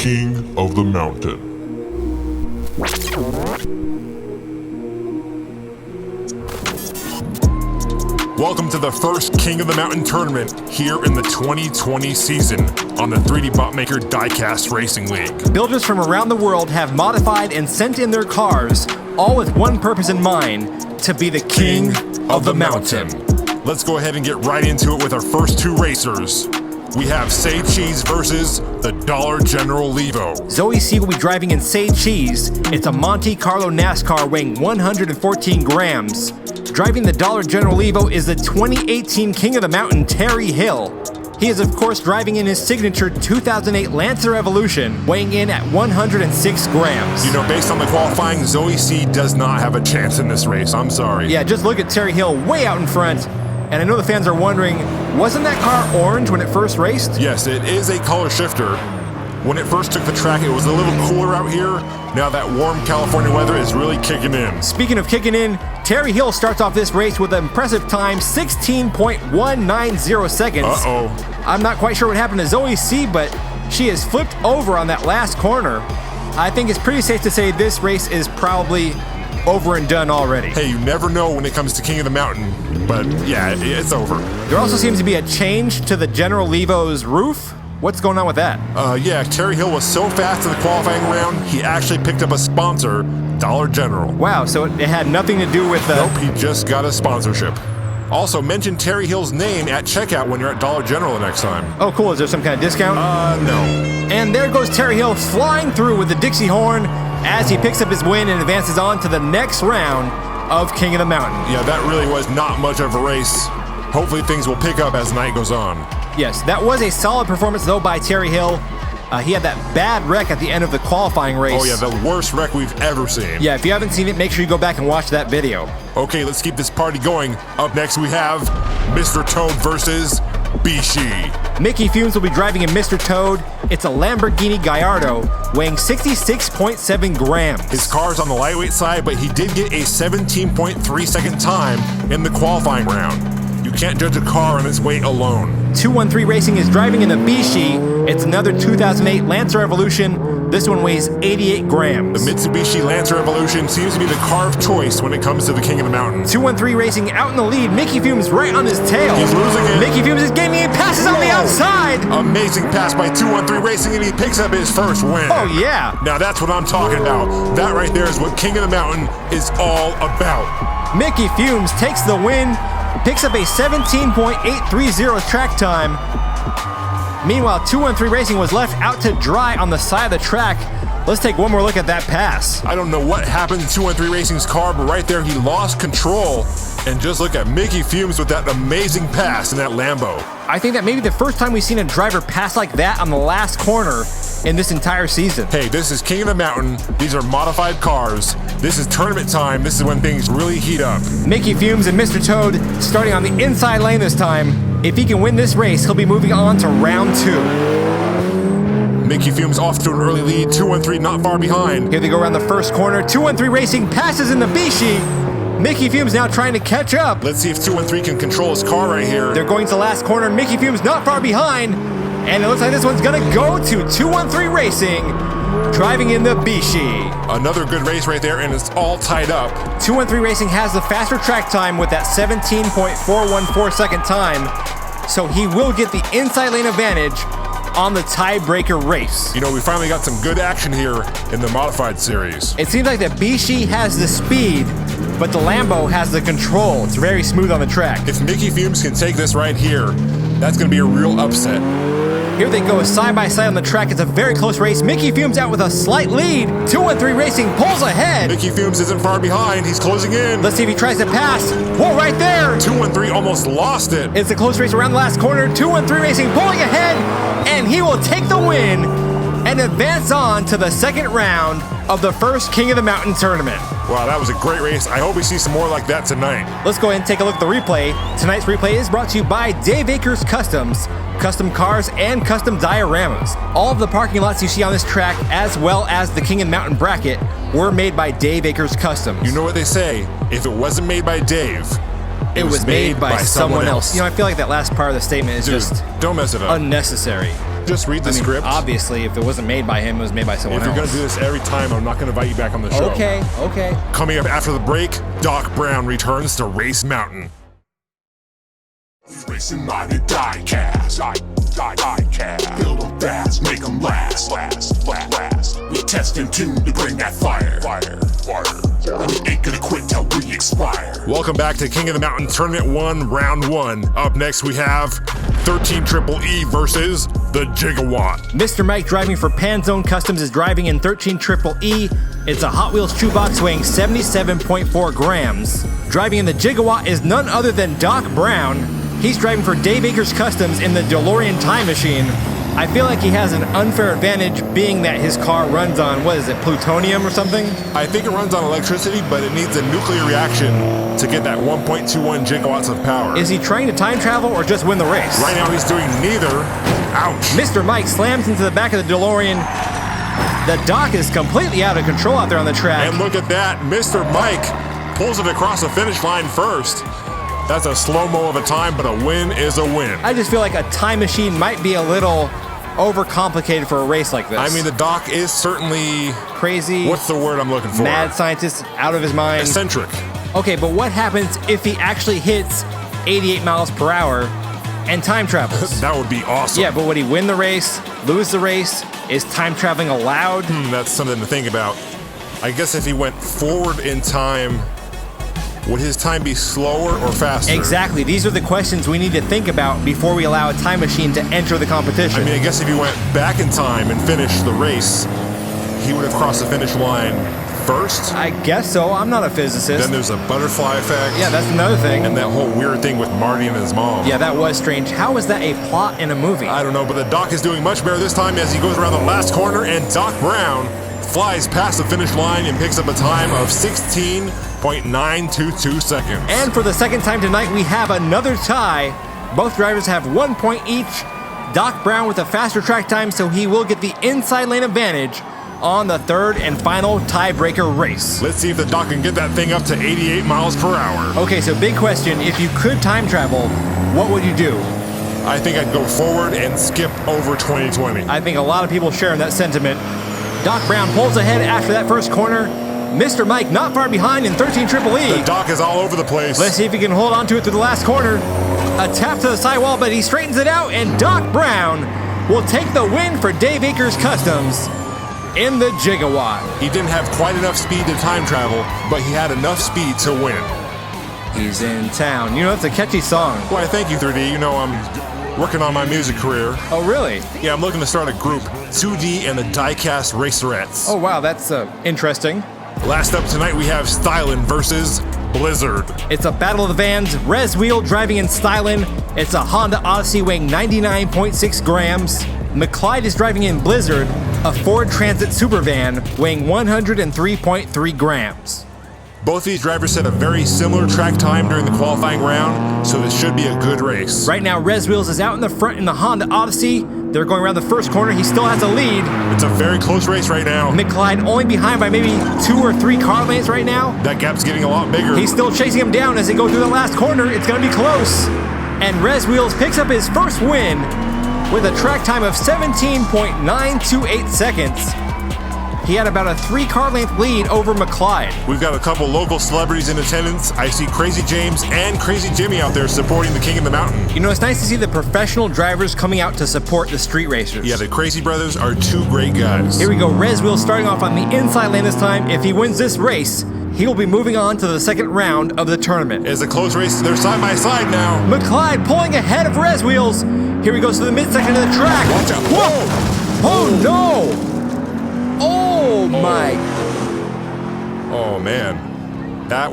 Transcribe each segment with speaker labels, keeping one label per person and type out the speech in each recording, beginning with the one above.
Speaker 1: King of the Mountain. Welcome to the first King of the Mountain tournament here in the 2020 season on the 3D Botmaker Diecast Racing League.
Speaker 2: Builders from around the world have modified and sent in their cars, all with one purpose in mind, to be the King of the Mountain.
Speaker 1: Let's go ahead and get right into it with our first two racers. We have Say Cheese versus the Dollar General Levo.
Speaker 2: Zoe C will be driving in Say Cheese. It's a Monte Carlo NASCAR weighing 114 grams. Driving the Dollar General Levo is the 2018 King of the Mountain, Terry Hill. He is, of course, driving in his signature 2008 Lancer Evolution, weighing in at 106 grams.
Speaker 1: You know, based on the qualifying, Zoe C does not have a chance in this race. I'm sorry.
Speaker 2: Yeah, just look at Terry Hill way out in front. And I know the fans are wondering, wasn't that car orange when it first raced?
Speaker 1: Yes, it is a color shifter. When it first took the track, it was a little cooler out here. Now that warm California weather is really kicking in.
Speaker 2: Speaking of kicking in, Terry Hill starts off this race with an impressive time, 16.190 seconds.
Speaker 1: Uh-oh.
Speaker 2: I'm not quite sure what happened to Zoe C, but she is flipped over on that last corner. I think it's pretty safe to say this race is probably over and done already.
Speaker 1: Hey, you never know when it comes to King of the Mountain, but yeah, it's over.
Speaker 2: There also seems to be a change to the General Levo's roof. What's going on with that?
Speaker 1: Yeah, Terry Hill was so fast in the qualifying round, he actually picked up a sponsor, Dollar General.
Speaker 2: Wow, so it had nothing to do with the...
Speaker 1: Nope, he just got a sponsorship. Also, mention Terry Hill's name at checkout when you're at Dollar General the next time.
Speaker 2: Oh, cool. Is there some kind of discount?
Speaker 1: No.
Speaker 2: And there goes Terry Hill flying through with the Dixie horn as he picks up his win and advances on to the next round of King of the Mountain.
Speaker 1: Yeah, that really was not much of a race. Hopefully things will pick up as the night goes on.
Speaker 2: Yes, that was a solid performance, though, by Terry Hill. He had that bad wreck at the end of the qualifying race.
Speaker 1: Oh, yeah, the worst wreck we've ever seen.
Speaker 2: Yeah, if you haven't seen it, make sure you go back and watch that video.
Speaker 1: Okay, let's keep this party going. Up next, we have Mr. Toad versus Bishi.
Speaker 2: Mickey Fumes will be driving in Mr. Toad. It's a Lamborghini Gallardo, weighing 66.7 grams.
Speaker 1: His car's on the lightweight side, but he did get a 17.3 second time in the qualifying round. You can't judge a car on its weight alone.
Speaker 2: 213 Racing is driving in the Bishi. It's another 2008 Lancer Evolution. This one weighs 88 grams.
Speaker 1: The Mitsubishi Lancer Evolution seems to be the car of choice when it comes to the King of the Mountain.
Speaker 2: 213 Racing out in the lead. Mickey Fumes right on his tail.
Speaker 1: He's losing it.
Speaker 2: Mickey Fumes is gaining it. Passes on the outside.
Speaker 1: Amazing pass by 213 Racing, and he picks up his first win.
Speaker 2: Oh, yeah.
Speaker 1: Now that's what I'm talking about. That right there is what King of the Mountain is all about.
Speaker 2: Mickey Fumes takes the win. Picks up a 17.830 track time. Meanwhile, 213 Racing was left out to dry on the side of the track. Let's take one more look at that pass.
Speaker 1: I don't know what happened to 213 Racing's car, but right there he lost control. And just look at Mickey Fumes with that amazing pass in that Lambo.
Speaker 2: I think that may be the first time we've seen a driver pass like that on the last corner in this entire season.
Speaker 1: Hey, this is King of the Mountain. These are modified cars. This is tournament time. This is when things really heat up.
Speaker 2: Mickey Fumes and Mr. Toad starting on the inside lane this time. If he can win this race, he'll be moving on to round 2.
Speaker 1: Mickey Fumes off to an early lead. 213 not far behind.
Speaker 2: Here they go around the first corner. 213 Racing passes in the Bishi. Mickey Fumes now trying to catch up.
Speaker 1: Let's see if 213 can control his car right here.
Speaker 2: They're going to the last corner. Mickey Fumes not far behind. And it looks like this one's going to go to 213 Racing, driving in the Bishi.
Speaker 1: Another good race right there, and it's all tied up.
Speaker 2: 213 Racing has the faster track time with that 17.414 second time, so he will get the inside lane advantage on the tiebreaker race.
Speaker 1: You know, we finally got some good action here in the modified series.
Speaker 2: It seems like the Bishi has the speed, but the Lambo has the control. It's very smooth on the track.
Speaker 1: If Mickey Fumes can take this right here, that's going to be a real upset.
Speaker 2: Here they go side by side on the track. It's a very close race. Mickey Fumes out with a slight lead. 213 Racing pulls ahead.
Speaker 1: Mickey Fumes isn't far behind. He's closing in.
Speaker 2: Let's see if he tries to pass. Whoa, right there.
Speaker 1: 213 almost lost it.
Speaker 2: It's a close race around the last corner. 213 Racing pulling ahead, and he will take the win and advance on to the second round of the first King of the Mountain tournament.
Speaker 1: Wow, that was a great race. I hope we see some more like that tonight.
Speaker 2: Let's go ahead and take a look at the replay. Tonight's replay is brought to you by Dave Akers Customs, custom cars and custom dioramas. All of the parking lots you see on this track, as well as the King of the Mountain bracket, were made by Dave Akers Customs.
Speaker 1: You know what they say, if it wasn't made by Dave,
Speaker 2: it was made by someone else. You know, I feel like that last part of the statement is just
Speaker 1: don't mess it up.
Speaker 2: Unnecessary.
Speaker 1: Just read the script.
Speaker 2: Obviously, if it wasn't made by him, it was made by someone
Speaker 1: If you're
Speaker 2: else.
Speaker 1: going to do this every time, I'm not going to invite you back on the show.
Speaker 2: Okay.
Speaker 1: Coming up after the break, Doc Brown returns to Race Mountain.
Speaker 3: Racing mighty Diecast. Diecast. Build them fast, make them last. We test and tune to bring that fire. And we ain't gonna quit till we expire.
Speaker 1: Welcome back to King of the Mountain Tournament 1, Round 1. Up next, we have 13 Triple E versus the Gigawatt.
Speaker 2: Mr. Mike driving for Panzone Customs is driving in 13 Triple E. It's a Hot Wheels shoebox weighing 77.4 grams. Driving in the Gigawatt is none other than Doc Brown. He's driving for Dave Akers Customs in the DeLorean Time Machine. I feel like he has an unfair advantage being that his car runs on, what is it, plutonium or something?
Speaker 1: I think it runs on electricity, but it needs a nuclear reaction to get that 1.21 gigawatts of power.
Speaker 2: Is he trying to time travel or just win the race?
Speaker 1: Right now he's doing neither. Ouch.
Speaker 2: Mr. Mike slams into the back of the DeLorean. The Doc is completely out of control out there on the track.
Speaker 1: And look at that, Mr. Mike pulls it across the finish line first. That's a slow-mo of a time, but a win is a win.
Speaker 2: I just feel like a time machine might be a little overcomplicated for a race like this.
Speaker 1: I mean, the Doc is certainly...
Speaker 2: crazy.
Speaker 1: What's the word I'm looking for?
Speaker 2: Mad scientist, out of his mind.
Speaker 1: Eccentric.
Speaker 2: Okay, but what happens if he actually hits 88 miles per hour and time travels?
Speaker 1: That would be awesome.
Speaker 2: Yeah, but would he win the race, lose the race? Is time traveling allowed?
Speaker 1: That's something to think about. I guess if he went forward in time, would his time be slower or faster?
Speaker 2: Exactly. These are the questions we need to think about before we allow a time machine to enter the competition.
Speaker 1: I mean, I guess if he went back in time and finished the race, he would have crossed the finish line first.
Speaker 2: I guess so. I'm not a physicist.
Speaker 1: Then there's a butterfly effect.
Speaker 2: Yeah, that's another thing.
Speaker 1: And that whole weird thing with Marty and his mom.
Speaker 2: Yeah, that was strange. How is that a plot in a movie?
Speaker 1: I don't know, but the Doc is doing much better this time as he goes around the last corner, and Doc Brown flies past the finish line and picks up a time of 16.922 seconds.
Speaker 2: And for the second time tonight, we have another tie. Both drivers have 1 point each. Doc Brown with a faster track time, so he will get the inside lane advantage on the third and final tiebreaker race.
Speaker 1: Let's see if the Doc can get that thing up to 88 miles per hour.
Speaker 2: Okay, so big question. If you could time travel, what would you do?
Speaker 1: I think I'd go forward and skip over 2020.
Speaker 2: I think a lot of people share in that sentiment. Doc Brown pulls ahead after that first corner. Mr. Mike not far behind in 13 Triple E.
Speaker 1: The Doc is all over the place.
Speaker 2: Let's see if he can hold on to it through the last corner. A tap to the sidewall, but he straightens it out, and Doc Brown will take the win for Dave Akers Customs in the Gigawatt.
Speaker 1: He didn't have quite enough speed to time travel, but he had enough speed to win.
Speaker 2: He's in town. You know, that's a catchy song.
Speaker 1: Why, thank you, 3D. You know, I'm working on my music career.
Speaker 2: Oh, really?
Speaker 1: Yeah, I'm looking to start a group, 2D and the Diecast Racerettes.
Speaker 2: Oh, wow, that's interesting.
Speaker 1: Last up tonight, we have Stylin versus Blizzard.
Speaker 2: It's a battle of the vans. Res Wheel driving in Stylin. It's a Honda Odyssey weighing 99.6 grams. McClyde is driving in Blizzard, a Ford Transit Supervan weighing 103.3 grams.
Speaker 1: Both these drivers set a very similar track time during the qualifying round, so this should be a good race.
Speaker 2: Right now, Res Wheels is out in the front in the Honda Odyssey. They're going around the first corner. He still has a lead.
Speaker 1: It's a very close race right now.
Speaker 2: McClyde only behind by maybe 2 or 3 car lengths right now.
Speaker 1: That gap's getting a lot bigger.
Speaker 2: He's still chasing him down as they go through the last corner. It's going to be close. And Res Wheels picks up his first win with a track time of 17.928 seconds. He had about a 3-car length lead over McClyde.
Speaker 1: We've got a couple local celebrities in attendance. I see Crazy James and Crazy Jimmy out there supporting the King of the Mountain.
Speaker 2: You know, it's nice to see the professional drivers coming out to support the street racers.
Speaker 1: Yeah, the Crazy Brothers are 2 great guys.
Speaker 2: Here we go, Res Wheels starting off on the inside lane this time. If he wins this race, he will be moving on to the second round of the tournament.
Speaker 1: It's a close race. They're side by side now.
Speaker 2: McClyde pulling ahead of Res Wheels. Here he goes to the midsection of the track.
Speaker 1: Watch out.
Speaker 2: Whoa! Oh, no! Oh, my.
Speaker 1: Oh, man. That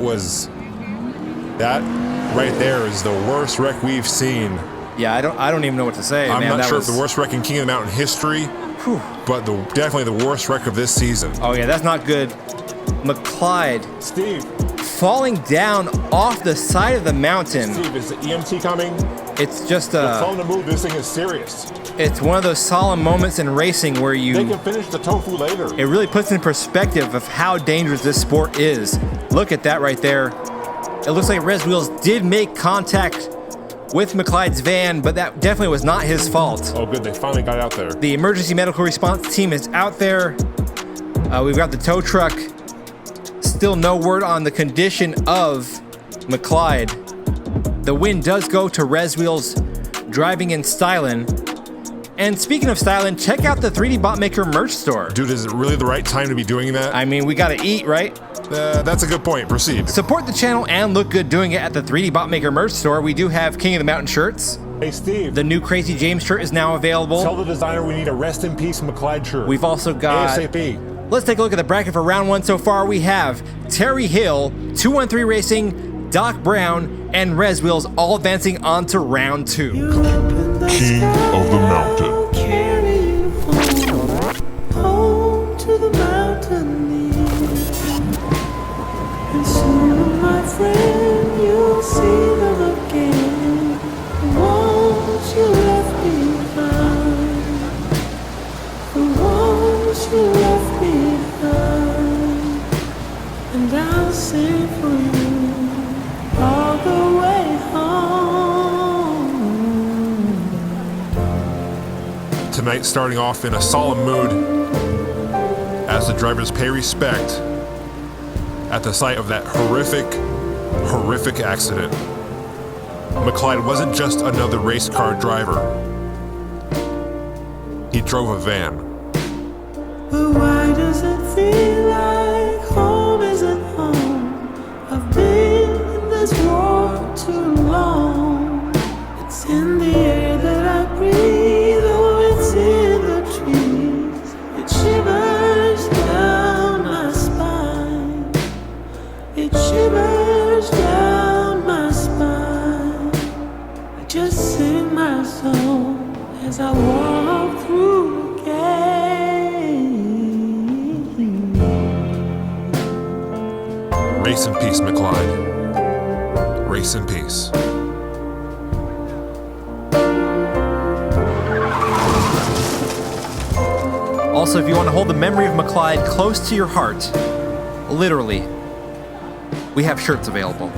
Speaker 1: right there is the worst wreck we've seen.
Speaker 2: Yeah, I don't even know what to say.
Speaker 1: I'm
Speaker 2: man.
Speaker 1: not sure if the worst wreck in King of the Mountain history, but definitely the worst wreck of this season.
Speaker 2: Oh, yeah, that's not good. McClyde
Speaker 1: Steve.
Speaker 2: falling down off the side of the mountain.
Speaker 1: Steve, is the EMT coming?
Speaker 2: It's just
Speaker 1: Tell them to move. This thing is serious.
Speaker 2: it's one of those solemn moments in racing where
Speaker 1: They can finish the tofu later.
Speaker 2: it really puts in perspective of how dangerous this sport is. Look at that right there. It looks like Res Wheels did make contact with McLeod's van, but that definitely was not his fault.
Speaker 1: Oh, good. They finally got out there.
Speaker 2: The emergency medical response team is out there. We've got the tow truck. Still no word on the condition of McLeod. The win does go to Res Wheels driving in stylin'. And speaking of stylin', check out the 3D Bot Maker merch store.
Speaker 1: Dude, is it really the right time to be doing that?
Speaker 2: I mean, we gotta eat, right?
Speaker 1: That's a good point. Proceed.
Speaker 2: Support the channel and look good doing it at the 3D Bot Maker merch store. We do have King of the Mountain shirts.
Speaker 1: Hey, Steve.
Speaker 2: The new Crazy James shirt is now available.
Speaker 1: Tell the designer we need a rest in peace McLeod shirt.
Speaker 2: We've also got...
Speaker 1: ASAP.
Speaker 2: Let's take a look at the bracket for round one so far. We have Terry Hill, 213 Racing, Doc Brown, and Res Wheels all advancing on to round two.
Speaker 3: King of the Mountain.
Speaker 4: Home to the mountain. And soon, my friend, you'll see them again. The ones you left behind. The ones you left behind. And I'll sing for you all the way home.
Speaker 1: Tonight starting off in a solemn mood as the drivers pay respect at the site of that horrific accident. McLeod wasn't just another race car driver. He drove a van.
Speaker 4: But why does it feel like home isn't home? I've been in this war too long. It's in the air that I breathe, oh, it's in the trees. It shivers down my spine. It shivers down my spine. I just sing my song as I walk through the gate.
Speaker 1: Race in peace, McLeod. Race in peace.
Speaker 2: Also, if you want to hold the memory of McLeod close to your heart, literally, we have shirts available.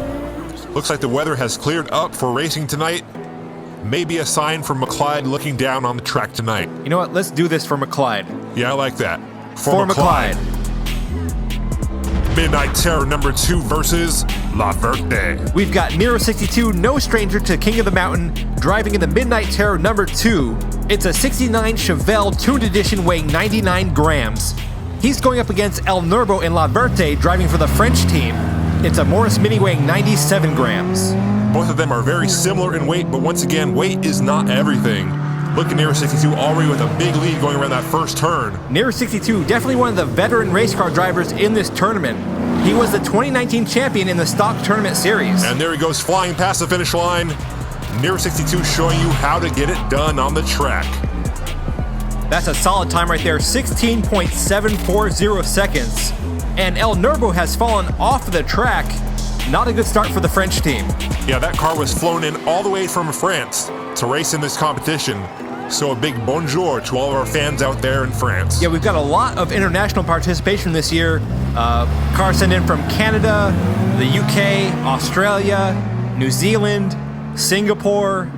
Speaker 1: Looks like the weather has cleared up for racing tonight. Maybe a sign from McLeod looking down on the track tonight.
Speaker 2: You know what? Let's do this for McLeod.
Speaker 1: Yeah, I like that.
Speaker 2: For McLeod.
Speaker 1: Midnight Terror number 2 versus La Verde.
Speaker 2: We've got Nero62, no stranger to King of the Mountain, driving in the Midnight Terror number 2. It's a 69 Chevelle tuned edition weighing 99 grams. He's going up against El Nervo in La Verde, driving for the French team. It's a Morris Mini weighing 97 grams.
Speaker 1: Both of them are very similar in weight, but once again, weight is not everything. Look at Nero62 already with a big lead going around that first turn.
Speaker 2: Nero62, definitely one of the veteran race car drivers in this tournament. He was the 2019 champion in the stock tournament series.
Speaker 1: And there he goes flying past the finish line. Nero62 showing you how to get it done on the track.
Speaker 2: That's a solid time right there, 16.740 seconds. And El Nervo has fallen off of the track. Not a good start for the French team.
Speaker 1: Yeah, that car was flown in all the way from France to race in this competition. So a big bonjour to all of our fans out there in France.
Speaker 2: Yeah, we've got a lot of international participation this year. Cars sent in from Canada, the UK, Australia, New Zealand, Singapore,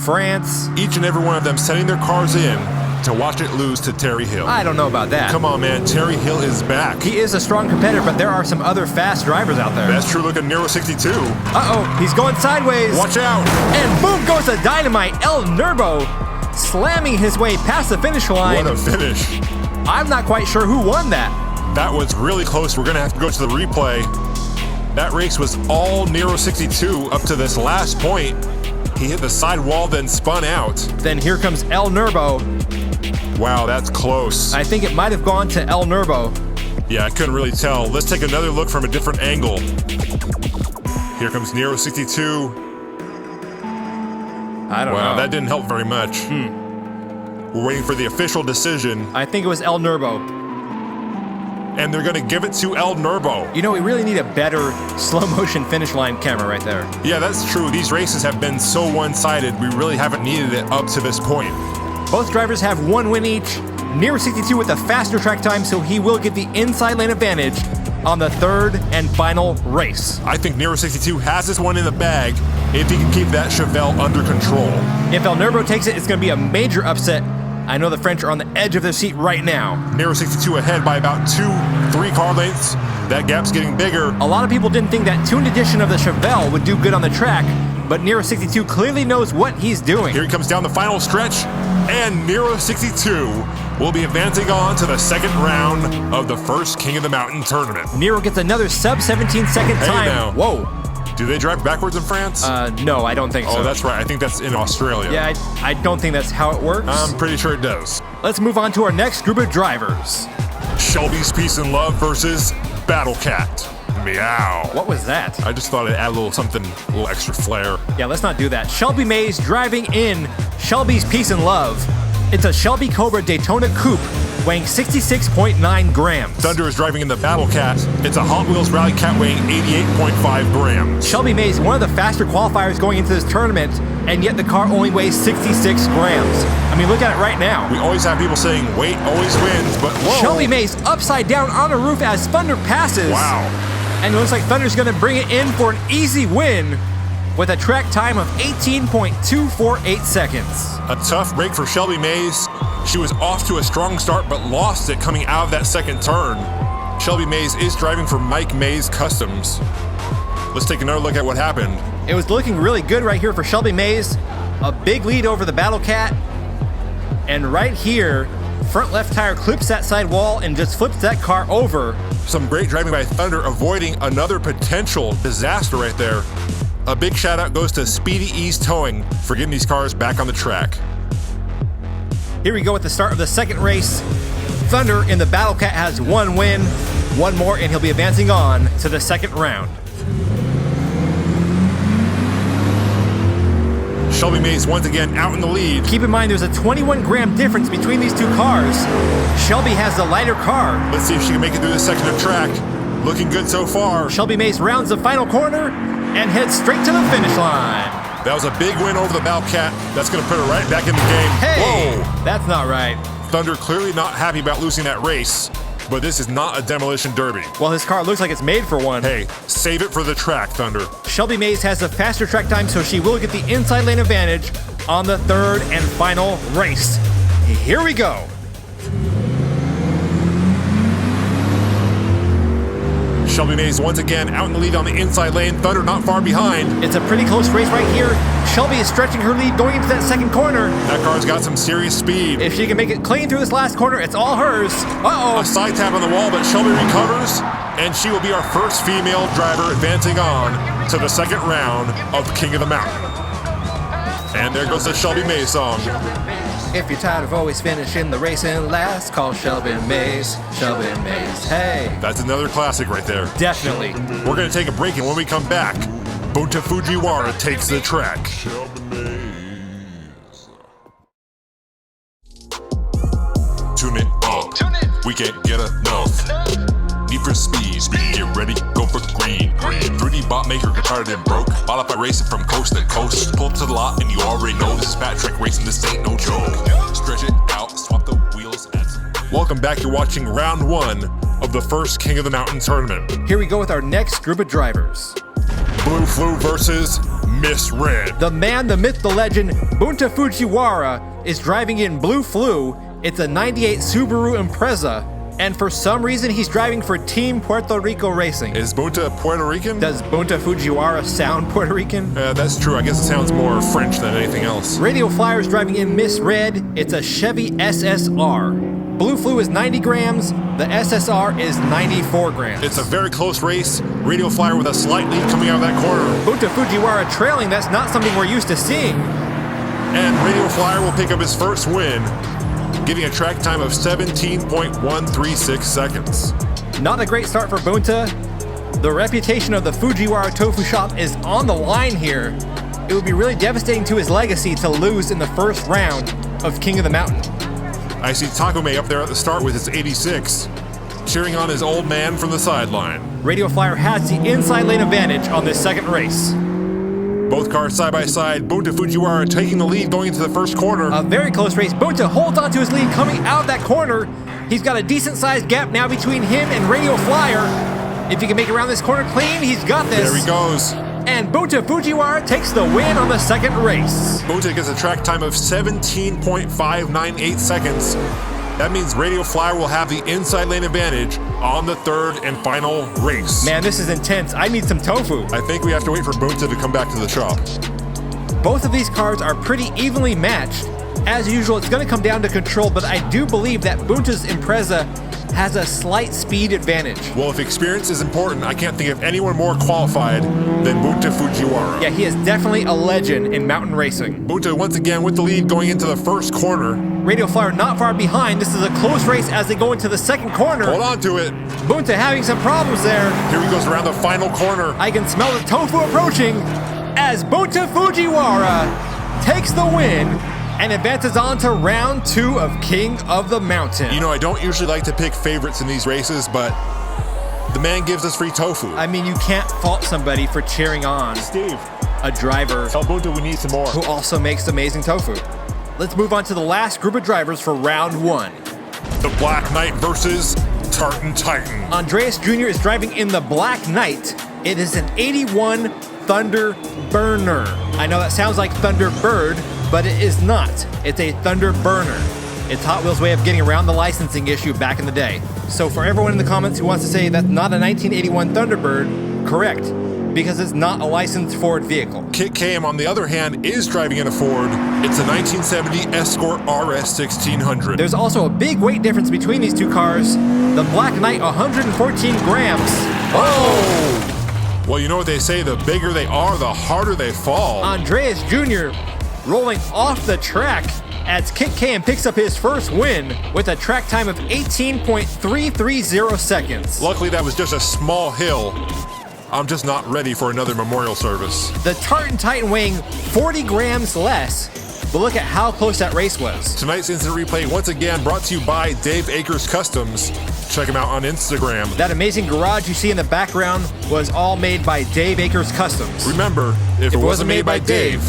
Speaker 2: France.
Speaker 1: Each and every one of them sending their cars in to watch it lose to Terry Hill.
Speaker 2: I don't know about that.
Speaker 1: Come on, man. Terry Hill is back.
Speaker 2: He is a strong competitor, but there are some other fast drivers out there.
Speaker 1: That's true. Look at Nero62.
Speaker 2: Uh-oh, he's going sideways.
Speaker 1: Watch out.
Speaker 2: And boom goes the dynamite. El Nervo slamming his way past the finish line.
Speaker 1: What a finish.
Speaker 2: I'm not quite sure who won that.
Speaker 1: That was really close. We're going to have to go to the replay. That race was all Nero62 up to this last point. He hit the sidewall, then spun out.
Speaker 2: Then here comes El Nervo.
Speaker 1: Wow, that's close.
Speaker 2: I think it might have gone to El Nervo.
Speaker 1: Yeah, I couldn't really tell. Let's take another look from a different angle. Here comes Nero62.
Speaker 2: I don't know.
Speaker 1: Wow, that didn't help very much. We're waiting for the official decision.
Speaker 2: I think it was El Nervo.
Speaker 1: And they're going to give it to El Nervo.
Speaker 2: You know, we really need a better slow motion finish line camera right there.
Speaker 1: Yeah, that's true. These races have been so one-sided. We really haven't needed it up to this point.
Speaker 2: Both drivers have one win each. Nero62 with the faster track time, so he will get the inside lane advantage. on the third and final race.
Speaker 1: I think Nero 62 has this one in the bag if he can keep that Chevelle under control.
Speaker 2: If El Nervo takes it, it's going to be a major upset. I know the French are on the edge of their seat right now.
Speaker 1: Nero 62 ahead by about 2-3 car lengths. That gap's getting bigger.
Speaker 2: A lot of people didn't think that tuned edition of the Chevelle would do good on the track, but Nero 62 clearly knows what he's doing.
Speaker 1: Here he comes down the final stretch, and Nero 62 will be advancing on to the second round of the first King of the Mountain tournament.
Speaker 2: Nero gets another sub 17-second time.
Speaker 1: Now.
Speaker 2: Whoa.
Speaker 1: Do they drive backwards in France?
Speaker 2: No, I don't think so.
Speaker 1: Oh, that's right. I think that's in Australia.
Speaker 2: Yeah, I don't think that's how it works.
Speaker 1: I'm pretty sure it does.
Speaker 2: Let's move on to our next group of drivers.
Speaker 1: Shelby's Peace and Love versus Battle Cat. Meow.
Speaker 2: What was that?
Speaker 1: I just thought I'd add a little extra flair.
Speaker 2: Yeah, let's not do that. Shelby Mays driving in Shelby's Peace and Love. It's a Shelby Cobra Daytona Coupe weighing 66.9 grams.
Speaker 1: Thunder is driving in the Battle Cat. It's a Hot Wheels Rally Cat weighing 88.5 grams.
Speaker 2: Shelby Mays, one of the faster qualifiers going into this tournament, and yet the car only weighs 66 grams. I mean, look at it right now.
Speaker 1: We always have people saying, weight always wins, but whoa.
Speaker 2: Shelby Mays upside down on a roof as Thunder passes.
Speaker 1: Wow.
Speaker 2: And it looks like Thunder's gonna bring it in for an easy win with a track time of 18.248 seconds.
Speaker 1: A tough break for Shelby Mays. She was off to a strong start, but lost it coming out of that second turn. Shelby Mays is driving for Mike Mays Customs. Let's take another look at what happened.
Speaker 2: It was looking really good right here for Shelby Mays. A big lead over the Battle Cat. And right here, front left tire clips that side wall and just flips that car over.
Speaker 1: Some great driving by Thunder, avoiding another potential disaster right there. A big shout out goes to Speedy Ease Towing for getting these cars back on the track.
Speaker 2: Here we go at the start of the second race. Thunder in the Battle Cat has one win, one more, and he'll be advancing on to the second round.
Speaker 1: Shelby Mays once again out in the lead.
Speaker 2: Keep in mind there's a 21-gram difference between these two cars. Shelby has the lighter car.
Speaker 1: Let's see if she can make it through the section of track. Looking good so far.
Speaker 2: Shelby Mays rounds the final corner and heads straight to the finish line.
Speaker 1: That was a big win over the Battle Cat. That's going to put her right back in the game.
Speaker 2: Hey,
Speaker 1: whoa.
Speaker 2: That's not right.
Speaker 1: Thunder clearly not happy about losing that race, but this is not a demolition derby.
Speaker 2: Well, his car looks like it's made for one.
Speaker 1: Hey, save it for the track, Thunder.
Speaker 2: Shelby Mays has a faster track time, so she will get the inside lane advantage on the third and final race. Here we go.
Speaker 1: Shelby Mays once again out in the lead on the inside lane. Thunder not far behind.
Speaker 2: It's a pretty close race right here. Shelby is stretching her lead going into that second corner.
Speaker 1: That car's got some serious speed.
Speaker 2: If she can make it clean through this last corner, it's all hers. Uh-oh.
Speaker 1: A side tap on the wall, but Shelby recovers, and she will be our first female driver advancing on to the second round of King of the Mountain. And there goes the Shelby Mays song.
Speaker 2: If you're tired of always finishing the race in last, call Shelby Mays. Shelby Mays, hey.
Speaker 1: That's another classic right there.
Speaker 2: Definitely.
Speaker 1: We're going to take a break, and when we come back, Bunta Fujiwara takes the track. Tune in up. We can't get enough. Need for speed. Get ready, go for green. 3D bot maker got tired and broke. Modify racing from coast to coast. Pull up to the lot, and you already know this is fat track racing. This ain't no joke. Stretch it out, swap the wheels. Welcome back. You're watching round one of the first King of the Mountain tournament.
Speaker 2: Here we go with our next group of drivers.
Speaker 1: Blue Flu versus Miss Red.
Speaker 2: The man, the myth, the legend, Bunta Fujiwara is driving in Blue Flu. It's a 98 Subaru Impreza, and for some reason he's driving for Team Puerto Rico Racing.
Speaker 1: Is Bunta Puerto Rican?
Speaker 2: Does Bunta Fujiwara sound Puerto Rican?
Speaker 1: That's true. I guess it sounds more French than anything else.
Speaker 2: Radio Flyer's driving in Miss Red. It's a Chevy SSR. Blue Flu is 90 grams. The SSR is 94 grams.
Speaker 1: It's a very close race. Radio Flyer with a slight lead coming out of that corner.
Speaker 2: Bunta Fujiwara trailing. That's not something we're used to seeing.
Speaker 1: And Radio Flyer will pick up his first win, getting a track time of 17.136 seconds.
Speaker 2: Not a great start for Bunta. The reputation of the Fujiwara Tofu Shop is on the line here. It would be really devastating to his legacy to lose in the first round of King of the Mountain.
Speaker 1: I see Takome up there at the start with his 86, cheering on his old man from the sideline.
Speaker 2: Radio Flyer has the inside lane advantage on this second race.
Speaker 1: Both cars side by side. Bunta Fujiwara taking the lead going into the first corner.
Speaker 2: A very close race. Bunta holds on to his lead coming out of that corner. He's got a decent sized gap now between him and Radio Flyer. If he can make it around this corner clean, he's got this.
Speaker 1: There he goes.
Speaker 2: And Bunta Fujiwara takes the win on the second race.
Speaker 1: Bunta gets a track time of 17.598 seconds. That means Radio Flyer will have the inside lane advantage on the third and final race.
Speaker 2: Man, this is intense. I need some tofu.
Speaker 1: I think we have to wait for Bunta to come back to the shop.
Speaker 2: Both of these cars are pretty evenly matched. As usual, it's going to come down to control, but I do believe that Bunta's Impreza has a slight speed advantage.
Speaker 1: Well, if experience is important, I can't think of anyone more qualified than Bunta Fujiwara.
Speaker 2: Yeah, he is definitely a legend in mountain racing.
Speaker 1: Bunta once again with the lead going into the first corner.
Speaker 2: Radio Flyer not far behind. This is a close race as they go into the second corner.
Speaker 1: Hold on to it.
Speaker 2: Bunta having some problems there.
Speaker 1: Here he goes around the final corner.
Speaker 2: I can smell the tofu approaching as Bunta Fujiwara takes the win and advances on to round 2 of King of the Mountain.
Speaker 1: You know, I don't usually like to pick favorites in these races, but the man gives us free tofu.
Speaker 2: I mean, you can't fault somebody for cheering on
Speaker 1: Steve,
Speaker 2: a driver
Speaker 1: tell Bunta we need some more.
Speaker 2: who also makes amazing tofu. Let's move on to the last group of drivers for round 1.
Speaker 1: The Black Knight versus Tartan Titan.
Speaker 2: Andreas Jr. is driving in the Black Knight. It is an 81 Thunderburner. I know that sounds like Thunderbird, but it is not. It's a Thunderburner. It's Hot Wheels' way of getting around the licensing issue back in the day. So for everyone in the comments who wants to say that's not a 1981 Thunderbird, correct, because it's not a licensed Ford vehicle.
Speaker 1: KotM, on the other hand, is driving in a Ford. It's a 1970 Escort RS 1600.
Speaker 2: There's also a big weight difference between these two cars. The Black Knight, 114 grams.
Speaker 1: Oh! Well, you know what they say, the bigger they are, the harder they fall.
Speaker 2: Andreas Jr. rolling off the track as KotM picks up his first win with a track time of 18.330 seconds.
Speaker 1: Luckily, that was just a small hill. I'm just not ready for another memorial service.
Speaker 2: The Tartan Titan weighing 40 grams less, but look at how close that race was.
Speaker 1: Tonight's instant replay once again brought to you by Dave Akers Customs. Check him out on Instagram.
Speaker 2: That amazing garage you see in the background was all made by Dave Akers Customs.
Speaker 1: Remember, if it wasn't made by Dave,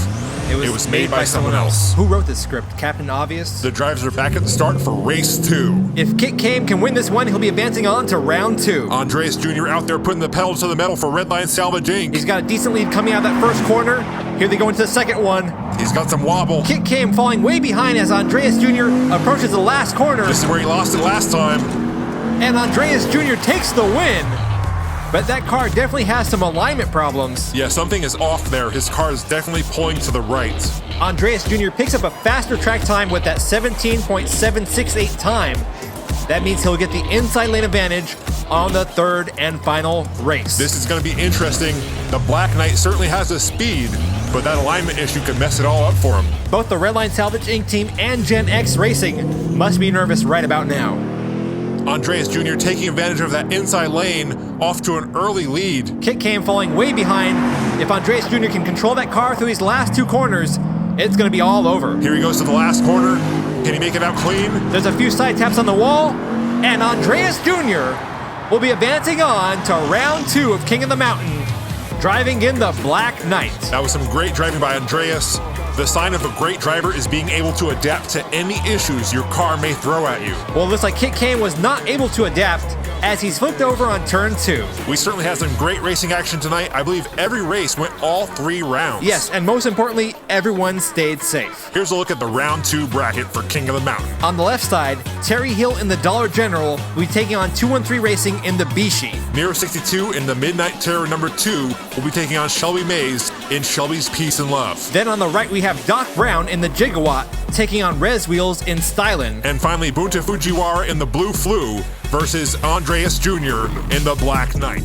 Speaker 1: it was made by someone else.
Speaker 2: Who wrote this script? Captain Obvious?
Speaker 1: The drivers are back at the start for race 2.
Speaker 2: If KotM can win this one, he'll be advancing on to round 2.
Speaker 1: Andreas Jr. out there putting the pedal to the metal for Redline Salvage Inc.
Speaker 2: He's got a decent lead coming out of that first corner. Here they go into the second one.
Speaker 1: He's got some wobble.
Speaker 2: KotM falling way behind as Andreas Jr. approaches the last corner.
Speaker 1: This is where he lost it last time.
Speaker 2: And Andreas Jr. takes the win. But that car definitely has some alignment problems.
Speaker 1: Yeah, something is off there. His car is definitely pulling to the right.
Speaker 2: Andreas Jr. picks up a faster track time with that 17.768 time. That means he'll get the inside lane advantage on the third and final race.
Speaker 1: This is going to be interesting. The Black Knight certainly has the speed, but that alignment issue could mess it all up for him.
Speaker 2: Both the Redline Salvage Inc. team and Gen X Racing must be nervous right about now.
Speaker 1: Andreas Jr. taking advantage of that inside lane off to an early lead.
Speaker 2: KotM falling way behind. If Andreas Jr. can control that car through these last two corners, it's going to be all over.
Speaker 1: Here he goes to the last corner. Can he make it out clean?
Speaker 2: There's a few side taps on the wall, and Andreas Jr. will be advancing on to round 2 of King of the Mountain, driving in the Black Knight.
Speaker 1: That was some great driving by Andreas. The sign of a great driver is being able to adapt to any issues your car may throw at you.
Speaker 2: Well, it looks like KotM was not able to adapt as he's flipped over on turn 2.
Speaker 1: We certainly had some great racing action tonight. I believe every race went all 3 rounds.
Speaker 2: Yes, and most importantly, everyone stayed safe.
Speaker 1: Here's a look at the round 2 bracket for King of the Mountain.
Speaker 2: On the left side, Terry Hill in the Dollar General will be taking on 213 Racing in the Bishi.
Speaker 1: Nero 62 in the Midnight Terror number 2 will be taking on Shelby Mays in Shelby's Peace and Love.
Speaker 2: Then on the right, we have Doc Brown in the Gigawatt taking on Rez Wheels in Stylin.
Speaker 1: And finally, Bunta Fujiwara in the Blue Flu versus Andreas Jr. in the Black Knight.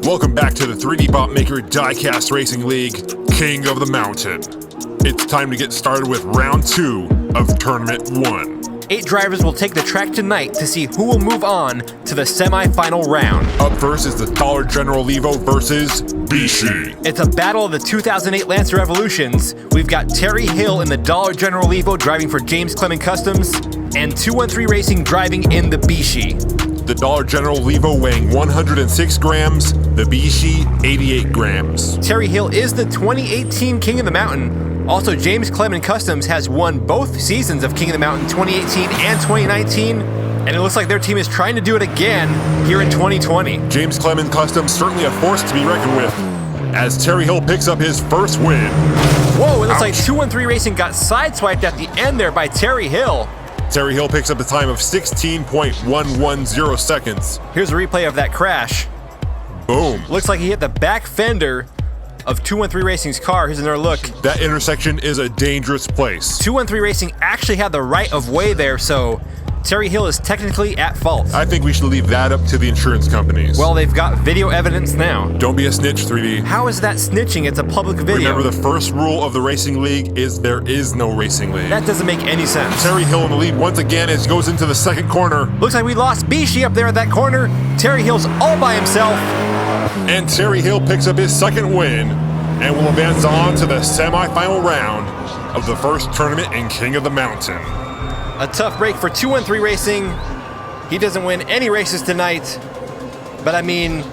Speaker 1: Welcome back to the 3D Bot Maker Diecast Racing League, King of the Mountain. It's time to get started with round 2 of Tournament 1.
Speaker 2: 8 drivers will take the track tonight to see who will move on to the semi-final round.
Speaker 1: Up first is the Dollar General Levo versus Bishi.
Speaker 2: It's a battle of the 2008 Lancer Evolutions. We've got Terry Hill in the Dollar General Levo driving for James Clement Customs, and 213 Racing driving in the Bishi.
Speaker 1: The Dollar General Levo weighing 106 grams, the Bishi 88 grams.
Speaker 2: Terry Hill is the 2018 King of the Mountain. Also, James Clement Customs has won both seasons of King of the Mountain 2018 and 2019, And it looks like their team is trying to do it again here in 2020.
Speaker 1: James Clement Customs certainly a force to be reckoned with, as Terry Hill picks up his first win.
Speaker 2: Whoa, it looks like
Speaker 1: Ouch.
Speaker 2: 213 Racing got sideswiped at the end there by Terry Hill.
Speaker 1: Terry Hill picks up a time of 16.110 seconds.
Speaker 2: Here's a replay of that crash.
Speaker 1: Boom.
Speaker 2: Looks like he hit the back fender of 213 Racing's car. Here's another look.
Speaker 1: That intersection is a dangerous place.
Speaker 2: 213 Racing actually had the right of way there, so Terry Hill is technically at fault.
Speaker 1: I think we should leave that up to the insurance companies.
Speaker 2: Well, they've got video evidence now.
Speaker 1: Don't be a snitch, 3D.
Speaker 2: How is that snitching? It's a public video.
Speaker 1: Remember, the first rule of the racing league is there is no racing league.
Speaker 2: That doesn't make any sense.
Speaker 1: Terry Hill in the lead once again as he goes into the second corner.
Speaker 2: Looks like we lost Bishi up there at that corner. Terry Hill's all by himself.
Speaker 1: And Terry Hill picks up his second win and will advance on to the semifinal round of the first tournament in King of the Mountain.
Speaker 2: A tough break for 213 Racing. He doesn't win any races tonight. But I mean,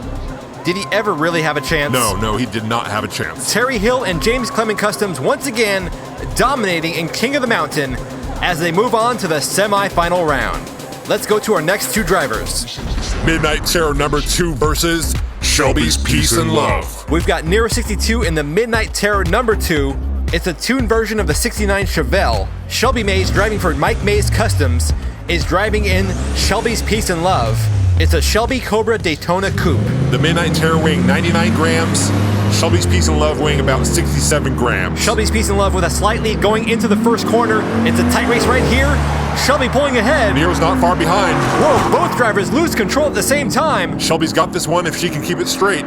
Speaker 2: did he ever really have a chance?
Speaker 1: No, he did not have a chance.
Speaker 2: Terry Hill and James Clement Customs once again dominating in King of the Mountain as they move on to the semifinal round. Let's go to our next two drivers.
Speaker 1: Midnight Terror number 2 versus Shelby's Peace and Love.
Speaker 2: We've got Nero 62 in the Midnight Terror number 2. It's a tuned version of the 69 Chevelle. Shelby Mays, driving for Mike Mays Customs, is driving in Shelby's Peace and Love. It's a Shelby Cobra Daytona Coupe.
Speaker 1: The Midnight Terror weighing 99 grams, Shelby's Peace and Love weighing about 67 grams.
Speaker 2: Shelby's Peace and Love with a slight lead going into the first corner. It's a tight race right here. Shelby pulling ahead.
Speaker 1: Nero's not far behind.
Speaker 2: Whoa, both drivers lose control at the same time.
Speaker 1: Shelby's got this one if she can keep it straight.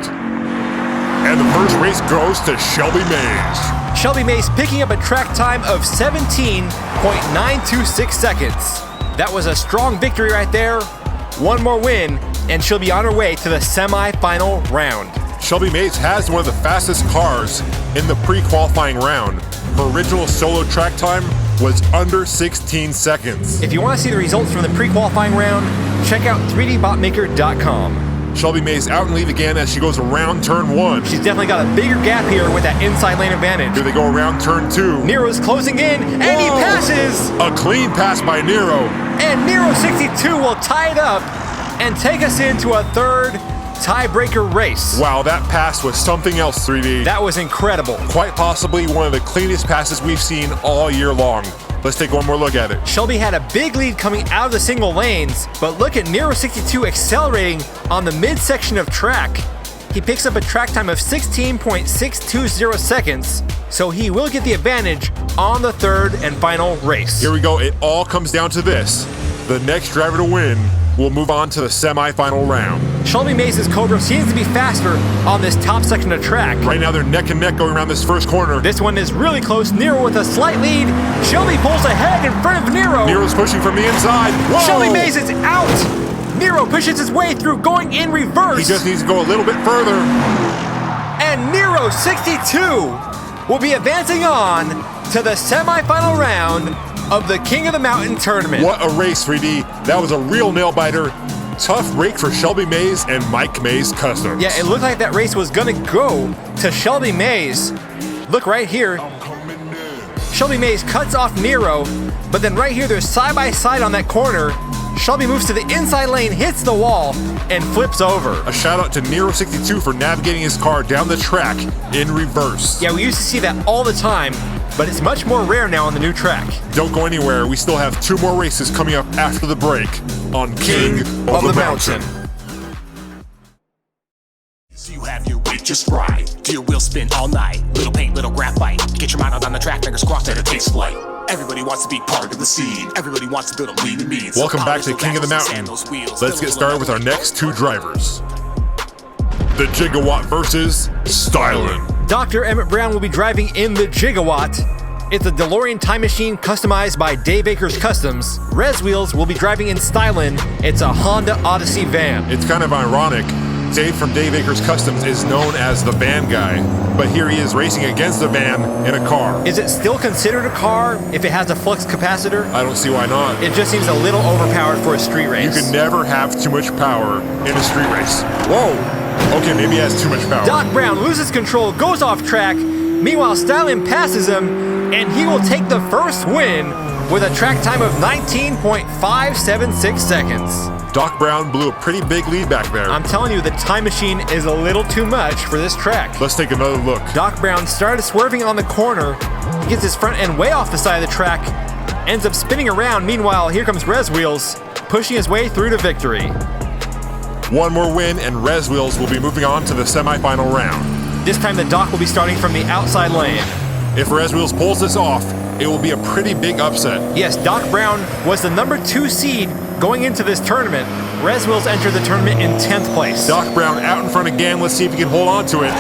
Speaker 1: And the first race goes to Shelby Mays.
Speaker 2: Shelby Mays picking up a track time of 17.926 seconds. That was a strong victory right there. One more win, and she'll be on her way to the semi-final round.
Speaker 1: Shelby Mays has one of the fastest cars in the pre-qualifying round. Her original solo track time was under 16 seconds.
Speaker 2: If you want to see the results from the pre-qualifying round, check out 3dbotmaker.com.
Speaker 1: Shelby Mays out in lead again as she goes around turn 1.
Speaker 2: She's definitely got a bigger gap here with that inside lane advantage.
Speaker 1: Here they go around turn 2.
Speaker 2: Nero's closing in, and he
Speaker 1: Whoa.
Speaker 2: passes!
Speaker 1: A clean pass by Nero.
Speaker 2: And Nero 62 will tie it up and take us into a third tiebreaker race.
Speaker 1: Wow, that pass was something else, 3D.
Speaker 2: That was incredible.
Speaker 1: Quite possibly one of the cleanest passes we've seen all year long. Let's take one more look at it.
Speaker 2: Shelby had a big lead coming out of the single lanes, but look at Nero 62 accelerating on the midsection of track. He picks up a track time of 16.620 seconds, so he will get the advantage on the third and final race.
Speaker 1: Here we go. It all comes down to this. The next driver to win will move on to the semifinal round.
Speaker 2: Shelby Mays' Cobra seems to be faster on this top section of track.
Speaker 1: Right now they're neck and neck going around this first corner.
Speaker 2: This one is really close. Nero with a slight lead. Shelby pulls ahead in front of Nero.
Speaker 1: Nero's pushing from the inside. Whoa!
Speaker 2: Shelby Mays is out. Nero pushes his way through going in reverse.
Speaker 1: He just needs to go a little bit further.
Speaker 2: And Nero 62 will be advancing on to the semifinal round of the King of the Mountain tournament.
Speaker 1: What a race, 3D. That was a real nail-biter. Tough break for Shelby Mays and Mike Mays Customs.
Speaker 2: Yeah, it looked like that race was gonna go to Shelby Mays. Look right here. Shelby Mays cuts off Nero, but then right here, they're side by side on that corner. Shelby moves to the inside lane, hits the wall, and flips over.
Speaker 1: A shout out to Nero 62 for navigating his car down the track in reverse.
Speaker 2: Yeah, we used to see that all the time, but it's much more rare now on the new track.
Speaker 1: Don't go anywhere. We still have 2 more races coming up after the break on King of the Mountain.
Speaker 3: So you have your wit just right. Do your wheel spin all night. Little paint, little graphite. Get your mind out on the track, fingers crossed that it takes flight. Everybody wants to be part of the scene. Everybody wants to build a lean and mean. So
Speaker 1: Welcome back to
Speaker 3: polish
Speaker 1: King of the
Speaker 3: those
Speaker 1: Mountain.
Speaker 3: and those wheels.
Speaker 1: Let's get started with our next 2 drivers. The Gigawatt versus Stylin'.
Speaker 2: Dr. Emmett Brown will be driving in the Gigawatt. It's a DeLorean time machine customized by Dave Akers Customs. Rez Wheels will be driving in Stylin'. It's a Honda Odyssey van.
Speaker 1: It's kind of ironic. Dave from Dave Akers Customs is known as the van guy, but here he is racing against a van in a car.
Speaker 2: Is it still considered a car if it has a flux capacitor?
Speaker 1: I don't see why not.
Speaker 2: It just seems a little overpowered for a street race.
Speaker 1: You can never have too much power in a street race. Whoa! Okay, maybe he has too much power.
Speaker 2: Doc Brown loses control, goes off track. Meanwhile, Stylin' passes him, and he will take the first win with a track time of 19.576 seconds.
Speaker 1: Doc Brown blew a pretty big lead back there.
Speaker 2: I'm telling you, the time machine is a little too much for this track.
Speaker 1: Let's take another look.
Speaker 2: Doc Brown started swerving on the corner, he gets his front end way off the side of the track, ends up spinning around. Meanwhile, here comes Rez Wheels, pushing his way through to victory.
Speaker 1: One more win and Rez Wheels will be moving on to the semifinal round.
Speaker 2: This time the Doc will be starting from the outside lane.
Speaker 1: If Rez Wheels pulls this off, it will be a pretty big upset.
Speaker 2: Yes, Doc Brown was the number 2 seed going into this tournament. Rez Wheels entered the tournament in 10th place.
Speaker 1: Doc Brown out in front again. Let's see if he can hold on to it.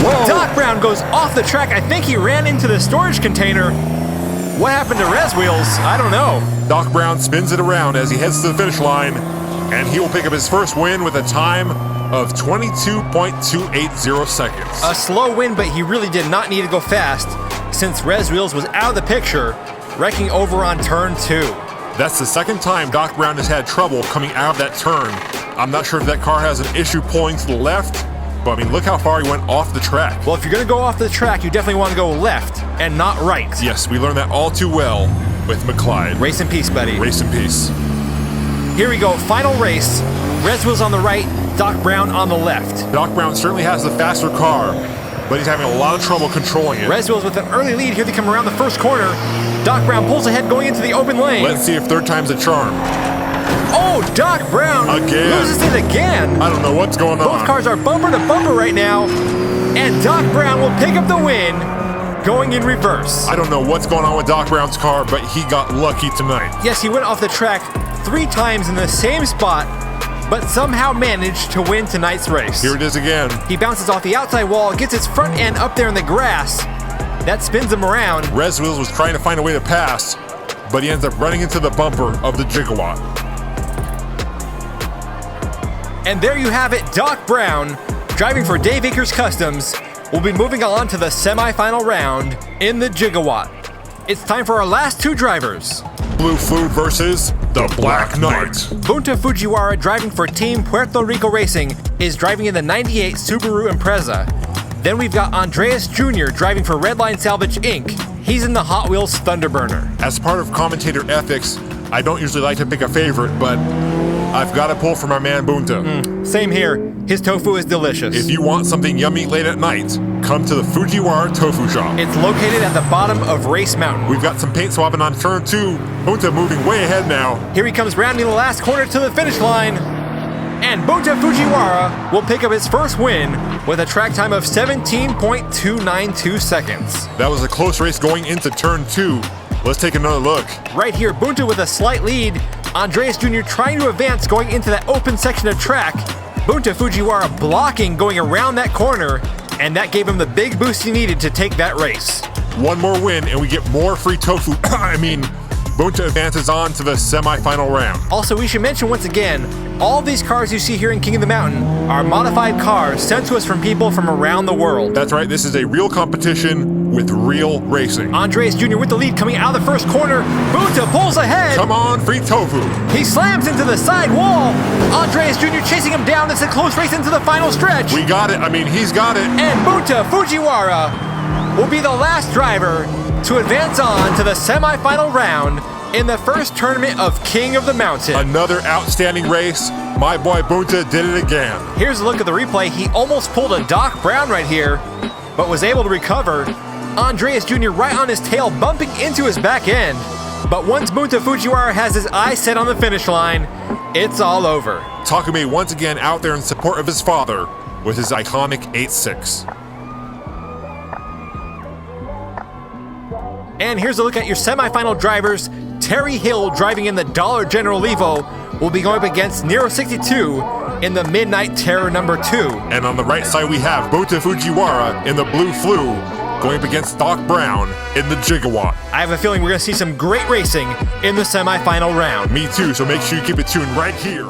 Speaker 1: Whoa!
Speaker 2: Doc Brown goes off the track. I think he ran into the storage container. What happened to Rez Wheels? I don't know.
Speaker 1: Doc Brown spins it around as he heads to the finish line, and he will pick up his first win with a time of 22.280 seconds.
Speaker 2: A slow win, but he really did not need to go fast since Rez Wheels was out of the picture, wrecking over on turn 2.
Speaker 1: That's the second time Doc Brown has had trouble coming out of that turn. I'm not sure if that car has an issue pulling to the left, but I mean, look how far he went off the track.
Speaker 2: Well, if you're going to go off the track, you definitely want to go left and not right.
Speaker 1: Yes, we learned that all too well with McClyde.
Speaker 2: Race in peace, buddy.
Speaker 1: Race in peace.
Speaker 2: Here we go, final race. Rez Wheels on the right, Doc Brown on the left.
Speaker 1: Doc Brown certainly has the faster car, but he's having a lot of trouble controlling it.
Speaker 2: Rez Wheels with an early lead. Here they come around the first corner. Doc Brown pulls ahead going into the open lane.
Speaker 1: Let's see if third time's a charm.
Speaker 2: Oh, Doc Brown
Speaker 1: Again.
Speaker 2: loses it again.
Speaker 1: I don't know what's going on.
Speaker 2: Both cars are bumper to bumper right now. And Doc Brown will pick up the win going in reverse.
Speaker 1: I don't know what's going on with Doc Brown's car, but he got lucky tonight.
Speaker 2: Yes, he went off the track 3 times in the same spot, but somehow managed to win tonight's race.
Speaker 1: Here it is again.
Speaker 2: He bounces off the outside wall, gets his front end up there in the grass. That spins him around.
Speaker 1: Rez Wheels was trying to find a way to pass, but he ends up running into the bumper of the Gigawatt.
Speaker 2: And there you have it, Doc Brown, driving for Dave Akers Customs, will be moving on to the semifinal round in the Gigawatt. It's time for our last 2 drivers.
Speaker 1: Blue Food versus the Black Knight.
Speaker 2: Bunta Fujiwara, driving for Team Puerto Rico Racing, is driving in the 98 Subaru Impreza. Then we've got Andreas Jr. driving for Redline Salvage Inc. He's in the Hot Wheels Thunderburner.
Speaker 1: As part of commentator ethics, I don't usually like to pick a favorite, but I've got to pull for my man Bunta.
Speaker 2: Same here. His tofu is delicious.
Speaker 1: If you want something yummy late at night, come to the Fujiwara Tofu Shop.
Speaker 2: It's located at the bottom of Race Mountain.
Speaker 1: We've got some paint swapping on turn 2. Bunta moving way ahead now.
Speaker 2: Here he comes rounding the last corner to the finish line. And Bunta Fujiwara will pick up his first win with a track time of 17.292 seconds.
Speaker 1: That was a close race going into turn 2. Let's take another look.
Speaker 2: Right here, Bunta with a slight lead. Andreas Jr. trying to advance going into that open section of track. Bunta Fujiwara blocking going around that corner, and that gave him the big boost he needed to take that race.
Speaker 1: One more win and we get more free tofu. Bunta advances on to the semifinal round.
Speaker 2: Also, we should mention once again, all of these cars you see here in King of the Mountain are modified cars sent to us from people from around the world.
Speaker 1: That's right, this is a real competition with real racing.
Speaker 2: Andreas Jr. with the lead coming out of the first corner. Bunta pulls ahead.
Speaker 1: Come on, free tofu.
Speaker 2: He slams into the side wall. Andreas Jr. chasing him down. It's a close race into the final stretch.
Speaker 1: We got it. He's got it.
Speaker 2: And Bunta Fujiwara will be the last driver to advance on to the semifinal round in the first tournament of King of the Mountain.
Speaker 1: Another outstanding race. My boy Bunta did it again.
Speaker 2: Here's a look at the replay. He almost pulled a Doc Brown right here, but was able to recover. Andreas Jr. right on his tail, bumping into his back end. But once Bunta Fujiwara has his eyes set on the finish line, it's all over.
Speaker 1: Takumi once again out there in support of his father with his iconic 8.6.
Speaker 2: And here's a look at your semifinal drivers. Terry Hill, driving in the Dollar General Evo, will be going up against Nero 62 in the Midnight Terror number 2.
Speaker 1: And on the right side we have Bunta Fujiwara in the Blue Flu going up against Doc Brown in the Gigawatt.
Speaker 2: I have a feeling we're going to see some great racing in the semifinal round.
Speaker 1: Me too, so make sure you keep it tuned right here.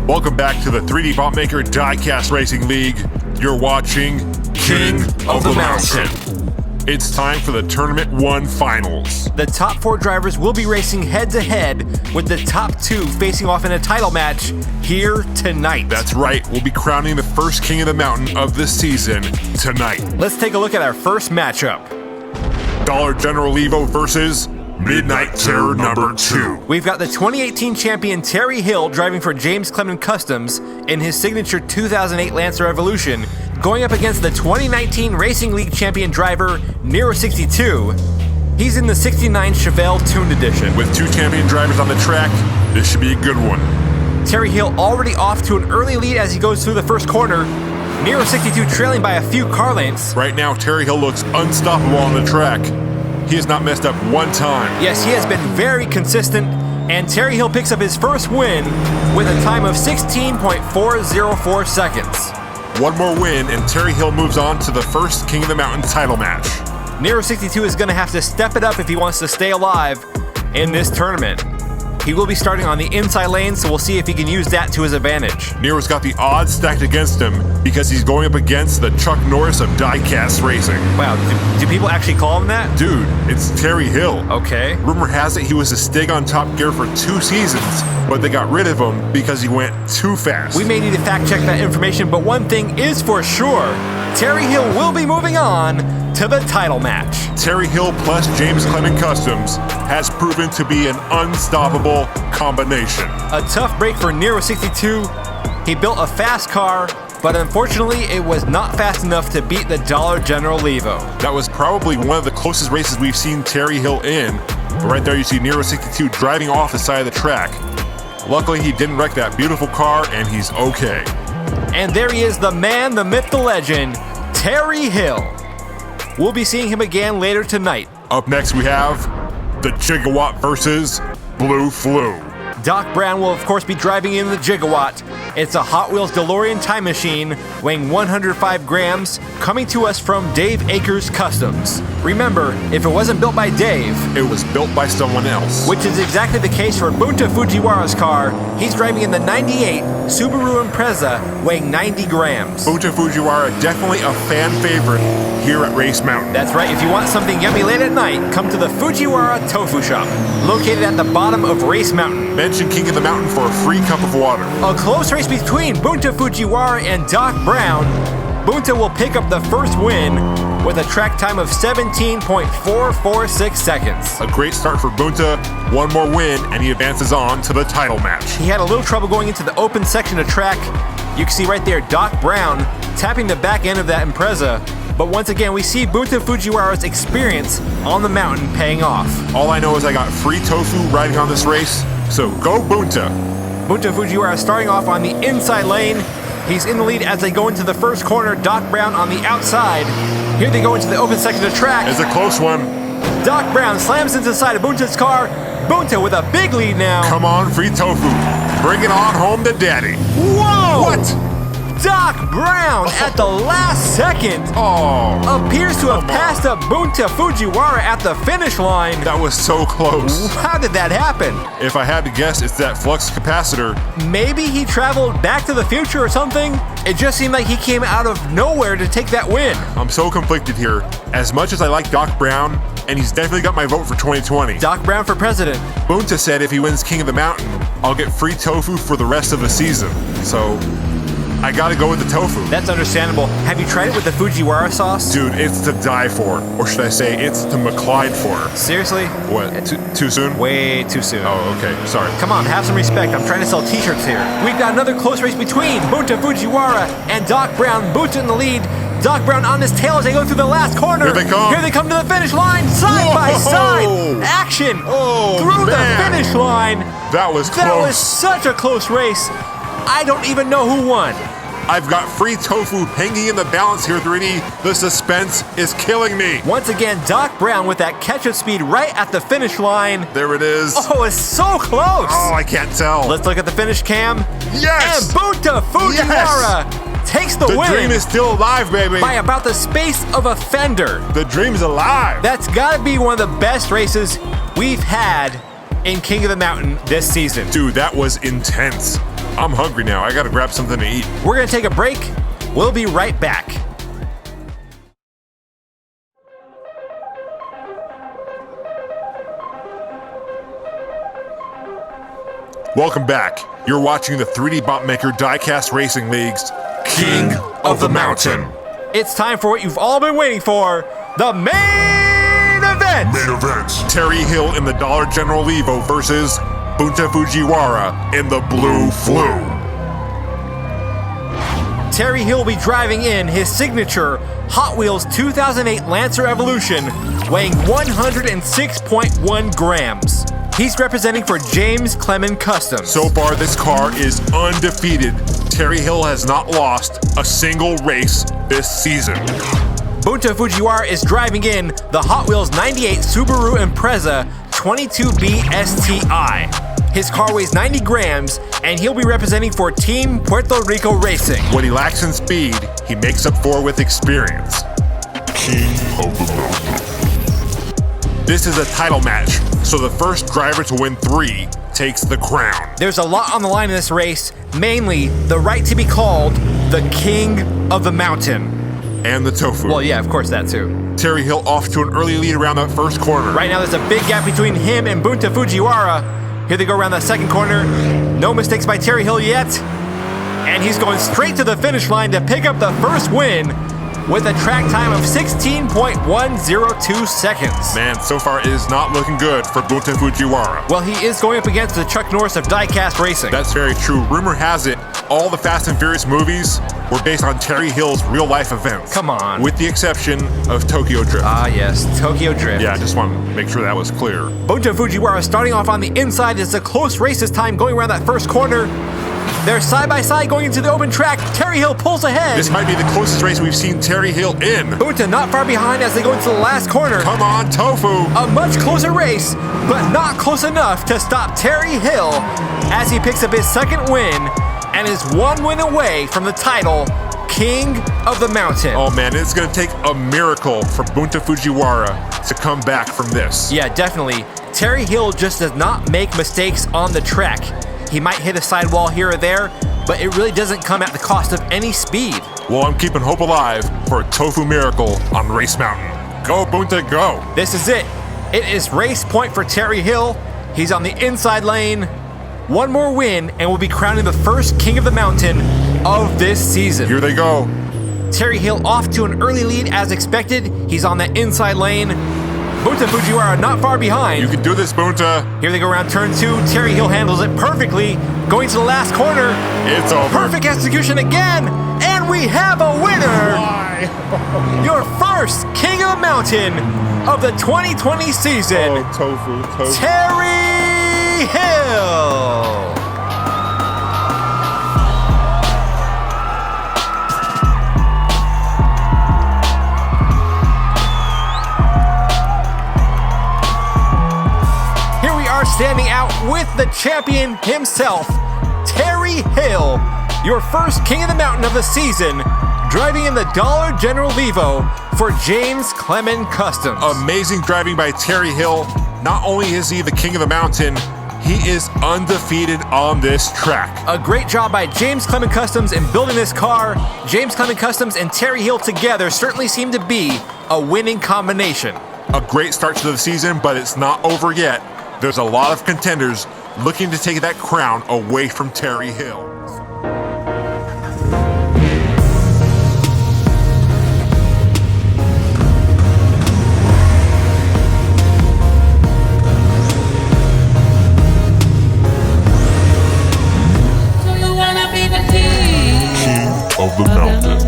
Speaker 1: Welcome back to the 3D Bot Maker Diecast Racing League. You're watching King of the Mountain. It's time for the Tournament 1 Finals.
Speaker 2: The top 4 drivers will be racing head-to-head, with the top 2 facing off in a title match here tonight.
Speaker 1: That's right, we'll be crowning the first King of the Mountain of this season tonight.
Speaker 2: Let's take a look at our first matchup.
Speaker 1: Dollar General Evo versus Midnight Terror number 2.
Speaker 2: We've got the 2018 champion Terry Hill driving for James Clement Customs in his signature 2008 Lancer Evolution, going up against the 2019 Racing League champion driver Nero 62. He's in the 69 Chevelle Tuned Edition.
Speaker 1: With 2 champion drivers on the track, this should be a good one.
Speaker 2: Terry Hill already off to an early lead as he goes through the first corner. Nero 62 trailing by a few car lengths.
Speaker 1: Right now, Terry Hill looks unstoppable on the track. He has not messed up one time.
Speaker 2: Yes, he has been very consistent, and Terry Hill picks up his first win with a time of 16.404 seconds.
Speaker 1: One more win, and Terry Hill moves on to the first King of the Mountain title match.
Speaker 2: Nero 62 is going to have to step it up if he wants to stay alive in this tournament. He will be starting on the inside lane, so we'll see if he can use that to his advantage.
Speaker 1: Nero's got the odds stacked against him because he's going up against the Chuck Norris of Diecast Racing.
Speaker 2: Wow, do people actually call him that?
Speaker 1: Dude, it's Terry Hill.
Speaker 2: Okay.
Speaker 1: Rumor has it he was a Stig on Top Gear for 2 seasons, but they got rid of him because he went too fast.
Speaker 2: We may need to fact check that information, but one thing is for sure, Terry Hill will be moving on to the title match.
Speaker 1: Terry Hill plus James Clement Customs has proven to be an unstoppable combination.
Speaker 2: A tough break for Nero 62. He built a fast car, but unfortunately it was not fast enough to beat the Dollar General Levo.
Speaker 1: That was probably one of the closest races we've seen Terry Hill in. But right there you see Nero 62 driving off the side of the track. Luckily he didn't wreck that beautiful car and he's okay.
Speaker 2: And there he is, the man, the myth, the legend, Terry Hill. We'll be seeing him again later tonight.
Speaker 1: Up next we have the Gigawatt versus Blue Flu.
Speaker 2: Doc Brown will of course be driving in the Gigawatt. It's a Hot Wheels DeLorean time machine weighing 105 grams, coming to us from Dave Akers Customs. Remember, if it wasn't built by Dave,
Speaker 1: it was built by someone else.
Speaker 2: Which is exactly the case for Bunta Fujiwara's car. He's driving in the 98 Subaru Impreza weighing 90 grams.
Speaker 1: Bunta Fujiwara, definitely a fan favorite here at Race Mountain.
Speaker 2: That's right, if you want something yummy late at night, come to the Fujiwara Tofu Shop, located at the bottom of Race Mountain.
Speaker 1: Mention King of the Mountain for a free cup of water.
Speaker 2: A close race between Bunta Fujiwara and Doc Brown. Bunta will pick up the first win with a track time of 17.446 seconds.
Speaker 1: A great start for Bunta, one more win, and he advances on to the title match.
Speaker 2: He had a little trouble going into the open section of track. You can see right there Doc Brown tapping the back end of that Impreza. But once again, we see Bunta Fujiwara's experience on the mountain paying off.
Speaker 1: All I know is I got free tofu riding on this race, so go Bunta.
Speaker 2: Bunta Fujiwara starting off on the inside lane. He's in the lead as they go into the first corner. Doc Brown on the outside. Here they go into the open section of track.
Speaker 1: It's a close one.
Speaker 2: Doc Brown slams into the side of Bunta's car. Bunta with a big lead now.
Speaker 1: Come on, free tofu. Bring it on home to daddy.
Speaker 2: Whoa!
Speaker 1: What?
Speaker 2: Doc Brown at the last second appears to have passed up Bunta Fujiwara at the finish line.
Speaker 1: That was so close.
Speaker 2: How did that happen?
Speaker 1: If I had to guess, it's that flux capacitor.
Speaker 2: Maybe he traveled back to the future or something? It just seemed like he came out of nowhere to take that win.
Speaker 1: I'm so conflicted here. As much as I like Doc Brown, and he's definitely got my vote for 2020.
Speaker 2: Doc Brown for president.
Speaker 1: Bunta said if he wins King of the Mountain, I'll get free tofu for the rest of the season. So I gotta go with the tofu.
Speaker 2: That's understandable. Have you tried it with the Fujiwara sauce?
Speaker 1: Dude, it's to die for. Or should I say, it's to McClyde for.
Speaker 2: Seriously?
Speaker 1: What, too soon?
Speaker 2: Way too soon.
Speaker 1: Oh, okay, sorry.
Speaker 2: Come on, have some respect. I'm trying to sell t-shirts here. We've got another close race between Bunta Fujiwara and Doc Brown. Bunta in the lead. Doc Brown on his tail as they go through the last corner.
Speaker 1: Here they come.
Speaker 2: Here they come to the finish line, side by side. Action through the finish line.
Speaker 1: That was close.
Speaker 2: That was such a close race. I don't even know who won.
Speaker 1: I've got free tofu hanging in the balance here, 3D. The suspense is killing me.
Speaker 2: Once again, Doc Brown with that catch-up speed right at the finish line.
Speaker 1: There it is.
Speaker 2: Oh, it's so close.
Speaker 1: Oh, I can't tell.
Speaker 2: Let's look at the finish cam.
Speaker 1: Yes.
Speaker 2: And Bunta Fujiwara takes the win.
Speaker 1: The dream is still alive, baby.
Speaker 2: By about the space of a fender.
Speaker 1: The dream's alive.
Speaker 2: That's got to be one of the best races we've had in King of the Mountain this season.
Speaker 1: Dude, that was intense. I'm hungry now. I gotta grab something to eat.
Speaker 2: We're gonna take a break. We'll be right back.
Speaker 1: Welcome back. You're watching the 3D Bot Maker Diecast Racing League's King of the Mountain.
Speaker 2: It's time for what you've all been waiting for, the main event!
Speaker 3: Main events.
Speaker 1: Terry Hill in the Dollar General Evo versus Bunta Fujiwara in the Blue Flu.
Speaker 2: Terry Hill will be driving in his signature Hot Wheels 2008 Lancer Evolution, weighing 106.1 grams. He's representing for James Clement Customs.
Speaker 1: So far, this car is undefeated. Terry Hill has not lost a single race this season.
Speaker 2: Bunta Fujiwara is driving in the Hot Wheels 98 Subaru Impreza 22B STI. His car weighs 90 grams, and he'll be representing for Team Puerto Rico Racing.
Speaker 1: What he lacks in speed, he makes up for with experience.
Speaker 3: King of the Mountain.
Speaker 1: This is a title match, so the first driver to win 3 takes the crown.
Speaker 2: There's a lot on the line in this race, mainly the right to be called the King of the Mountain.
Speaker 1: And the tofu.
Speaker 2: Well, yeah, of course that too.
Speaker 1: Terry Hill off to an early lead around that first corner.
Speaker 2: Right now there's a big gap between him and Bunta Fujiwara. Here they go around that second corner. No mistakes by Terry Hill yet. And he's going straight to the finish line to pick up the first win with a track time of 16.102 seconds.
Speaker 1: Man, so far it is not looking good for Bunta Fujiwara.
Speaker 2: Well, he is going up against the Chuck Norris of Diecast Racing.
Speaker 1: That's very true. Rumor has it, all the Fast and Furious movies were based on Terry Hill's real-life events.
Speaker 2: Come on.
Speaker 1: With the exception of Tokyo Drift.
Speaker 2: Ah, yes, Tokyo Drift.
Speaker 1: Yeah, I just want to make sure that was clear.
Speaker 2: Bunta Fujiwara starting off on the inside. It's a close race this time going around that first corner. They're side by side going into the open track. Terry Hill pulls ahead.
Speaker 1: This might be the closest race we've seen Terry Hill in.
Speaker 2: Bunta not far behind as they go into the last corner.
Speaker 1: Come on, Tofu.
Speaker 2: A much closer race, but not close enough to stop Terry Hill as he picks up his second win and is 1 win away from the title, King of the Mountain.
Speaker 1: Oh man, it's going to take a miracle for Bunta Fujiwara to come back from this.
Speaker 2: Yeah, definitely. Terry Hill just does not make mistakes on the track. He might hit a sidewall here or there, but it really doesn't come at the cost of any speed.
Speaker 1: Well, I'm keeping hope alive for a Tofu miracle on Race Mountain. Go, Bunta, go.
Speaker 2: This is it. It is race point for Terry Hill. He's on the inside lane. One more win, and we'll be crowning the first King of the Mountain of this season.
Speaker 1: Here they go.
Speaker 2: Terry Hill off to an early lead as expected. He's on that inside lane. Bunta Fujiwara not far behind.
Speaker 1: You can do this, Bunta.
Speaker 2: Here they go around turn 2. Terry Hill handles it perfectly. Going to the last corner.
Speaker 1: It's over.
Speaker 2: Perfect execution again. And we have a winner.
Speaker 1: Why?
Speaker 2: Your first King of the Mountain of the 2020 season.
Speaker 1: Oh, Tofu.
Speaker 2: Terry Hill. Standing out with the champion himself, Terry Hill, your first King of the Mountain of the season, driving in the Dollar General Evo for James Clement Customs.
Speaker 1: Amazing driving by Terry Hill. Not only is he the King of the Mountain, he is undefeated on this track.
Speaker 2: A great job by James Clement Customs in building this car. James Clement Customs and Terry Hill together certainly seem to be a winning combination.
Speaker 1: A great start to the season, but it's not over yet. There's a lot of contenders looking to take that crown away from Terry Hill.
Speaker 4: So you wanna be the king
Speaker 3: Of the Mountain.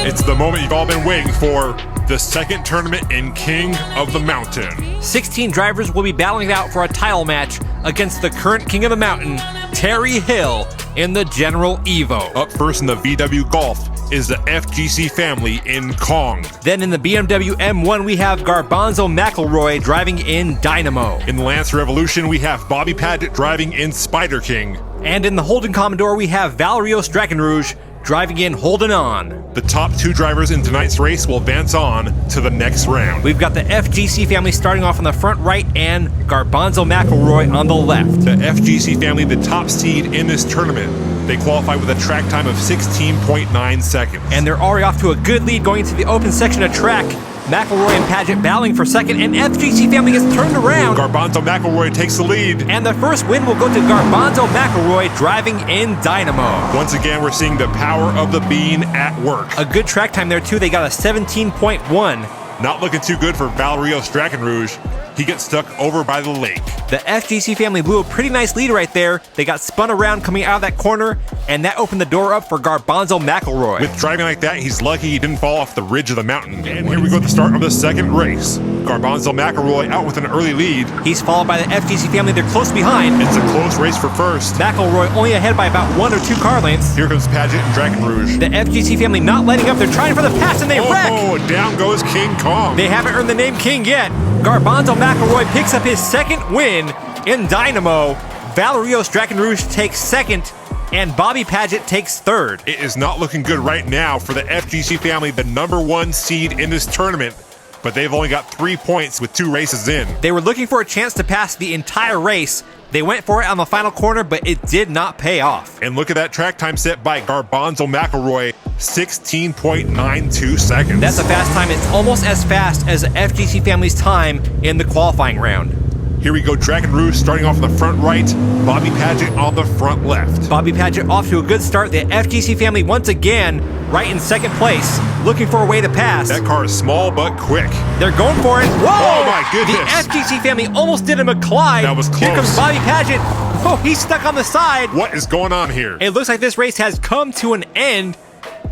Speaker 1: It's the moment you've all been waiting for, the second tournament in King of the Mountain.
Speaker 2: 16 drivers will be battling it out for a title match against the current King of the Mountain, Terry Hill, in the General Evo.
Speaker 1: Up first in the VW Golf is the FGC family in Kong.
Speaker 2: Then in the BMW M1, we have Garbanzo McElroy driving in Dynamo.
Speaker 1: In the Lancer Revolution, we have Bobby Paget driving in Spider King.
Speaker 2: And in the Holden Commodore, we have Valerio Strackenrouge driving in, holding on.
Speaker 1: The top 2 drivers in tonight's race will advance on to the next round.
Speaker 2: We've got the FGC family starting off on the front right and Garbanzo McElroy on the left.
Speaker 1: The FGC family, the top seed in this tournament. They qualify with a track time of 16.9 seconds.
Speaker 2: And they're already off to a good lead going into the open section of track. McElroy and Paget battling for second, and FGC family gets turned around.
Speaker 1: Garbanzo McElroy takes the lead.
Speaker 2: And the first win will go to Garbanzo McElroy driving in Dynamo.
Speaker 1: Once again, we're seeing the power of the bean at work.
Speaker 2: A good track time there too. They got a 17.1.
Speaker 1: Not looking too good for Valerio Strackenrouge. He gets stuck over by the lake.
Speaker 2: The FGC family blew a pretty nice lead right there. They got spun around coming out of that corner, and that opened the door up for Garbanzo McElroy.
Speaker 1: With driving like that, he's lucky he didn't fall off the ridge of the mountain. And here we go at the start of the second race. Garbanzo McElroy out with an early lead.
Speaker 2: He's followed by the FGC family. They're close behind.
Speaker 1: It's a close race for first.
Speaker 2: McElroy only ahead by about 1 or 2 car lengths.
Speaker 1: Here comes Paget and Dragonrouge.
Speaker 2: The FGC family not letting up. They're trying for the pass, and they wreck.
Speaker 1: Oh, down goes King Kong.
Speaker 2: They haven't earned the name King yet. Garbanzo McElroy picks up his second win in Dynamo. Valerio Strackenrouge takes second, and Bobby Paget takes third.
Speaker 1: It is not looking good right now for the FGC family, the number 1 seed in this tournament, but they've only got 3 points with 2 races in.
Speaker 2: They were looking for a chance to pass the entire race. They went for it on the final corner, but it did not pay off.
Speaker 1: And look at that track time set by Garbanzo McElroy, 16.92 seconds.
Speaker 2: That's a fast time. It's almost as fast as the FGC family's time in the qualifying round.
Speaker 1: Here we go, Dragonrouge starting off in the front right, Bobby Paget on the front left.
Speaker 2: Bobby Paget off to a good start. The FGC family once again right in second place, looking for a way to pass.
Speaker 1: That car is small but quick.
Speaker 2: They're going for it. Whoa!
Speaker 1: Oh my goodness!
Speaker 2: The FGC family almost did a McClyde.
Speaker 1: That was close.
Speaker 2: Here comes Bobby Paget. Oh, he's stuck on the side.
Speaker 1: What is going on here?
Speaker 2: It looks like this race has come to an end,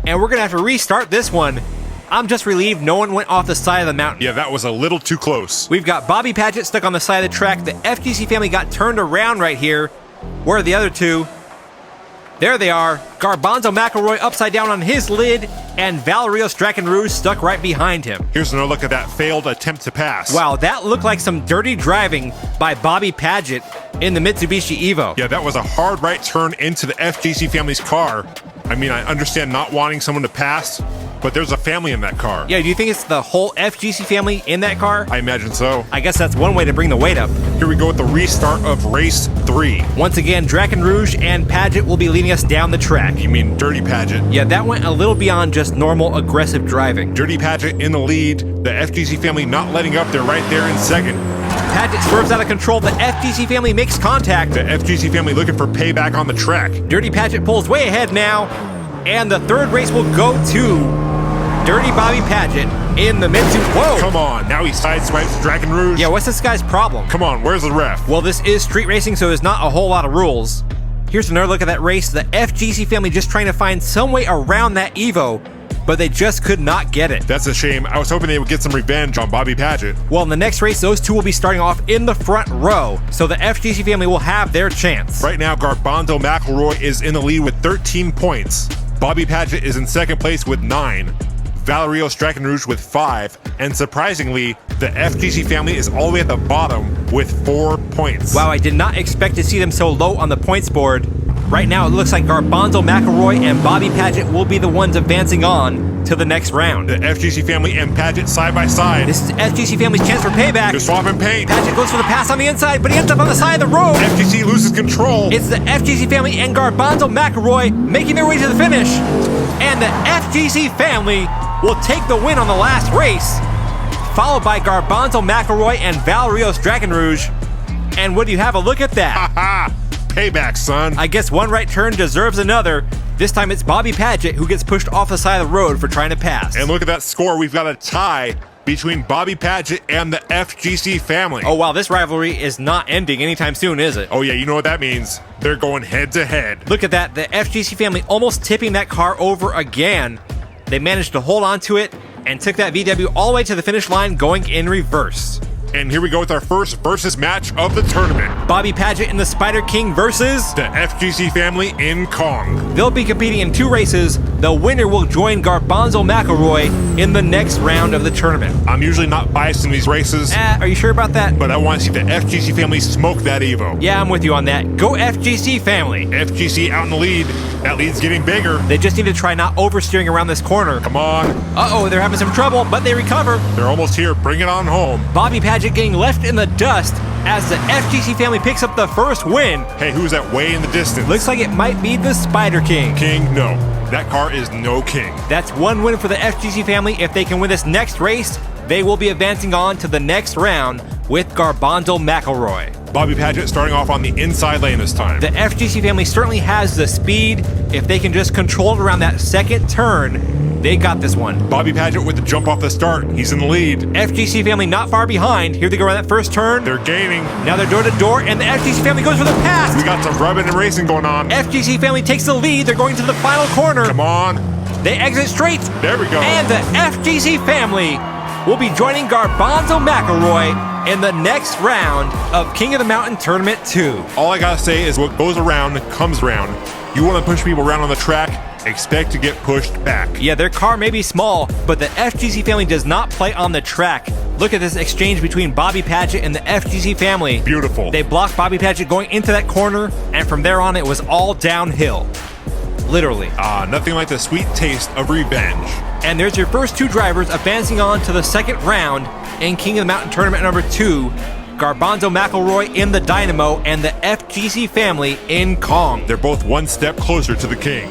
Speaker 2: and we're gonna have to restart this one. I'm just relieved no one went off the side of the mountain.
Speaker 1: Yeah, that was a little too close.
Speaker 2: We've got Bobby Paget stuck on the side of the track. The FGC family got turned around right here. Where are the other two? There they are. Garbanzo McElroy upside down on his lid, and Valerio Strackenrouge stuck right behind him.
Speaker 1: Here's another look at that failed attempt to pass.
Speaker 2: Wow, that looked like some dirty driving by Bobby Paget in the Mitsubishi Evo.
Speaker 1: Yeah, that was a hard right turn into the FGC family's car. I mean, I understand not wanting someone to pass, but there's a family in that car.
Speaker 2: Yeah, do you think it's the whole FGC family in that car?
Speaker 1: I imagine so.
Speaker 2: I guess that's one way to bring the weight up.
Speaker 1: Here we go with the restart of race 3.
Speaker 2: Once again, Dragonrouge and Paget will be leading us down the track.
Speaker 1: You mean Dirty Paget?
Speaker 2: Yeah, that went a little beyond just normal aggressive driving.
Speaker 1: Dirty Paget in the lead. The FGC family not letting up. They're right there in second.
Speaker 2: Paget swerves out of control. The FGC family makes contact.
Speaker 1: The FGC family looking for payback on the track.
Speaker 2: Dirty Paget pulls way ahead now. And the third race will go to Dirty Bobby Paget in the Mitsubishi. Whoa!
Speaker 1: Come on, now he sideswipes Dragonrouge.
Speaker 2: Yeah, what's this guy's problem?
Speaker 1: Come on, where's the ref?
Speaker 2: Well, this is street racing, so there's not a whole lot of rules. Here's another look at that race. The FGC family just trying to find some way around that Evo, but they just could not get it.
Speaker 1: That's a shame. I was hoping they would get some revenge on Bobby Paget.
Speaker 2: Well, in the next race, those two will be starting off in the front row, so the FGC family will have their chance.
Speaker 1: Right now, Garbanzo McElroy is in the lead with 13 points. Bobby Paget is in second place with 9. Valerio Strackenrouge with 5, and surprisingly, the FGC family is all the way at the bottom with 4 points.
Speaker 2: Wow, I did not expect to see them so low on the points board. Right now, it looks like Garbanzo McElroy and Bobby Paget will be the ones advancing on to the next round.
Speaker 1: The FGC family and Paget side by side.
Speaker 2: This is FGC family's chance for payback.
Speaker 1: They're swapping paint.
Speaker 2: Paget goes for the pass on the inside, but he ends up on the side of the road.
Speaker 1: FGC loses control.
Speaker 2: It's the FGC family and Garbanzo McElroy making their way to the finish. And the FGC family will take the win on the last race, followed by Garbanzo McElroy and Valerio Strackenrouge. And would you have a look at that?
Speaker 1: Ha! Payback, son.
Speaker 2: I guess one right turn deserves another. This time it's Bobby Paget who gets pushed off the side of the road for trying to pass.
Speaker 1: And look at that score. We've got a tie between Bobby Paget and the FGC family.
Speaker 2: Oh wow, this rivalry is not ending anytime soon, is it?
Speaker 1: Oh yeah, you know what that means. They're going head to head.
Speaker 2: Look at that, the FGC family almost tipping that car over again. They managed to hold on to it and took that VW all the way to the finish line going in reverse.
Speaker 1: And here we go with our first versus match of the tournament.
Speaker 2: Bobby Paget and the Spider King versus
Speaker 1: the FGC family in Kong.
Speaker 2: They'll be competing in 2 races. The winner will join Garbanzo McElroy in the next round of the tournament.
Speaker 1: I'm usually not biased in these races.
Speaker 2: Are you sure about that?
Speaker 1: But I want to see the FGC family smoke that Evo.
Speaker 2: Yeah, I'm with you on that. Go FGC family.
Speaker 1: FGC out in the lead. That lead's getting bigger.
Speaker 2: They just need to try not oversteering around this corner.
Speaker 1: Come on.
Speaker 2: Uh-oh, they're having some trouble, but they recover.
Speaker 1: They're almost here. Bring it on home.
Speaker 2: Bobby Paget getting left in the dust as the FGC family picks up the first win.
Speaker 1: Hey, who's that way in the distance?
Speaker 2: Looks like it might be the Spider King.
Speaker 1: King? No. That car is no king.
Speaker 2: That's one win for the FGC family. If they can win this next race, they will be advancing on to the next round with Garbanzo McElroy.
Speaker 1: Bobby Paget starting off on the inside lane this time.
Speaker 2: The FGC family certainly has the speed. If they can just control it around that second turn, they got this one.
Speaker 1: Bobby Paget with the jump off the start. He's in the lead.
Speaker 2: FGC family not far behind. Here they go around that first turn.
Speaker 1: They're gaining.
Speaker 2: Now they're door to door, and the FGC family goes for the pass.
Speaker 1: We got some rubbing and racing going on.
Speaker 2: FGC family takes the lead. They're going to the final corner.
Speaker 1: Come on.
Speaker 2: They exit straight.
Speaker 1: There we go.
Speaker 2: And the FGC family will be joining Garbanzo McElroy in the next round of King of the Mountain Tournament 2.
Speaker 1: All I gotta say is what goes around comes around. You want to push people around on the track, expect to get pushed back.
Speaker 2: Yeah, their car may be small, but the FGC family does not play on the track. Look at this exchange between Bobby Paget and the FGC family.
Speaker 1: Beautiful.
Speaker 2: They blocked Bobby Paget going into that corner, and from there on it was all downhill. Literally.
Speaker 1: Nothing like the sweet taste of revenge.
Speaker 2: And there's your first two drivers advancing on to the second round in King of the Mountain Tournament number 2. Garbanzo McElroy in the Dynamo and the FGC family in Kong.
Speaker 1: They're both one step closer to the king.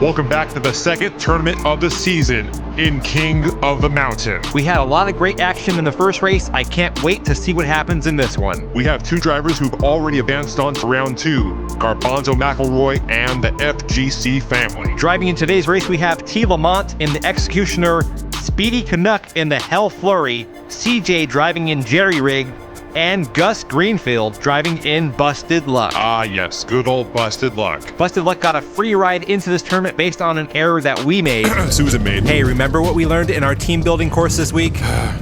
Speaker 1: Welcome back to the second tournament of the season in King of the Mountain.
Speaker 2: We had a lot of great action in the first race. I can't wait to see what happens in this one.
Speaker 1: We have two drivers who've already advanced on to round 2, Garbanzo McElroy and the FGC family.
Speaker 2: Driving in today's race, we have T. Lamont in the Executioner, Speedy Canuck in the Hell Flurry, CJ driving in Jerry Rig, and Gus Greenfield driving in Busted Luck.
Speaker 1: Ah, yes, good old Busted Luck.
Speaker 2: Busted Luck got a free ride into this tournament based on an error that we made.
Speaker 1: Susan made.
Speaker 2: Hey, remember what we learned in our team building course this week?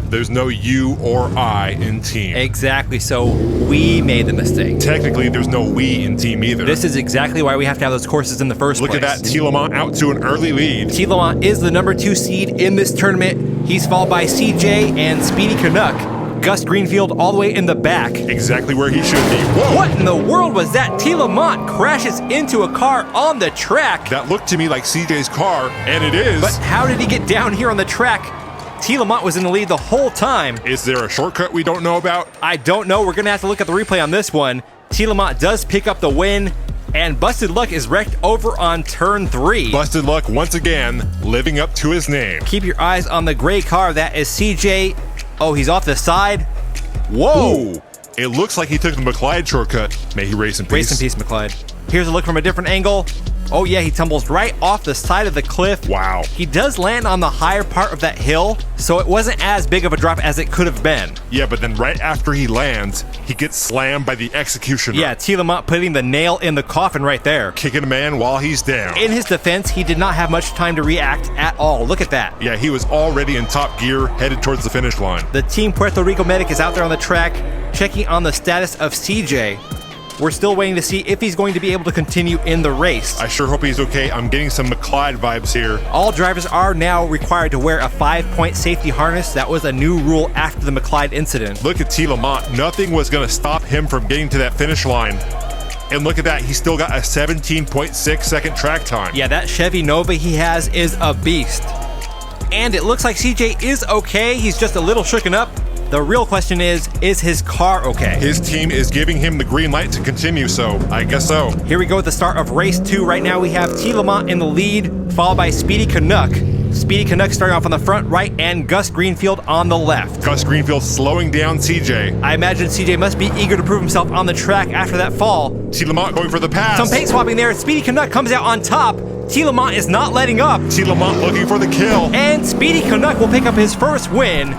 Speaker 1: There's no you or I in team.
Speaker 2: Exactly, so we made the mistake.
Speaker 1: Technically, there's no we in team either.
Speaker 2: This is exactly why we have to have those courses in the first
Speaker 1: Look
Speaker 2: place.
Speaker 1: at that, T. Lamont out to an early lead.
Speaker 2: T. Lamont is the number 2 seed in this tournament. He's followed by CJ and Speedy Canuck. Gus Greenfield all the way in the back.
Speaker 1: Exactly where he should be. Whoa!
Speaker 2: What in the world was that? T. Lamont crashes into a car on the track.
Speaker 1: That looked to me like CJ's car, and it is.
Speaker 2: But how did he get down here on the track? T. Lamont was in the lead the whole time.
Speaker 1: Is there a shortcut we don't know about?
Speaker 2: I don't know. We're going to have to look at the replay on this one. T. Lamont does pick up the win, and Busted Luck is wrecked over on turn 3.
Speaker 1: Busted Luck once again, living up to his name.
Speaker 2: Keep your eyes on the gray car. That is CJ. Oh, he's off the side. Whoa!
Speaker 1: Ooh, it looks like he took the McLeod shortcut. May he race in peace.
Speaker 2: Race in peace, McLeod. Here's a look from a different angle. Oh yeah, he tumbles right off the side of the cliff.
Speaker 1: Wow.
Speaker 2: He does land on the higher part of that hill, so it wasn't as big of a drop as it could have been.
Speaker 1: Yeah, but then right after he lands, he gets slammed by the Executioner.
Speaker 2: Yeah, T. Lamont putting the nail in the coffin right there.
Speaker 1: Kicking a man while he's down.
Speaker 2: In his defense, he did not have much time to react at all. Look at that.
Speaker 1: Yeah, he was already in top gear, headed towards the finish line.
Speaker 2: The Team Puerto Rico medic is out there on the track, checking on the status of CJ. We're still waiting to see if he's going to be able to continue in the race.
Speaker 1: I sure hope he's okay. I'm getting some McLeod vibes here.
Speaker 2: All drivers are now required to wear a 5-point safety harness. That was a new rule after the McLeod incident.
Speaker 1: Look at T. Lamont. Nothing was going to stop him from getting to that finish line. And look at that. He's still got a 17.6 second track time.
Speaker 2: Yeah, that Chevy Nova he has is a beast. And it looks like CJ is okay. He's just a little shooken up. The real question is his car okay?
Speaker 1: His team is giving him the green light to continue, so I guess so.
Speaker 2: Here we go at the start of race 2. Right now we have T. Lamont in the lead, followed by Speedy Canuck. Speedy Canuck starting off on the front right and Gus Greenfield on the left.
Speaker 1: Gus Greenfield slowing down CJ.
Speaker 2: I imagine CJ must be eager to prove himself on the track after that fall.
Speaker 1: T. Lamont going for the pass.
Speaker 2: Some paint swapping there. Speedy Canuck comes out on top. T. Lamont is not letting up.
Speaker 1: T. Lamont looking for the kill.
Speaker 2: And Speedy Canuck will pick up his first win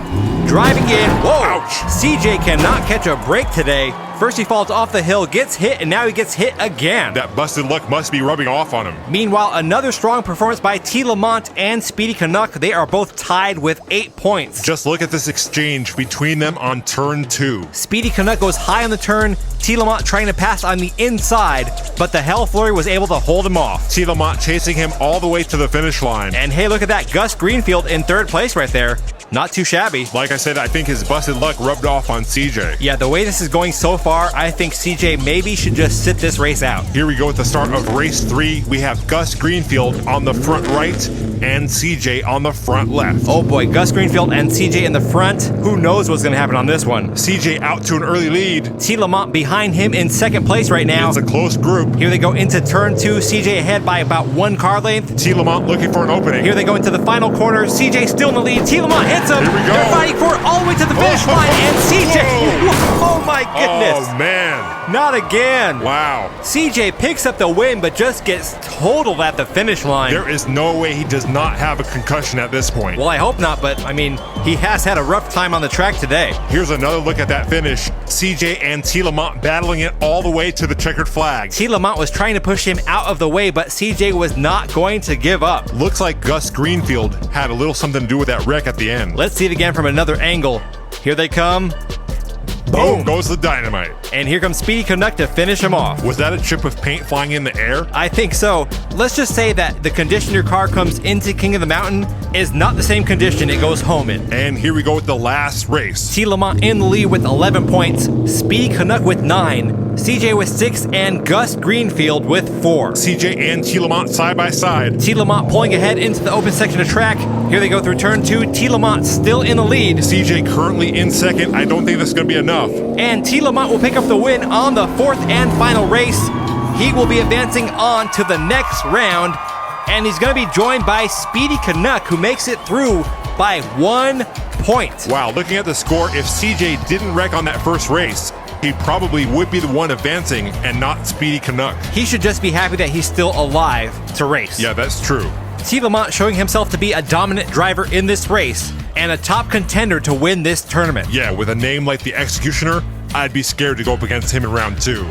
Speaker 2: driving in. Whoa!
Speaker 1: Ouch.
Speaker 2: CJ cannot catch a break today. First he falls off the hill, gets hit, and now he gets hit again.
Speaker 1: That busted luck must be rubbing off on him.
Speaker 2: Meanwhile, another strong performance by T. Lamont and Speedy Canuck. They are both tied with 8 points.
Speaker 1: Just look at this exchange between them on turn 2.
Speaker 2: Speedy Canuck goes high on the turn, T. Lamont trying to pass on the inside, but the Hell Flurry was able to hold him off.
Speaker 1: T. Lamont chasing him all the way to the finish line.
Speaker 2: And hey, look at that, Gus Greenfield in 3rd place right there. Not too shabby.
Speaker 1: Like I said, I think his busted luck rubbed off on CJ.
Speaker 2: Yeah, the way this is going so far, I think CJ maybe should just sit this race out.
Speaker 1: Here we go at the start of race 3. We have Gus Greenfield on the front right and CJ on the front left.
Speaker 2: Oh boy, Gus Greenfield and CJ in the front. Who knows what's going to happen on this one?
Speaker 1: CJ out to an early lead.
Speaker 2: T. Lamont behind him in 2nd place right now.
Speaker 1: It's a close group.
Speaker 2: Here they go into turn 2. CJ ahead by about 1 car length.
Speaker 1: T. Lamont looking for an opening.
Speaker 2: Here they go into the final corner. CJ still in the lead. T. Lamont hits him.
Speaker 1: Here we go.
Speaker 2: They're fighting for it all the way to the finish line. And CJ. Oh my goodness.
Speaker 1: Oh man.
Speaker 2: Not again.
Speaker 1: Wow.
Speaker 2: CJ picks up the win, but just gets totaled at the finish line.
Speaker 1: There is no way he does not have a concussion at this point.
Speaker 2: Well, I hope not, but I mean, he has had a rough time on the track today.
Speaker 1: Here's another look at that finish. CJ and T. Lamont battling it all the way to the checkered flag.
Speaker 2: T. Lamont was trying to push him out of the way, but CJ was not going to give up.
Speaker 1: Looks like Gus Greenfield had a little something to do with that wreck at the end.
Speaker 2: Let's see it again from another angle. Here they come.
Speaker 1: Boom goes the dynamite.
Speaker 2: And here comes Speedy Canuck to finish him off.
Speaker 1: Was that a chip of paint flying in the air?
Speaker 2: I think so. Let's just say that the condition your car comes into King of the Mountain is not the same condition it goes home in.
Speaker 1: And here we go with the last race.
Speaker 2: T. Lamont in the lead with 11 points, Speedy Canuck with 9, CJ with 6, and Gus Greenfield with 4.
Speaker 1: CJ and T. Lamont side by side.
Speaker 2: T. Lamont pulling ahead into the open section of track. Here they go through turn 2. T. Lamont still in the lead.
Speaker 1: CJ currently in 2nd. I don't think this is going to be enough.
Speaker 2: And T. Lamont will pick up the win on the 4th and final race. He will be advancing on to the next round, and he's going to be joined by Speedy Canuck, who makes it through by 1 point.
Speaker 1: Wow, looking at the score, if CJ didn't wreck on that first race, he probably would be the one advancing and not Speedy Canuck.
Speaker 2: He should just be happy that he's still alive to race.
Speaker 1: Yeah, that's true.
Speaker 2: T. Lamont showing himself to be a dominant driver in this race and a top contender to win this tournament.
Speaker 1: Yeah, with a name like the Executioner, I'd be scared to go up against him in round 2.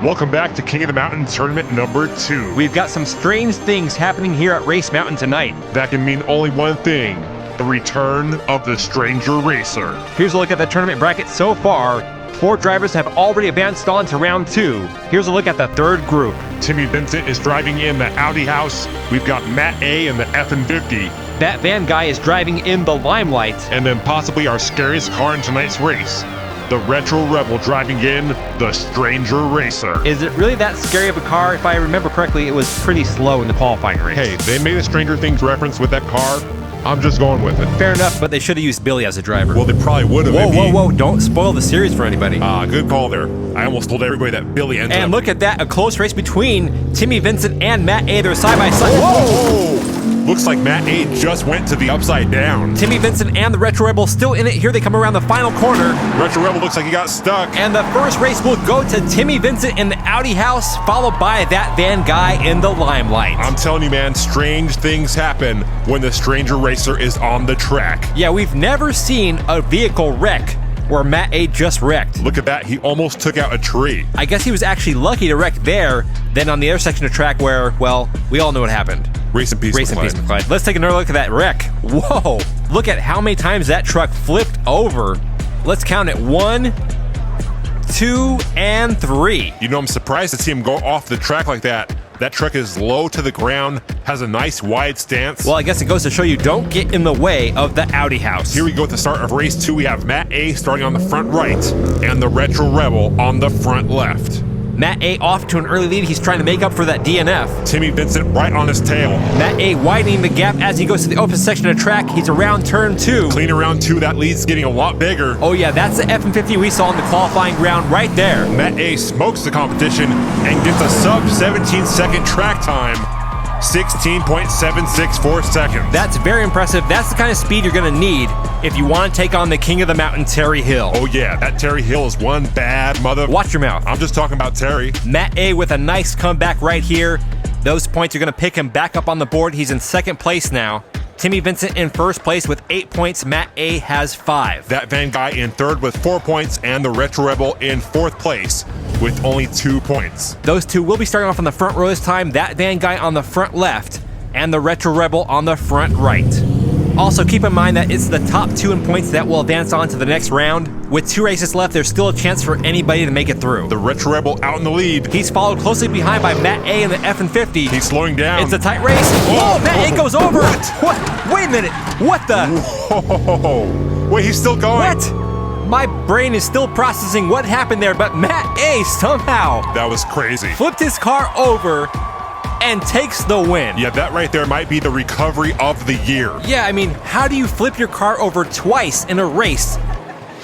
Speaker 1: Welcome back to King of the Mountain Tournament number 2.
Speaker 5: We've got some strange things happening here at Race Mountain tonight.
Speaker 1: That can mean only one thing: the return of the Stranger Racer.
Speaker 5: Here's a look at the tournament bracket so far. 4 drivers have already advanced on to round 2. Here's a look at the 3rd group.
Speaker 1: Timmy Vincent is driving in the Audi House. We've got Matt A in the F-50.
Speaker 5: That van guy is driving in the Limelight.
Speaker 1: And then possibly our scariest car in tonight's race, the Retro Rebel driving in the Stranger Racer.
Speaker 5: Is it really that scary of a car? If I remember correctly, it was pretty slow in the qualifying race.
Speaker 1: Hey, they made a Stranger Things reference with that car. I'm just going with it.
Speaker 2: Fair enough, but they should have used Billy as a driver.
Speaker 1: Well, they probably would have.
Speaker 2: Whoa, don't spoil the series for anybody.
Speaker 1: Good call there. I almost told everybody that Billy ended up.
Speaker 2: And look at that, a close race between Timmy Vincent and Matt A. They're side by side.
Speaker 1: Whoa! Looks like Matt A just went to the upside down.
Speaker 2: Timmy Vincent and the Retro Rebel still in it. Here they come around the final corner.
Speaker 1: Retro Rebel looks like he got stuck.
Speaker 2: And the first race will go to Timmy Vincent in the Audi House, followed by that van guy in the Limelight.
Speaker 1: I'm telling you, man, strange things happen when the Stranger Racer is on the track.
Speaker 2: Yeah, we've never seen a vehicle wreck where Matt A just wrecked.
Speaker 1: Look at that, he almost took out a tree.
Speaker 2: I guess he was actually lucky to wreck there, than on the other section of track where, well, we all know what happened.
Speaker 1: Race in peace,
Speaker 2: McClyde. Let's take another look at that wreck. Whoa, look at how many times that truck flipped over. Let's count it. 1, 2, and 3.
Speaker 1: You know, I'm surprised to see him go off the track like that. That truck is low to the ground, has a nice wide stance.
Speaker 2: Well, I guess it goes to show you don't get in the way of the Audi House.
Speaker 1: Here we go at the start of race 2. We have Matt A starting on the front right and the Retro Rebel on the front left.
Speaker 2: Matt A off to an early lead. He's trying to make up for that DNF.
Speaker 1: Timmy Vincent right on his tail.
Speaker 2: Matt A widening the gap as he goes to the open section of track. He's around turn 2.
Speaker 1: Clean around 2, that lead's getting a lot bigger.
Speaker 2: Oh yeah, that's the F-50 we saw in the qualifying round right there.
Speaker 1: Matt A smokes the competition and gets a sub 17-second track time. 16.764 seconds.
Speaker 2: That's very impressive. That's the kind of speed you're going to need if you want to take on the king of the mountain, Terry Hill.
Speaker 1: Oh yeah, that Terry Hill is one bad mother...
Speaker 2: Watch your mouth.
Speaker 1: I'm just talking about Terry.
Speaker 2: Matt A with a nice comeback right here. Those points are going to pick him back up on the board. He's in second place now. Timmy Vincent in first place with 8 points. Matt A has 5.
Speaker 1: That Van Guy in third with 4 points, and the Retro Rebel in fourth place with only 2 points.
Speaker 2: Those two will be starting off on the front row this time. That Van Guy on the front left, and the Retro Rebel on the front right. Also, keep in mind that it's the top 2 in points that will advance on to the next round. With 2 races left, there's still a chance for anybody to make it through.
Speaker 1: The Retro Rebel out in the lead.
Speaker 2: He's followed closely behind by Matt A in the F-50.
Speaker 1: He's slowing down.
Speaker 2: It's a tight race. Oh, Matt A goes over. What? Wait a minute. What the?
Speaker 1: Whoa. Wait, he's still going.
Speaker 2: What? My brain is still processing what happened there, but Matt A somehow
Speaker 1: That was crazy.
Speaker 2: flipped his car over and takes the win.
Speaker 1: Yeah, that right there might be the recovery of the year.
Speaker 2: Yeah, I mean, how do you flip your car over twice in a race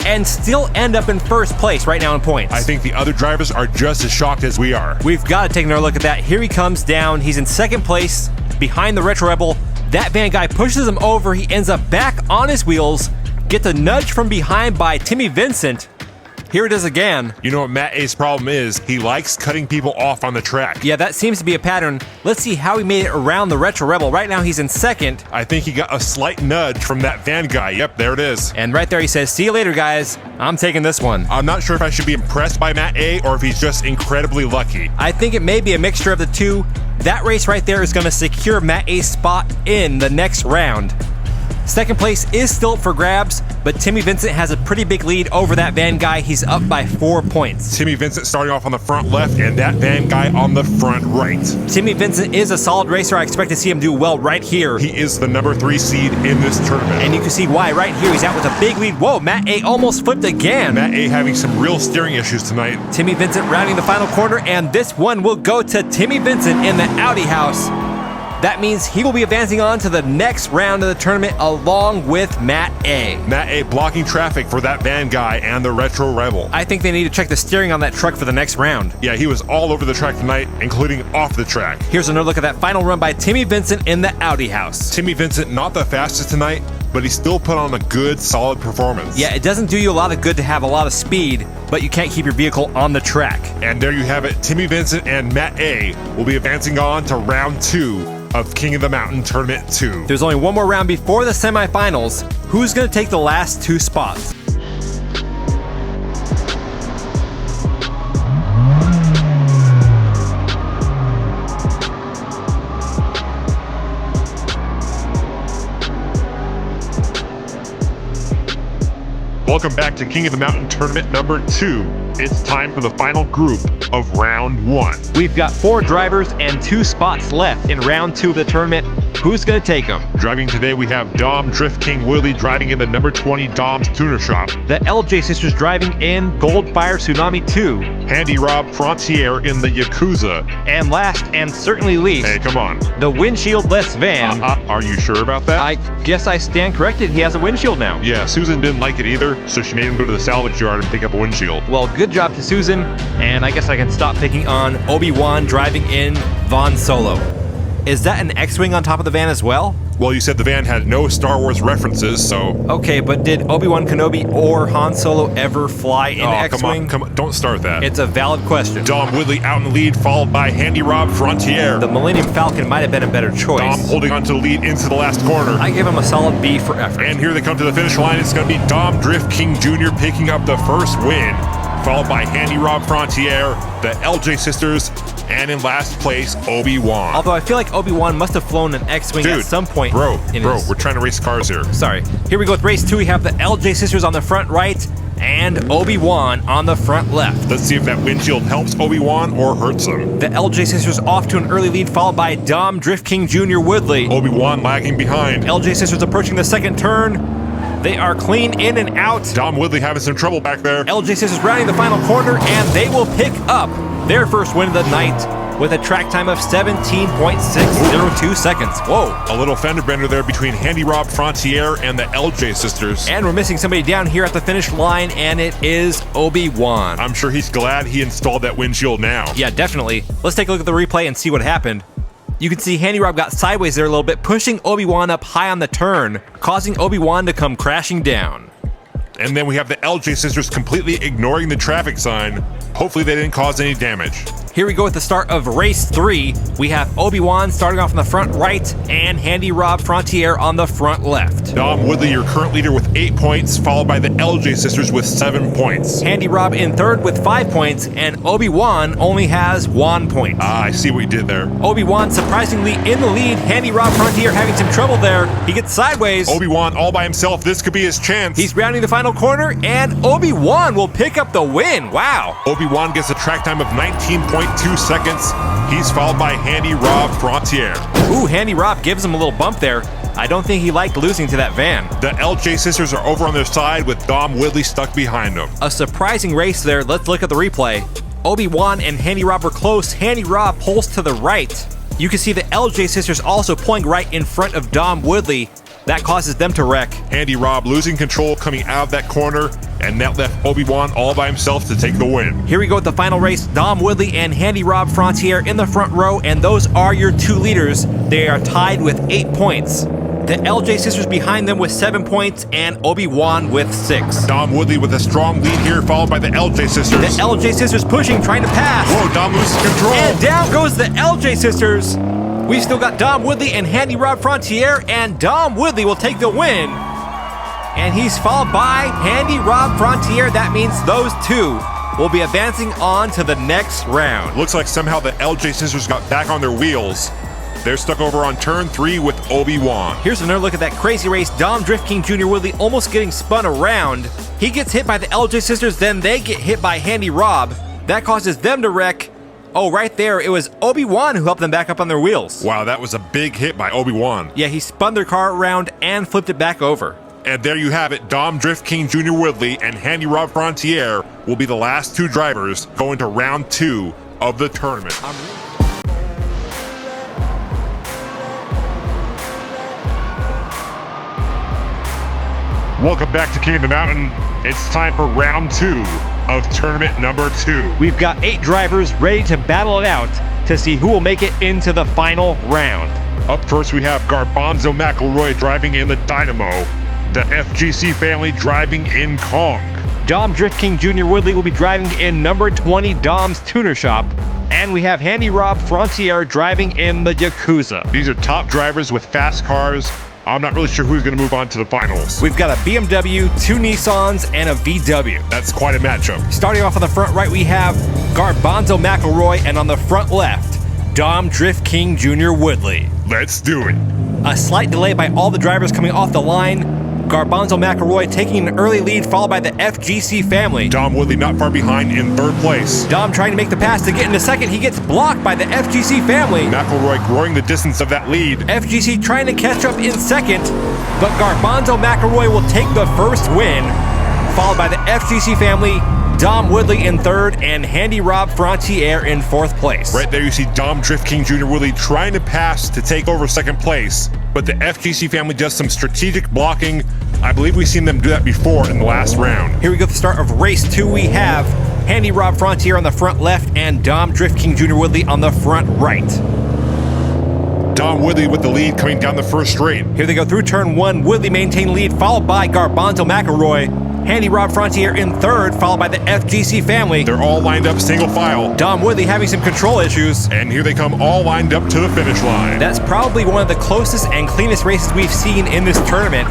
Speaker 2: and still end up in first place right now in points?
Speaker 1: I think the other drivers are just as shocked as we are.
Speaker 2: We've got to take another look at that. Here he comes down. He's in second place behind the Retro Rebel. That Van Guy pushes him over. He ends up back on his wheels, gets a nudge from behind by Timmy Vincent. Here it is again.
Speaker 1: You know what Matt A's problem is? He likes cutting people off on the track.
Speaker 2: Yeah, that seems to be a pattern. Let's see how he made it around the Retro Rebel. Right now he's in second.
Speaker 1: I think he got a slight nudge from that Van Guy. Yep, there it is.
Speaker 2: And right there he says, see you later, guys. I'm taking this one.
Speaker 1: I'm not sure if I should be impressed by Matt A or if he's just incredibly lucky.
Speaker 2: I think it may be a mixture of the two. That race right there is going to secure Matt A's spot in the next round. Second place is still up for grabs, but Timmy Vincent has a pretty big lead over that Van Guy. He's up by 4 points.
Speaker 1: Timmy Vincent starting off on the front left and that Van Guy on the front right.
Speaker 2: Timmy Vincent is a solid racer. I expect to see him do well right here.
Speaker 1: He is the number 3 seed in this tournament.
Speaker 2: And you can see why right here. He's out with a big lead. Whoa, Matt A almost flipped again.
Speaker 1: Matt A having some real steering issues tonight.
Speaker 2: Timmy Vincent rounding the final corner, and this one will go to Timmy Vincent in the Audi house. That means he will be advancing on to the next round of the tournament along with Matt A.
Speaker 1: Matt A blocking traffic for that Van Guy and the Retro Rebel.
Speaker 2: I think they need to check the steering on that truck for the next round.
Speaker 1: Yeah, he was all over the track tonight, including off the track.
Speaker 2: Here's another look at that final run by Timmy Vincent in the Audi house.
Speaker 1: Timmy Vincent, not the fastest tonight, but he still put on a good, solid performance.
Speaker 2: Yeah, it doesn't do you a lot of good to have a lot of speed, but you can't keep your vehicle on the track.
Speaker 1: And there you have it. Timmy Vincent and Matt A will be advancing on to round 2 of King of the Mountain Tournament 2.
Speaker 2: There's only one more round before the semifinals. Who's going to take the last 2 spots?
Speaker 1: Welcome back to King of the Mountain Tournament number 2. It's time for the final group of round 1.
Speaker 5: We've got 4 drivers and 2 spots left in round 2 of the tournament. Who's going to take them?
Speaker 1: Driving today, we have Dom Drift King Woodley driving in the number 20 Dom's Tuner Shop.
Speaker 5: The LJ sisters driving in Goldfire Tsunami 2.
Speaker 1: Handy Rob Frontier in the Yakuza.
Speaker 5: And last and certainly least,
Speaker 1: Hey, come on.
Speaker 5: the windshieldless van.
Speaker 1: Are you sure about that?
Speaker 5: I guess I stand corrected. He has a windshield now.
Speaker 1: Yeah, Susan didn't like it either, so she made him go to the salvage yard and pick up a windshield.
Speaker 5: Well, good job to Susan, and I guess I can stop picking on
Speaker 2: Obi-Wan driving in Von Solo. Is that an X-Wing on top of the van as well?
Speaker 1: Well, you said the van had no Star Wars references, so...
Speaker 2: Okay, but did Obi-Wan Kenobi or Han Solo ever fly in X-Wing?
Speaker 1: Come on, don't start that.
Speaker 2: It's a valid question.
Speaker 1: Dom Woodley out in the lead, followed by Handy Rob Frontier.
Speaker 2: The Millennium Falcon might have been a better choice.
Speaker 1: Dom holding on to the lead into the last corner.
Speaker 2: I give him a solid B for effort.
Speaker 1: And here they come to the finish line. It's going to be Dom Drift King Jr. picking up the first win, followed by Handy Rob Frontier, the LJ sisters, and in last place, Obi-Wan.
Speaker 2: Although I feel like Obi-Wan must have flown an X-Wing at some point.
Speaker 1: Bro, we're trying to race cars here.
Speaker 2: Sorry. Here we go with race 2. We have the LJ sisters on the front right and Obi-Wan on the front left.
Speaker 1: Let's see if that windshield helps Obi-Wan or hurts him.
Speaker 2: The LJ sisters off to an early lead, followed by Dom Drift King Jr. Woodley.
Speaker 1: Obi-Wan lagging behind.
Speaker 2: LJ sisters approaching the second turn. They are clean in and out.
Speaker 1: Dom Woodley having some trouble back there.
Speaker 2: LJ sisters rounding the final corner, and they will pick up their first win of the night with a track time of 17.602 seconds. Whoa.
Speaker 1: A little fender bender there between Handy Rob Frontier and the LJ sisters.
Speaker 2: And we're missing somebody down here at the finish line, and it is Obi-Wan.
Speaker 1: I'm sure he's glad he installed that windshield now.
Speaker 2: Yeah, definitely. Let's take a look at the replay and see what happened. You can see Handy Rob got sideways there a little bit, pushing Obi-Wan up high on the turn, causing Obi-Wan to come crashing down.
Speaker 1: And then we have the LJ sisters completely ignoring the traffic sign. Hopefully they didn't cause any damage.
Speaker 2: Here we go at the start of race 3. We have Obi-Wan starting off on the front right and Handy Rob Frontier on the front left.
Speaker 1: Dom Woodley, your current leader with 8 points, followed by the LJ sisters with 7 points.
Speaker 2: Handy Rob in third with 5 points, and Obi-Wan only has 1 point.
Speaker 1: I see what you did there.
Speaker 2: Obi-Wan surprisingly in the lead. Handy Rob Frontier having some trouble there. He gets sideways.
Speaker 1: Obi-Wan all by himself. This could be his chance.
Speaker 2: He's rounding the final corner, and Obi-Wan will pick up the win. Wow.
Speaker 1: Obi-Wan gets a track time of 19.2 seconds. He's followed by Handy Rob Frontier.
Speaker 2: Ooh, Handy Rob gives him a little bump there. I don't think he liked losing to that van.
Speaker 1: The LJ sisters are over on their side with Dom Woodley stuck behind them.
Speaker 2: A surprising race there. Let's look at the replay. Obi-Wan and Handy Rob were close. Handy Rob pulls to the right. You can see the LJ sisters also pulling right in front of Dom Woodley. That causes them to wreck.
Speaker 1: Handy Rob losing control coming out of that corner, and that left Obi-Wan all by himself to take the win.
Speaker 2: Here we go with the final race. Dom Woodley and Handy Rob Frontier in the front row, and those are your 2 leaders. They are tied with 8 points. The LJ sisters behind them with 7 points, and Obi-Wan with 6.
Speaker 1: Dom Woodley with a strong lead here, followed by the LJ sisters.
Speaker 2: The LJ sisters pushing, trying to pass.
Speaker 1: Whoa, Dom loses control.
Speaker 2: And down goes the LJ sisters. We've still got Dom Woodley and Handy Rob Frontier, and Dom Woodley will take the win. And he's followed by Handy Rob Frontier. That means those 2 will be advancing on to the next round.
Speaker 1: Looks like somehow the LJ sisters got back on their wheels. They're stuck over on turn 3 with Obi-Wan.
Speaker 2: Here's another look at that crazy race. Dom Drift King Jr. Woodley almost getting spun around. He gets hit by the LJ sisters, then they get hit by Handy Rob. That causes them to wreck. Oh, right there, it was Obi-Wan who helped them back up on their wheels.
Speaker 1: Wow, that was a big hit by Obi-Wan.
Speaker 2: Yeah, he spun their car around and flipped it back over.
Speaker 1: And there you have it. Dom Drift King Jr. Woodley and Handy Rob Frontier will be the last 2 drivers going to round 2 of the tournament. Welcome back to King of the Mountain. It's time for round 2 of tournament number 2.
Speaker 5: We've got 8 drivers ready to battle it out to see who will make it into the final round.
Speaker 1: Up first, we have Garbanzo McElroy driving in the Dynamo, the FGC family driving in Kong.
Speaker 5: Dom Drift King Jr. Woodley will be driving in number 20 Dom's Tuner Shop. And we have Handy Rob Frontier driving in the Yakuza.
Speaker 1: These are top drivers with fast cars. I'm not really sure who's going to move on to the finals.
Speaker 2: We've got a BMW, 2 Nissans, and a VW.
Speaker 1: That's quite a matchup.
Speaker 2: Starting off on the front right, we have Garbanzo McElroy, and on the front left, Dom Drift King Jr. Woodley.
Speaker 1: Let's do it.
Speaker 2: A slight delay by all the drivers coming off the line. Garbanzo McElroy taking an early lead, followed by the FGC family.
Speaker 1: Dom Woodley not far behind in 3rd place.
Speaker 2: Dom trying to make the pass to get into 2nd. He gets blocked by the FGC family.
Speaker 1: McElroy growing the distance of that lead.
Speaker 2: FGC trying to catch up in 2nd, but Garbanzo McElroy will take the first win, followed by the FGC family, Dom Woodley in 3rd, and Handy Rob Frontier in 4th place.
Speaker 1: Right there you see Dom Drift King Jr. Woodley trying to pass to take over 2nd place, but the FGC family does some strategic blocking. I believe we've seen them do that before in the last round.
Speaker 2: Here we go at the start of race 2. We have Handy Rob Frontier on the front left and Dom Drift King Jr. Woodley on the front right.
Speaker 1: Dom Woodley with the lead coming down the first straight.
Speaker 2: Here they go through turn 1. Woodley maintain lead, followed by Garbanzo McElroy. Handy Rob Frontier in 3rd, followed by the FGC family.
Speaker 1: They're all lined up single file.
Speaker 2: Dom Woodley having some control issues.
Speaker 1: And here they come all lined up to the finish line.
Speaker 2: That's probably one of the closest and cleanest races we've seen in this tournament.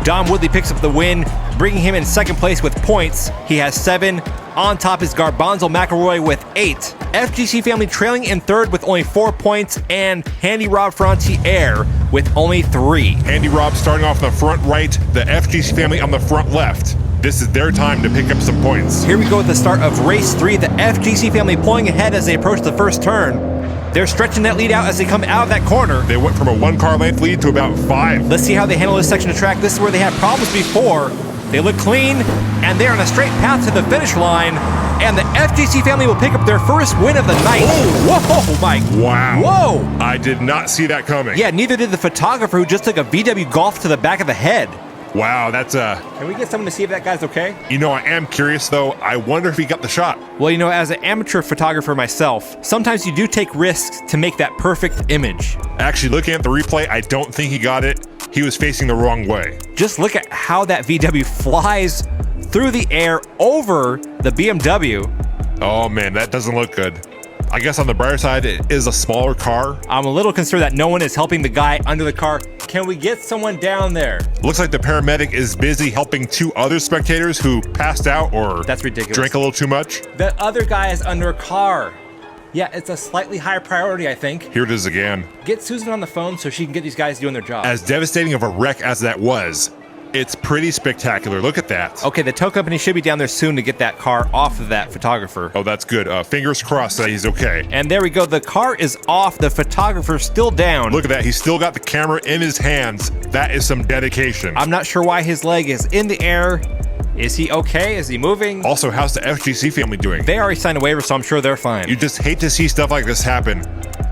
Speaker 2: Dom Woodley picks up the win, bringing him in 2nd place with points. He has 7. On top is Garbanzo McElroy with 8. FGC family trailing in 3rd with only 4 points, and Handy Rob Frontier with only 3.
Speaker 1: Handy Rob starting off in the front right, the FGC family on the front left. This is their time to pick up some points.
Speaker 2: Here we go at the start of race 3. The FGC family pulling ahead as they approach the first turn. They're stretching that lead out as they come out of that corner.
Speaker 1: They went from a 1-car length lead to about 5.
Speaker 2: Let's see how they handle this section of track. This is where they had problems before. They look clean, and they're on a straight path to the finish line. And the FGC family will pick up their first win of the night. Whoa, Mike.
Speaker 1: Wow.
Speaker 2: Whoa.
Speaker 1: I did not see that coming.
Speaker 2: Yeah, neither did the photographer who just took a VW Golf to the back of the head.
Speaker 1: Wow, that's
Speaker 2: Can we get someone to see if that guy's okay?
Speaker 1: You know, I am curious though. I wonder if he got the shot.
Speaker 2: Well, you know, as an amateur photographer myself, sometimes you do take risks to make that perfect image.
Speaker 1: Actually, looking at the replay, I don't think he got it. He was facing the wrong way.
Speaker 2: Just look at how that VW flies through the air over the BMW.
Speaker 1: Oh man, that doesn't look good. I guess on the brighter side, it is a smaller car.
Speaker 2: I'm a little concerned that no one is helping the guy under the car. Can we get someone down there?
Speaker 1: Looks like the paramedic is busy helping 2 other spectators who passed out or
Speaker 2: That's ridiculous.
Speaker 1: drank a little too much.
Speaker 2: The other guy is under a car. Yeah, it's a slightly higher priority, I think.
Speaker 1: Here it is again.
Speaker 2: Get Susan on the phone so she can get these guys doing their job.
Speaker 1: As devastating of a wreck as that was, it's pretty spectacular. Look at that.
Speaker 2: Okay, the tow company should be down there soon to get that car off of that photographer.
Speaker 1: Oh, that's good. Fingers crossed that he's okay.
Speaker 2: And there we go. The car is off. The photographer's still down.
Speaker 1: Look at that. He's still got the camera in his hands. That is some dedication.
Speaker 2: I'm not sure why his leg is in the air. Is he okay? Is he moving?
Speaker 1: Also, how's the FGC family doing?
Speaker 2: They already signed a waiver, so I'm sure they're fine.
Speaker 1: You just hate to see stuff like this happen.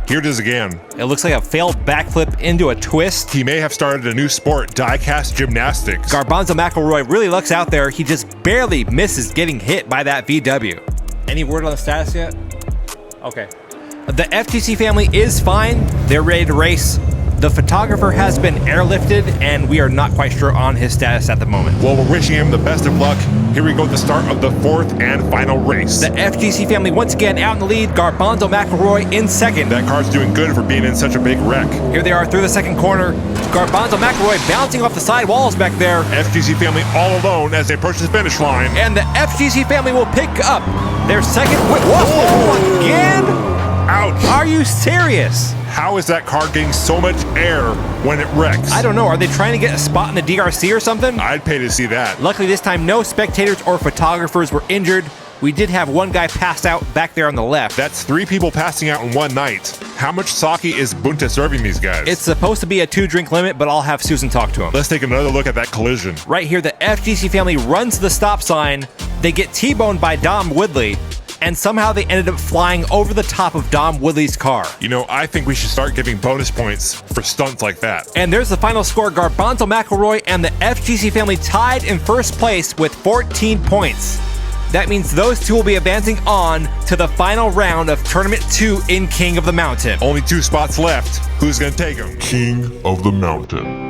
Speaker 1: Here it is again.
Speaker 2: It looks like a failed backflip into a twist.
Speaker 1: He may have started a new sport, Diecast gymnastics.
Speaker 2: Garbanzo McElroy really looks out there. He just barely misses getting hit by that VW. Any word on the status yet? Okay. The FTC family is fine. They're ready to race. The photographer has been airlifted, and we are not quite sure on his status at the moment.
Speaker 1: Well, we're wishing him the best of luck. Here we go at the start of the 4th and final race.
Speaker 2: The FGC family once again out in the lead. Garbanzo McElroy in second.
Speaker 1: That car's doing good for being in such a big wreck.
Speaker 2: Here they are through the second corner. Garbanzo McElroy bouncing off the side walls back there.
Speaker 1: FGC family all alone as they approach the finish line.
Speaker 2: And the FGC family will pick up their second win. Whoa, again?
Speaker 1: Ouch.
Speaker 2: Are you serious?
Speaker 1: How is that car getting so much air when it wrecks?
Speaker 2: I don't know. Are they trying to get a spot in the DRC or something?
Speaker 1: I'd pay to see that.
Speaker 2: Luckily this time, no spectators or photographers were injured. We did have one guy passed out back there on the left.
Speaker 1: That's 3 people passing out in one night. How much sake is Bunta serving these guys?
Speaker 2: It's supposed to be a 2-drink limit, but I'll have Susan talk to him.
Speaker 1: Let's take another look at that collision.
Speaker 2: Right here, the FGC family runs to the stop sign. They get T-boned by Dom Woodley, and somehow they ended up flying over the top of Dom Woodley's car.
Speaker 1: You know, I think we should start giving bonus points for stunts like that.
Speaker 2: And there's the final score. Garbanzo McElroy and the FGC family tied in first place with 14 points. That means those two will be advancing on to the final round of Tournament 2 in King of the Mountain.
Speaker 1: Only 2 spots left. Who's gonna take them?
Speaker 3: King of the Mountain.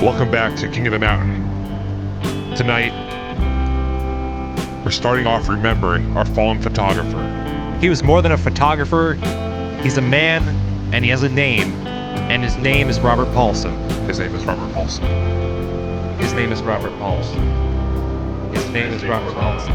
Speaker 1: Welcome back to King of the Mountain. Tonight, we're starting off remembering our fallen photographer.
Speaker 5: He was more than a photographer. He's a man, and he has a name, and his name is Robert Paulson.
Speaker 1: His name is Robert Paulson.
Speaker 5: His name is Robert Paulson. His name is Robert Paulson.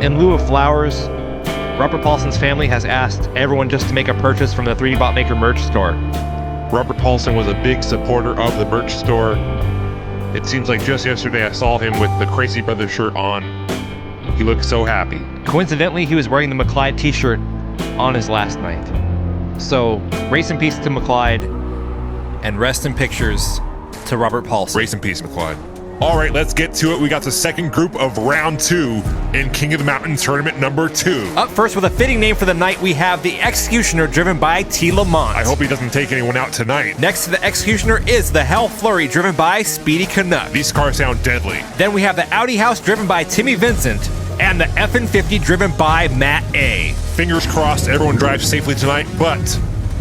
Speaker 5: In lieu of flowers, Robert Paulson's family has asked everyone just to make a purchase from the 3D Bot Maker merch store.
Speaker 1: Robert Paulson was a big supporter of the merch store. It seems like just yesterday I saw him with the Crazy Brothers shirt on. He looked so happy.
Speaker 5: Coincidentally, he was wearing the McClyde t-shirt on his last night. So, race in peace to McClyde.
Speaker 2: And rest in pictures to Robert Paulson.
Speaker 1: Race in peace, McClyde. All right, let's get to it. We got the second group of round 2 in King of the Mountain tournament number 2.
Speaker 2: Up first with a fitting name for the night, we have the Executioner, driven by T. Lamont.
Speaker 1: I hope he doesn't take anyone out tonight.
Speaker 2: Next to the Executioner is the Hell Flurry, driven by Speedy Canuck.
Speaker 1: These cars sound deadly.
Speaker 2: Then we have the Audi House, driven by Timmy Vincent, and the FN50, driven by Matt A.
Speaker 1: Fingers crossed everyone drives safely tonight, but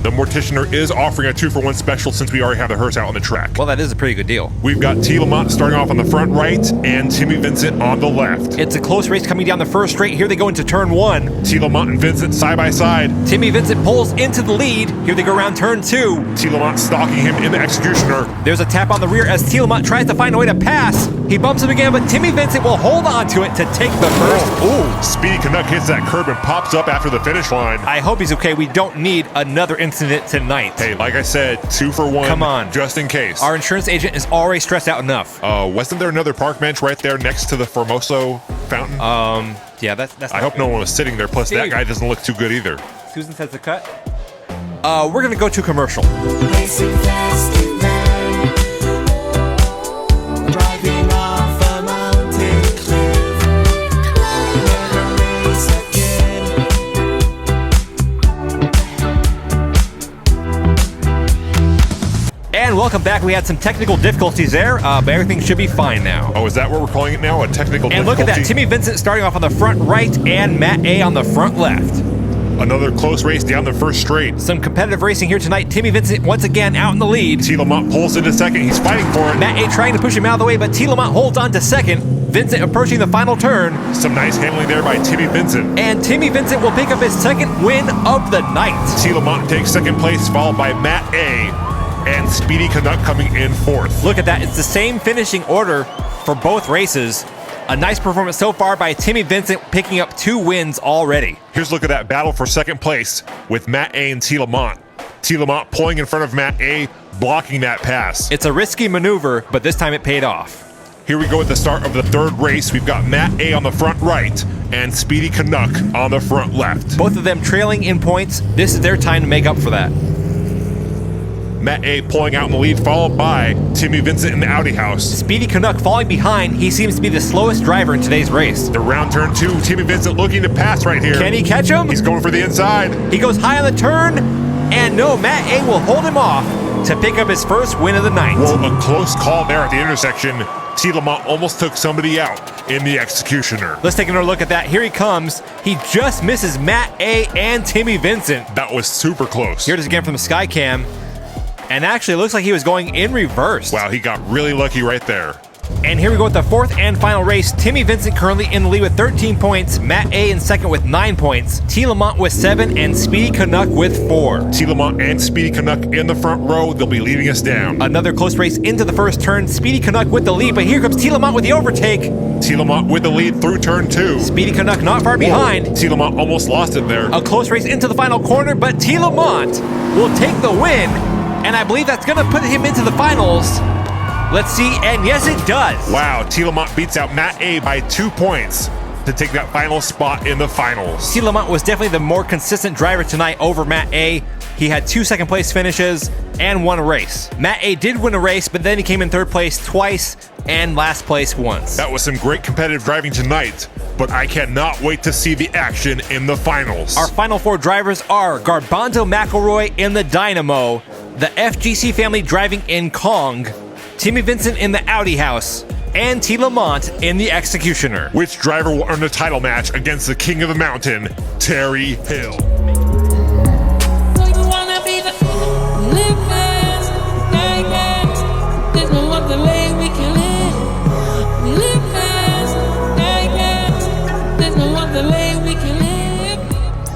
Speaker 1: The Morticianer is offering a 2-for-1 special since we already have the hearse out on the track.
Speaker 5: Well, that is a pretty good deal.
Speaker 1: We've got T. Lamont starting off on the front right and Timmy Vincent on the left.
Speaker 5: It's a close race coming down the first straight. Here they go into turn 1.
Speaker 1: T. Lamont and Vincent side by side.
Speaker 5: Timmy Vincent pulls into the lead. Here they go around turn 2.
Speaker 1: T. Lamont stalking him in the Executioner.
Speaker 5: There's a tap on the rear as T. Lamont tries to find a way to pass. He bumps him again, but Timmy Vincent will hold on to it to take the first.
Speaker 1: Ooh, Speedy Canuck hits that curb and pops up after the finish line.
Speaker 5: I hope he's okay. We don't need another incident tonight.
Speaker 1: Hey, like I said, 2-for-1.
Speaker 5: Come on.
Speaker 1: Just in case.
Speaker 5: Our insurance agent is already stressed out enough.
Speaker 1: Wasn't there another park bench right there next to the Formoso fountain?
Speaker 5: Yeah, that's
Speaker 1: I hope no one was sitting there. Plus, that guy doesn't look too good either.
Speaker 5: Susan says the cut. We're going to go to commercial.
Speaker 4: Racing fast and loud, driving off a mountain cliff, never race again.
Speaker 5: And welcome back. We had some technical difficulties there, but everything should be fine now.
Speaker 1: Oh, is that what we're calling it now? A technical
Speaker 5: And
Speaker 1: difficulty?
Speaker 5: look at that. Timmy Vincent starting off on the front right and Matt A on the front left.
Speaker 1: Another close race down the first straight.
Speaker 5: Some competitive racing here tonight. Timmy Vincent once again out in the lead.
Speaker 1: T. Lamont pulls into second. He's fighting for it.
Speaker 5: Matt A trying to push him out of the way, but T. Lamont holds on to second. Vincent approaching the final turn.
Speaker 1: Some nice handling there by Timmy Vincent.
Speaker 5: And Timmy Vincent will pick up his second win of the night.
Speaker 1: T. Lamont takes second place, followed by Matt A. and Speedy Canuck coming in fourth.
Speaker 5: Look at that. It's the same finishing order for both races. A nice performance so far by Timmy Vincent, picking up 2 wins already.
Speaker 1: Here's a look at that battle for second place with Matt A. and T. Lamont. T. Lamont pulling in front of Matt A., blocking that pass.
Speaker 5: It's a risky maneuver, but this time it paid off.
Speaker 1: Here we go at the start of the third race. We've got Matt A. on the front right and Speedy Canuck on the front left.
Speaker 5: Both of them trailing in points. This is their time to make up for that.
Speaker 1: Matt A. pulling out in the lead, followed by Timmy Vincent in the Audi house.
Speaker 5: Speedy Canuck falling behind. He seems to be the slowest driver in today's race.
Speaker 1: The round turn 2, Timmy Vincent looking to pass right here.
Speaker 5: Can he catch him?
Speaker 1: He's going for the inside.
Speaker 5: He goes high on the turn, and no, Matt A. will hold him off to pick up his first win of the night.
Speaker 1: Well, a close call there at the intersection. T. Lamont almost took somebody out in the Executioner.
Speaker 5: Let's take another look at that. Here he comes. He just misses Matt A. and Timmy Vincent.
Speaker 1: That was super close.
Speaker 5: Here it is again from the Skycam. And actually, it looks like he was going in reverse.
Speaker 1: Wow, he got really lucky right there.
Speaker 5: And here we go with the fourth and final race. Timmy Vincent currently in the lead with 13 points. Matt A. in second with 9 points. T. Lamont with 7 and Speedy Canuck with 4.
Speaker 1: T. Lamont and Speedy Canuck in the front row. They'll be leading us down.
Speaker 5: Another close race into the first turn. Speedy Canuck with the lead, but here comes T. Lamont with the overtake.
Speaker 1: T. Lamont with the lead through turn 2.
Speaker 5: Speedy Canuck not far behind.
Speaker 1: T. Lamont almost lost it there.
Speaker 5: A close race into the final corner, but T. Lamont will take the win. And I believe that's going to put him into the finals. Let's see, and yes, it does.
Speaker 1: Wow, T. Lamont beats out Matt A. by 2 points to take that final spot in the finals.
Speaker 5: T. Lamont was definitely the more consistent driver tonight over Matt A. He had 2 second-place finishes and 1 race. Matt A. did win a race, but then he came in 3rd place twice and last place once.
Speaker 1: That was some great competitive driving tonight, but I cannot wait to see the action in the finals.
Speaker 5: Our final 4 drivers are Garbanzo McElroy in the Dynamo, the FGC family driving in Kong, Timmy Vincent in the Audi house, and T. Lamont in the Executioner.
Speaker 1: Which driver will earn the title match against the king of the mountain, Terry Hill?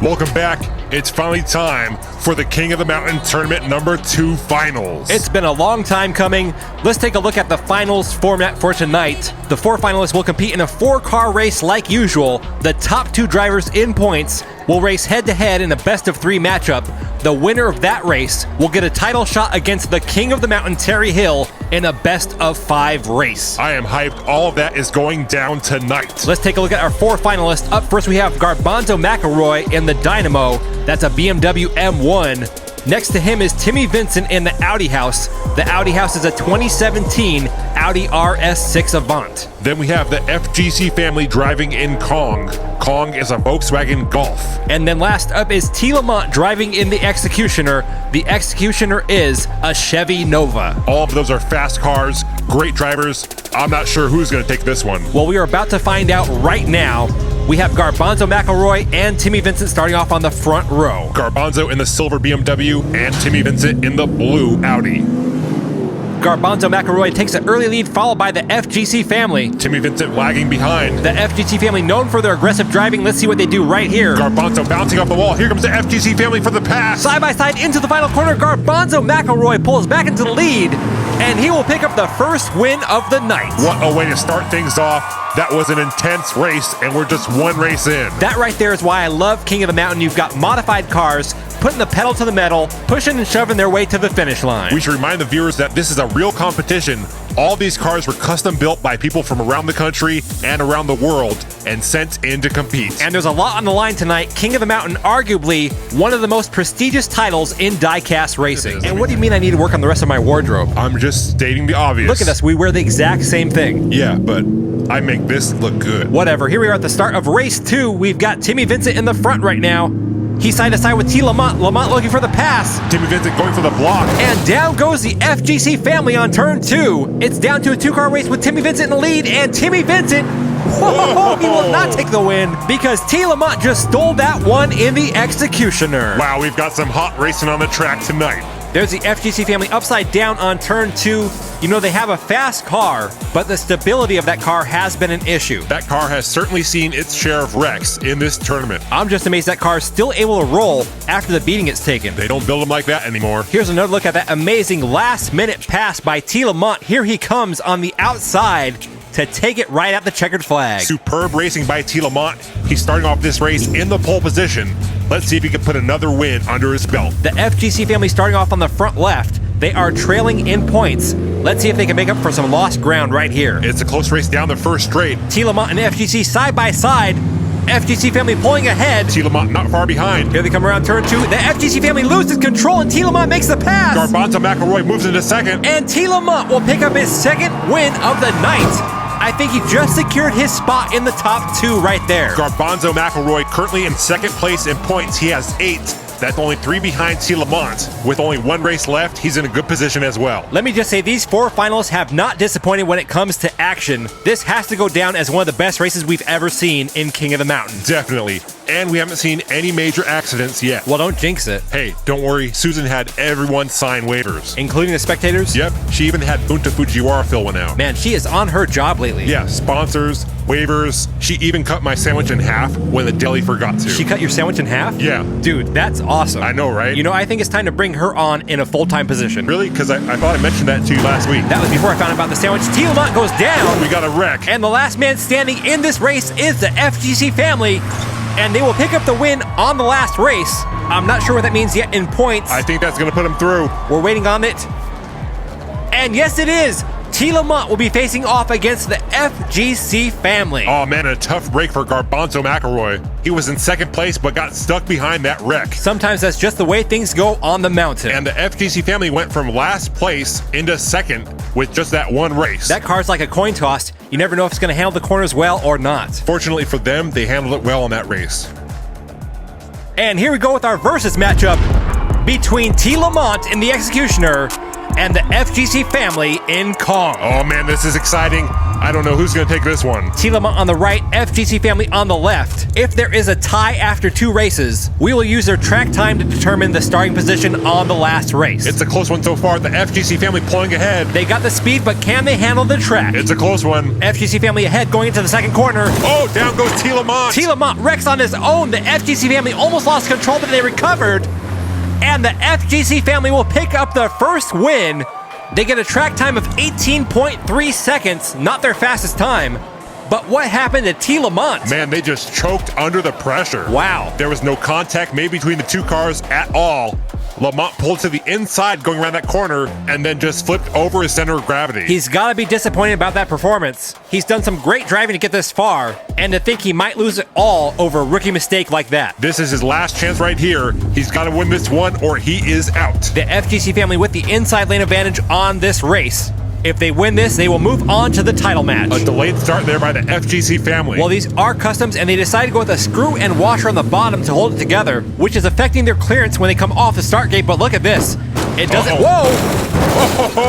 Speaker 1: Welcome back. It's finally time for the King of the Mountain Tournament number 2 finals.
Speaker 5: It's been a long time coming. Let's take a look at the finals format for tonight. The 4 finalists will compete in a 4-car race like usual. The top 2 drivers in points will race head-to-head in a best-of-3 matchup. The winner of that race will get a title shot against the King of the Mountain, Terry Hill, in a best-of-5 race.
Speaker 1: I am hyped. All of that is going down tonight.
Speaker 5: Let's take a look at our 4 finalists. Up first, we have Garbanzo McElroy in the Dynamo. That's a BMW M1. Next to him is Timmy Vincent in the Audi house. The Audi house is a 2017 Audi RS6 Avant.
Speaker 1: Then we have the FGC family driving in Kong. Kong is a Volkswagen Golf.
Speaker 5: And then last up is T. Lamont driving in the Executioner. The Executioner is a Chevy Nova.
Speaker 1: All of those are fast cars, great drivers. I'm not sure who's going to take this one.
Speaker 5: Well, we are about to find out right now. we have Garbanzo McElroy and Timmy Vincent starting off on the front row.
Speaker 1: Garbanzo in the silver BMW and Timmy Vincent in the blue Audi.
Speaker 5: Garbanzo McElroy takes an early lead, followed by the FGC family.
Speaker 1: Timmy Vincent lagging behind.
Speaker 5: The FGC family known for their aggressive driving. Let's see what they do right here.
Speaker 1: Garbanzo bouncing off the wall. Here comes the FGC family for the pass.
Speaker 5: Side by side into the final corner. Garbanzo McElroy pulls back into the lead, and he will pick up the first win of the night.
Speaker 1: What a way to start things off. That was an intense race, and we're just one race in.
Speaker 5: That right there is why I love King of the Mountain. You've got modified cars putting the pedal to the metal, pushing and shoving their way to the finish line.
Speaker 1: We should remind the viewers that this is a real competition. All these cars were custom built by people from around the country and around the world and sent in to compete.
Speaker 5: And there's a lot on the line tonight. King of the Mountain, arguably one of the most prestigious titles in diecast racing. And what do you mean I need to work on the rest of my wardrobe?
Speaker 1: I'm just stating the obvious.
Speaker 5: Look at us, we wear the exact same thing.
Speaker 1: Yeah, but I make this look good.
Speaker 5: Whatever, here we are at the start of race 2. We've got Timmy Vincent in the front right now. He's side to side with T. Lamont. Lamont looking for the pass.
Speaker 1: Timmy Vincent going for the block.
Speaker 5: And down goes the FGC family on turn 2. It's down to a 2-car race with Timmy Vincent in the lead, and Timmy Vincent, whoa, he will not take the win because T. Lamont just stole that one in the Executioner.
Speaker 1: Wow, we've got some hot racing on the track tonight.
Speaker 5: There's the FGC family upside down on turn 2. You know, they have a fast car, but the stability of that car has been an issue.
Speaker 1: That car has certainly seen its share of wrecks in this tournament.
Speaker 5: I'm just amazed that car is still able to roll after the beating it's taken.
Speaker 1: They don't build them like that anymore.
Speaker 5: Here's another look at that amazing last-minute pass by T. Lamont. Here he comes on the outside to take it right at the checkered flag.
Speaker 1: Superb racing by T. Lamont. He's starting off this race in the pole position. Let's see if he can put another win under his belt.
Speaker 5: The FGC family starting off on the front left. They are trailing in points. Let's see if they can make up for some lost ground right here.
Speaker 1: It's a close race down the first straight.
Speaker 5: T. Lamont and FGC side by side. FGC family pulling ahead.
Speaker 1: T. Lamont not far behind.
Speaker 5: Here they come around turn 2. The FGC family loses control and T. Lamont makes the pass.
Speaker 1: Garbanzo McElroy moves into second.
Speaker 5: And T. Lamont will pick up his second win of the night. I think he just secured his spot in the top 2 right there.
Speaker 1: Garbanzo McElroy currently in second place in points. He has 8. That's only 3 behind T. Lamont. With only 1 race left, he's in a good position as well.
Speaker 5: Let me just say, these 4 finalists have not disappointed when it comes to action. This has to go down as one of the best races we've ever seen in King of the Mountain.
Speaker 1: Definitely. And we haven't seen any major accidents yet.
Speaker 5: Well, don't jinx it.
Speaker 1: Hey, don't worry. Susan had everyone sign waivers.
Speaker 5: Including the spectators?
Speaker 1: Yep. She even had Bunta Fujiwara fill one out.
Speaker 5: Man, she is on her job lately.
Speaker 1: Yeah, sponsors, waivers. She even cut my sandwich in half when the deli forgot to.
Speaker 5: She cut your sandwich in half?
Speaker 1: Yeah.
Speaker 5: Dude, that's awesome.
Speaker 1: I know, right?
Speaker 5: You know, I think it's time to bring her on in a full-time position.
Speaker 1: Really? Because I thought I mentioned that to you last week.
Speaker 5: That was before I found out about the sandwich. T. Lamont goes down.
Speaker 1: We got a wreck.
Speaker 5: And the last man standing in this race is the FGC family. And they will pick up the win on the last race. I'm not sure what that means yet in points.
Speaker 1: I think that's going to put him through.
Speaker 5: We're waiting on it. And yes, it is. T. Lamont will be facing off against the FGC family.
Speaker 1: Oh man, a tough break for Garbanzo McElroy. He was in second place but got stuck behind that wreck.
Speaker 5: Sometimes that's just the way things go on the mountain.
Speaker 1: And the FGC family went from last place into second with just that one race.
Speaker 5: That car's like a coin toss. You never know if it's going to handle the corners well or not.
Speaker 1: Fortunately for them, they handled it well in that race.
Speaker 5: And here we go with our versus matchup between T. Lamont in the Executioner and the FGC family in Kong.
Speaker 1: Oh man, this is exciting. I don't know who's going to take this one.
Speaker 5: T. Lamont on the right, FGC family on the left. If there is a tie after 2 races, we will use their track time to determine the starting position on the last race.
Speaker 1: It's a close one so far. The FGC family pulling ahead.
Speaker 5: They got the speed, but can they handle the track?
Speaker 1: It's a close one.
Speaker 5: FGC family ahead going into the second corner.
Speaker 1: Oh, down goes T. Lamont.
Speaker 5: T. Lamont wrecks on his own. The FGC family almost lost control, but they recovered. And the FGC family will pick up the first win. They get a track time of 18.3 seconds, not their fastest time. But what happened to T. Lamont?
Speaker 1: Man, they just choked under the pressure.
Speaker 5: Wow.
Speaker 1: There was no contact made between the 2 cars at all. Lamont pulled to the inside going around that corner and then just flipped over his center of gravity.
Speaker 5: He's got to be disappointed about that performance. He's done some great driving to get this far, and to think he might lose it all over a rookie mistake like that.
Speaker 1: This is his last chance right here. He's got to win this one or he is out.
Speaker 5: The FGC family with the inside lane advantage on this race. If they win this, they will move on to the title match.
Speaker 1: A delayed start there by the FGC family.
Speaker 5: Well, these are customs, and they decided to go with a screw and washer on the bottom to hold it together, which is affecting their clearance when they come off the start gate. But look at this. It doesn't. Whoa!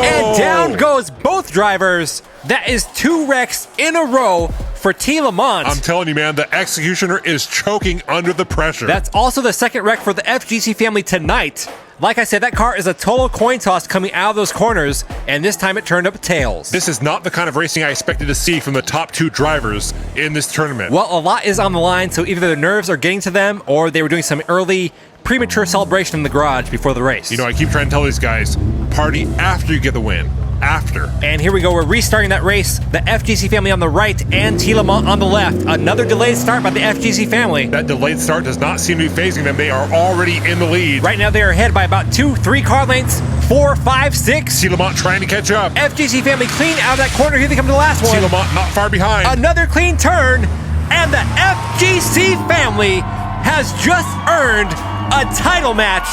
Speaker 5: And down goes both drivers. That is 2 wrecks in a row for T. Lamont.
Speaker 1: I'm telling you, man, the executioner is choking under the pressure.
Speaker 5: That's also the second wreck for the FGC family tonight. Like I said, that car is a total coin toss coming out of those corners, and this time it turned up tails.
Speaker 1: This is not the kind of racing I expected to see from the top 2 drivers in this tournament.
Speaker 5: Well, a lot is on the line, so either their nerves are getting to them, or they were doing some early, premature celebration in the garage before the race.
Speaker 1: You know, I keep trying to tell these guys, party after you get the win. After.
Speaker 5: And here we go, we're restarting that race. The FGC family on the right and T. Lamont on the left. Another delayed start by the FGC family.
Speaker 1: That delayed start does not seem to be phasing them. They are already in the lead.
Speaker 5: Right now they are ahead by about 2-3 car lengths. 4, 5, 6.
Speaker 1: T. Lamont trying to catch up.
Speaker 5: FGC family clean out of that corner. Here they come to the last one.
Speaker 1: T. Lamont not far behind.
Speaker 5: Another clean turn. And the FGC family has just earned a title match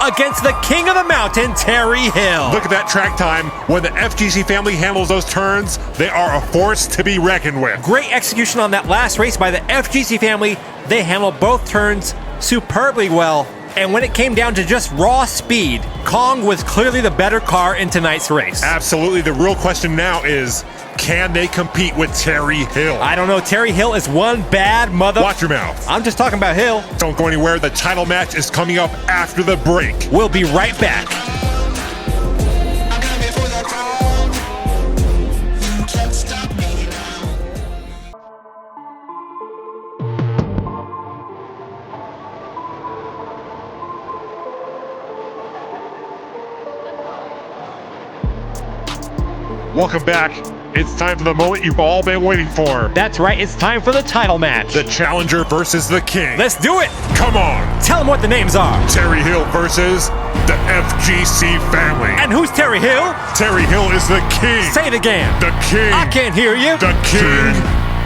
Speaker 5: against the king of the mountain, Terry Hill.
Speaker 1: Look at that track time. When the FGC family handles those turns, they are a force to be reckoned with.
Speaker 5: Great execution on that last race by the FGC family. They handled both turns superbly well. And when it came down to just raw speed, Kong was clearly the better car in tonight's race.
Speaker 1: Absolutely. The real question now is, can they compete with Terry Hill?
Speaker 5: I don't know. Terry Hill is one bad mother...
Speaker 1: Watch your mouth.
Speaker 5: I'm just talking about Hill.
Speaker 1: Don't go anywhere. The title match is coming up after the break.
Speaker 5: We'll be right back.
Speaker 1: Welcome back. It's time for the moment you've all been waiting for.
Speaker 5: That's right, it's time for the title match.
Speaker 1: The challenger versus the king.
Speaker 5: Let's do it!
Speaker 1: Come on!
Speaker 5: Tell them what the names are.
Speaker 1: Terry Hill versus the FGC family.
Speaker 5: And who's Terry Hill?
Speaker 1: Terry Hill is the king.
Speaker 5: Say it again.
Speaker 1: The king.
Speaker 5: I can't hear you.
Speaker 1: The king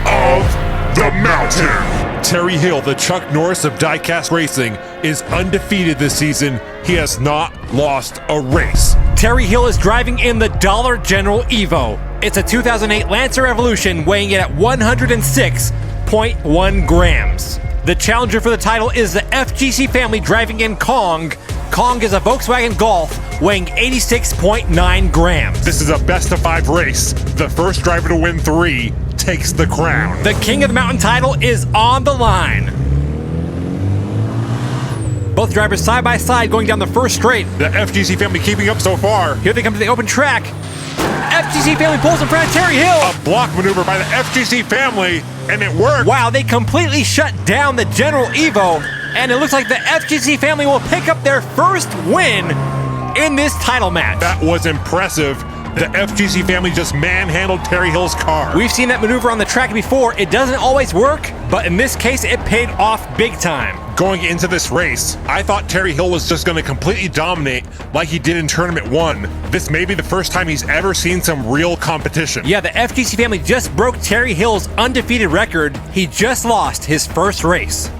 Speaker 1: of the mountain. Terry Hill, the Chuck Norris of Diecast Racing, is undefeated this season. He has not lost a race.
Speaker 5: Terry Hill is driving in the Dollar General Evo. It's a 2008 Lancer Evolution weighing in at 106.1 grams. The challenger for the title is the FGC family driving in Kong. Kong is a Volkswagen Golf weighing 86.9 grams.
Speaker 1: This is a best-of-5 race. The first driver to win 3 takes the crown.
Speaker 5: The King of the Mountain title is on the line. Both drivers side by side going down the first straight.
Speaker 1: The FGC family keeping up so far.
Speaker 5: Here they come to the open track. FGC family pulls in front of Terry Hill.
Speaker 1: A block maneuver by the FGC family, and it worked.
Speaker 5: Wow, they completely shut down the General Evo, and it looks like the FGC family will pick up their first win in this title match.
Speaker 1: That was impressive. The FGC family just manhandled Terry Hill's car.
Speaker 5: We've seen that maneuver on the track before. It doesn't always work, but in this case, it paid off big time.
Speaker 1: Going into this race, I thought Terry Hill was just going to completely dominate like he did in Tournament 1. This may be the first time he's ever seen some real competition.
Speaker 5: Yeah, the FGC family just broke Terry Hill's undefeated record. He just lost his first race.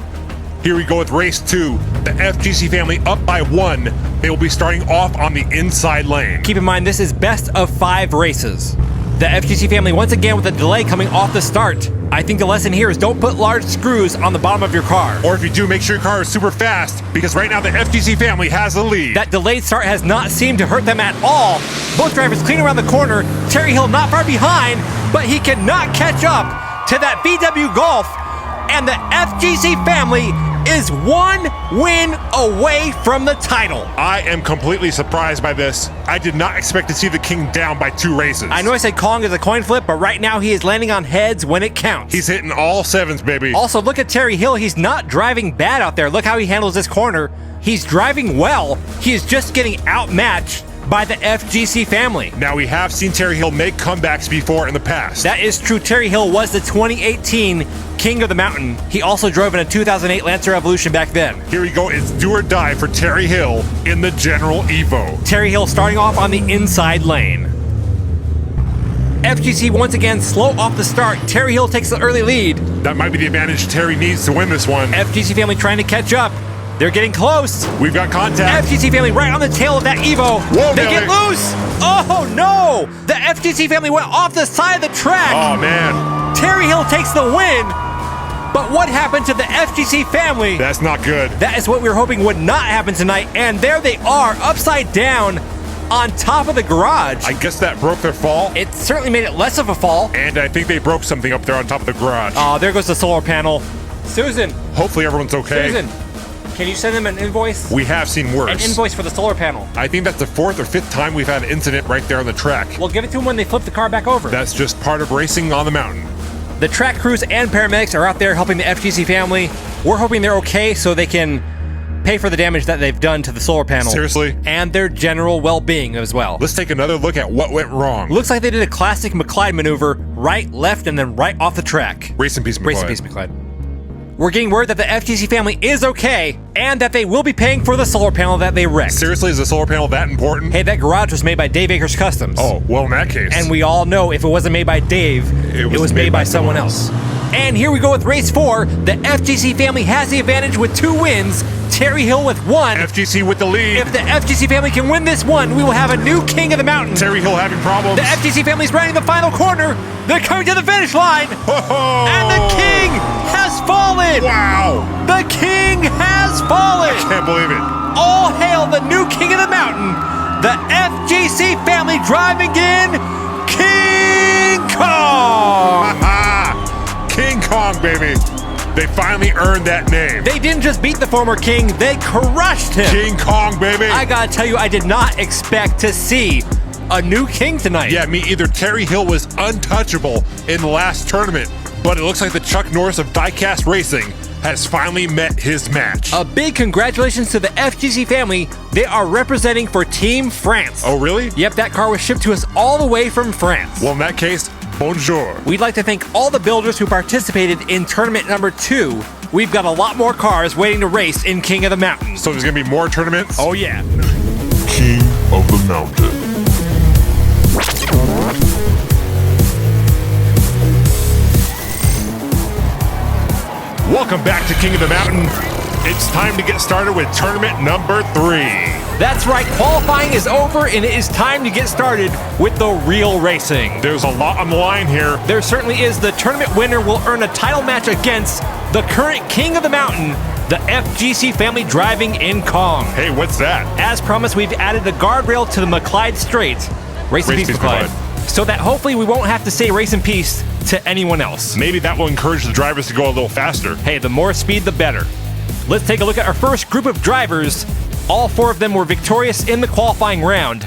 Speaker 1: Here we go with race 2. The FGC family up by 1. They will be starting off on the inside lane.
Speaker 5: Keep in mind, this is best of 5 races. The FGC family once again with a delay coming off the start. I think the lesson here is don't put large screws on the bottom of your car.
Speaker 1: Or if you do, make sure your car is super fast, because right now the FGC family has the lead.
Speaker 5: That delayed start has not seemed to hurt them at all. Both drivers clean around the corner. Terry Hill not far behind, but he cannot catch up to that VW Golf. And the FGC family is 1 win away from the title.
Speaker 1: I am completely surprised by this. I did not expect to see the king down by 2 races.
Speaker 5: I know I said Kong is a coin flip, but right now he is landing on heads when it counts.
Speaker 1: He's hitting all 7s, baby.
Speaker 5: Also, look at Terry Hill. He's not driving bad out there. Look how he handles this corner. He's driving well. He is just getting outmatched by the FGC family.
Speaker 1: Now, we have seen Terry Hill make comebacks before in the past.
Speaker 5: That is true. Terry Hill was the 2018 King of the Mountain. He also drove in a 2008 Lancer Evolution back then.
Speaker 1: Here we go. It's do or die for Terry Hill in the General Evo.
Speaker 5: Terry Hill starting off on the inside lane. FGC once again slow off the start. Terry Hill takes the early lead.
Speaker 1: That might be the advantage Terry needs to win this one.
Speaker 5: FGC family trying to catch up. They're getting close.
Speaker 1: We've got contact.
Speaker 5: FGC family right on the tail of that Evo.
Speaker 1: Whoa,
Speaker 5: they get loose. Oh, no. The FGC family went off the side of the track.
Speaker 1: Oh, man.
Speaker 5: Terry Hill takes the win. But what happened to the FGC family?
Speaker 1: That's not good.
Speaker 5: That is what we were hoping would not happen tonight, and there they are, upside down on top of the garage.
Speaker 1: I guess that broke their fall.
Speaker 5: It certainly made it less of a fall.
Speaker 1: And I think they broke something up there on top of the garage.
Speaker 5: Oh, there goes the solar panel. Susan.
Speaker 1: Hopefully everyone's okay.
Speaker 5: Susan, can you send them an invoice?
Speaker 1: We have seen worse.
Speaker 5: An invoice for the solar panel.
Speaker 1: I think that's the 4th or 5th time we've had an incident right there on the track.
Speaker 5: We'll give it to them when they flip the car back over.
Speaker 1: That's just part of racing on the mountain.
Speaker 5: The track crews and paramedics are out there helping the FGC family. We're hoping they're okay so they can pay for the damage that they've done to the solar panel.
Speaker 1: Seriously?
Speaker 5: And their general well-being as well.
Speaker 1: Let's take another look at what went wrong.
Speaker 5: Looks like they did a classic McClyde maneuver, right, left, and then right off the track.
Speaker 1: Race in peace, McClyde.
Speaker 5: Race in peace, McClyde. We're getting word that the FGC family is okay, and that they will be paying for the solar panel that they wrecked.
Speaker 1: Seriously, is the solar panel that important?
Speaker 5: Hey, that garage was made by Dave Akers Customs.
Speaker 1: Oh, well, in that case.
Speaker 5: And we all know if it wasn't made by Dave, it was made by someone else. And here we go with race 4. The FGC family has the advantage with 2 wins. Terry Hill with 1.
Speaker 1: FGC with the lead.
Speaker 5: If the FGC family can win this one, we will have a new king of the mountain.
Speaker 1: Terry Hill having problems.
Speaker 5: The FGC family's rounding the final corner. They're coming to the finish line.
Speaker 1: Oh.
Speaker 5: And the king has fallen.
Speaker 1: Wow.
Speaker 5: The king has fallen.
Speaker 1: I can't believe it.
Speaker 5: All hail the new king of the mountain. The FGC family driving in King Kong.
Speaker 1: King Kong, baby. They finally earned that name.
Speaker 5: They didn't just beat the former king, they crushed him.
Speaker 1: King Kong, baby.
Speaker 5: I gotta tell you, I did not expect to see a new king tonight.
Speaker 1: Yeah, me either. Terry Hill was untouchable in the last tournament, but it looks like the Chuck Norris of Diecast Racing has finally met his match.
Speaker 5: A big congratulations to the FGC family. They are representing for Team France.
Speaker 1: Oh, really?
Speaker 5: Yep, that car was shipped to us all the way from France.
Speaker 1: Well, in that case, bonjour.
Speaker 5: We'd like to thank all the builders who participated in tournament number 2. We've got a lot more cars waiting to race in King of the Mountain.
Speaker 1: So there's gonna be more tournaments?
Speaker 5: Oh yeah.
Speaker 3: King of the Mountain.
Speaker 1: Welcome back to King of the Mountain. It's time to get started with tournament number 3.
Speaker 5: That's right, qualifying is over and it is time to get started with the real racing.
Speaker 1: There's a lot on the line here.
Speaker 5: There certainly is. The tournament winner will earn a title match against the current King of the Mountain, the FGC family driving in Kong.
Speaker 1: Hey, what's that?
Speaker 5: As promised, we've added the guardrail to the McClyde Straight. Race in peace, McClyde. So that hopefully we won't have to say race in peace to anyone else.
Speaker 1: Maybe that will encourage the drivers to go a little faster.
Speaker 5: Hey, the more speed, the better. Let's take a look at our first group of drivers. All 4 of them were victorious in the qualifying round.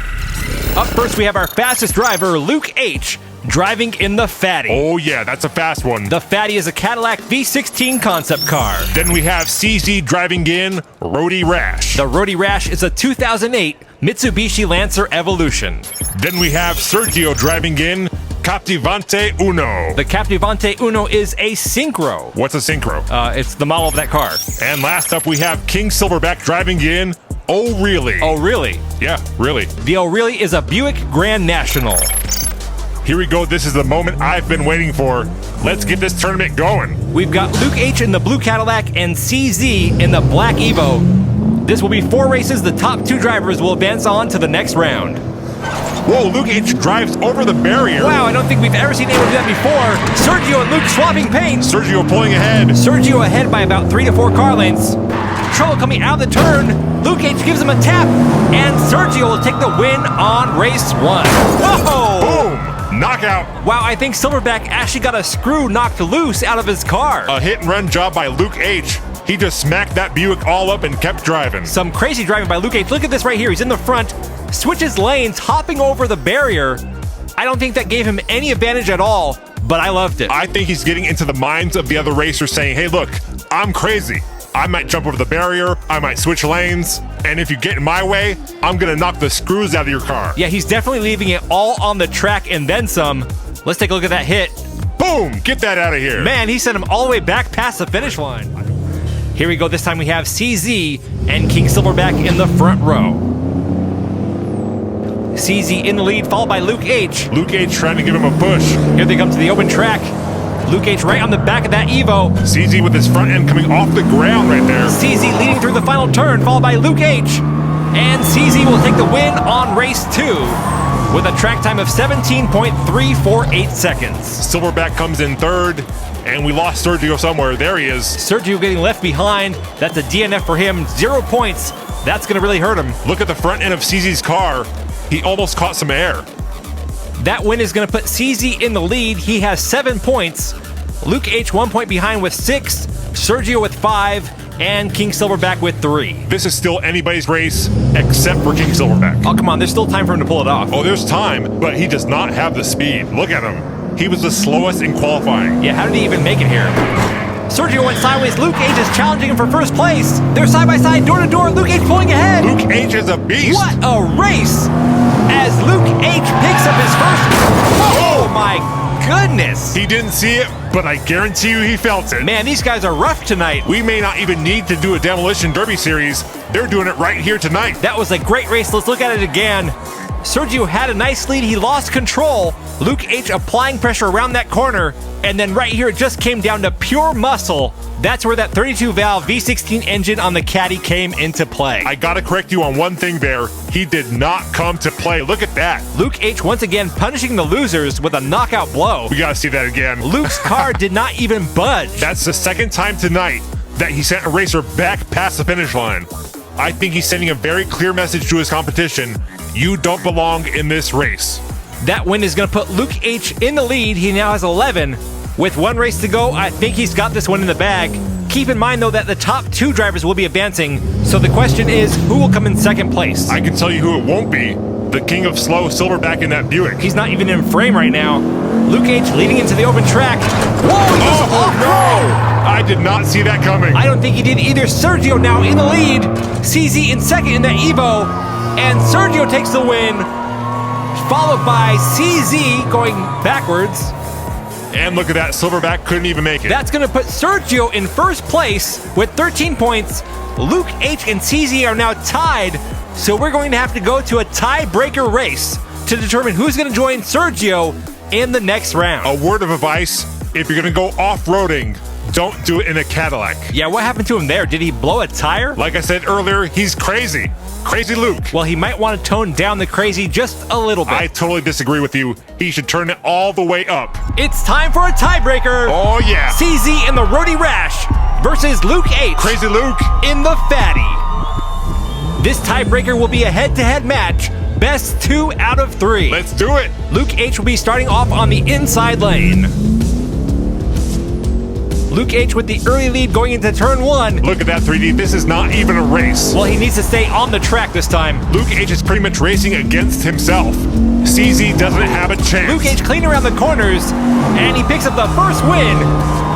Speaker 5: Up first, we have our fastest driver, Luke H., driving in the Fatty.
Speaker 1: Oh yeah, that's a fast one.
Speaker 5: The Fatty is a Cadillac V16 concept car.
Speaker 1: Then we have CZ driving in Roadie Rash.
Speaker 5: The Roadie Rash is a 2008 Mitsubishi Lancer Evolution.
Speaker 1: Then we have Sergio driving in Captivante Uno.
Speaker 5: The Captivante Uno is a Synchro.
Speaker 1: What's a Synchro?
Speaker 5: It's the model of that car.
Speaker 1: And last up, we have King Silverback driving in Oh Really.
Speaker 5: Oh, really?
Speaker 1: Yeah, really.
Speaker 5: The Oh, really is a Buick Grand National.
Speaker 1: Here we go. This is the moment I've been waiting for. Let's get this tournament going.
Speaker 5: We've got Luke H in the blue Cadillac and CZ in the black Evo. This will be 4 races. The top 2 drivers will advance on to the next round.
Speaker 1: Whoa, Luke H drives over the barrier.
Speaker 5: Wow, I don't think we've ever seen anyone do that before. Sergio and Luke swapping paints.
Speaker 1: Sergio pulling ahead.
Speaker 5: Sergio ahead by about 3 to 4 car lengths. Trouble coming out of the turn. Luke H gives him a tap, and Sergio will take the win on race 1. Whoa!
Speaker 1: Boom! Knockout.
Speaker 5: Wow, I think Silverback actually got a screw knocked loose out of his car.
Speaker 1: A hit and run job by Luke H. He just smacked that Buick all up and kept driving.
Speaker 5: Some crazy driving by Luke H. Look at this right here. He's in the front, switches lanes, hopping over the barrier. I don't think that gave him any advantage at all, but I loved it.
Speaker 1: I think he's getting into the minds of the other racers saying, hey, look, I'm crazy. I might jump over the barrier, I might switch lanes, and if you get in my way, I'm gonna knock the screws out of your car.
Speaker 5: Yeah, he's definitely leaving it all on the track and then some. Let's take a look at that hit.
Speaker 1: Boom! Get that out of here.
Speaker 5: Man, he sent him all the way back past the finish line. Here we go. This time we have CZ and King Silverback in the front row. CZ in the lead, followed by Luke H.
Speaker 1: Luke H trying to give him a push.
Speaker 5: Here they come to the open track. Luke H right on the back of that Evo.
Speaker 1: CZ with his front end coming off the ground right there.
Speaker 5: CZ leading through the final turn, followed by Luke H. And CZ will take the win on race 2 with a track time of 17.348 seconds.
Speaker 1: Silverback comes in third, And we lost Sergio somewhere. There he is.
Speaker 5: Sergio getting left behind. That's a DNF for him. 0 points. That's going to really hurt him.
Speaker 1: Look at the front end of CZ's car. He almost caught some air.
Speaker 5: That win is going to put CZ in the lead. He has 7 points. Luke H 1 point behind with 6. Sergio with 5. And King Silverback with 3.
Speaker 1: This is still anybody's race except for King Silverback.
Speaker 5: Oh, come on. There's still time for him to pull it off.
Speaker 1: Oh, there's time, but he does not have the speed. Look at him. He was the slowest in qualifying.
Speaker 5: Yeah, how did he even make it here? Sergio went sideways. Luke H is challenging him for first place. They're side by side, door to door. Luke H pulling ahead.
Speaker 1: Luke H is a beast.
Speaker 5: What a race! As Luke H picks up his first. Oh my goodness!
Speaker 1: He didn't see it, but I guarantee you he felt it.
Speaker 5: Man, these guys are rough tonight.
Speaker 1: We may not even need to do a Demolition Derby series. They're doing it right here tonight.
Speaker 5: That was a great race. Let's look at it again. Sergio had a nice lead. He lost control. Luke H applying pressure around that corner. And then right here, it just came down to pure muscle. That's where that 32-valve V16 engine on the Caddy came into play.
Speaker 1: I gotta correct you on one thing there. He did not come to play. Look at that.
Speaker 5: Luke H once again punishing the losers with a knockout blow.
Speaker 1: We gotta see that again.
Speaker 5: Luke's car did not even budge.
Speaker 1: That's the second time tonight that he sent a racer back past the finish line. I think he's sending a very clear message to his competition. You don't belong in this race.
Speaker 5: That win is going to put Luke H in the lead. He now has 11. With 1 race to go, I think he's got this one in the bag. Keep in mind, though, that the top 2 drivers will be advancing. So the question is, who will come in second place?
Speaker 1: I can tell you who it won't be. The king of slow, Silverback in that Buick.
Speaker 5: He's not even in frame right now. Luke H leading into the open track. Whoa,
Speaker 1: no! I did not see that coming.
Speaker 5: I don't think he did either. Sergio now in the lead. CZ in second in that Evo. And Sergio takes the win, followed by CZ going backwards.
Speaker 1: And look at that, Silverback couldn't even make it.
Speaker 5: That's going to put Sergio in first place with 13 points. Luke H and CZ are now tied, so we're going to have to go to a tiebreaker race to determine who's going to join Sergio in the next round.
Speaker 1: A word of advice, if you're going to go off-roading, don't do it in a Cadillac.
Speaker 5: Yeah, what happened to him there? Did he blow a tire?
Speaker 1: Like I said earlier, he's crazy. Crazy Luke.
Speaker 5: Well, he might want to tone down the crazy just a little bit.
Speaker 1: I totally disagree with you. He should turn it all the way up.
Speaker 5: It's time for a tiebreaker.
Speaker 1: Oh, yeah.
Speaker 5: CZ in the Roadie Rash versus Luke H.
Speaker 1: Crazy Luke
Speaker 5: in the Fatty. This tiebreaker will be a head-to-head match. Best 2 out of 3.
Speaker 1: Let's do it.
Speaker 5: Luke H will be starting off on the inside lane. Luke H with the early lead going into turn 1.
Speaker 1: Look at that 3D. This is not even a race.
Speaker 5: Well, he needs to stay on the track this time.
Speaker 1: Luke H is pretty much racing against himself. CZ doesn't have a chance.
Speaker 5: Luke H clean around the corners, and he picks up the first win